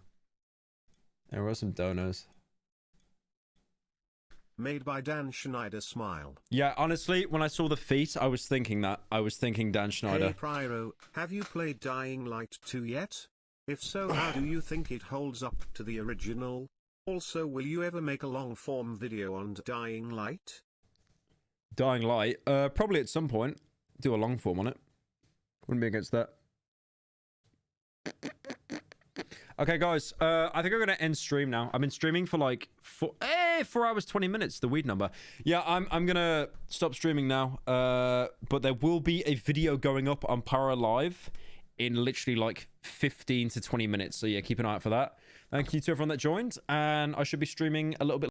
There were some donos. Made by Dan Schneider Smile. Yeah, honestly, when I saw the feet, I was thinking that. I was thinking Dan Schneider. Hey Pyro, have you played Dying Light 2 yet? If so, how do you think it holds up to the original? Also, will you ever make a long-form video on Dying Light? Dying Light? Probably at some point. Do a long form on it. Wouldn't be against that. Okay, guys. I think I'm going to end stream now. I've been streaming for like 4 hours, 20 minutes, the weed number. Yeah, I'm going to stop streaming now. But there will be a video going up on Pyro Live in literally like 15 to 20 minutes. So yeah, keep an eye out for that. Thank you to everyone that joined. And I should be streaming a little bit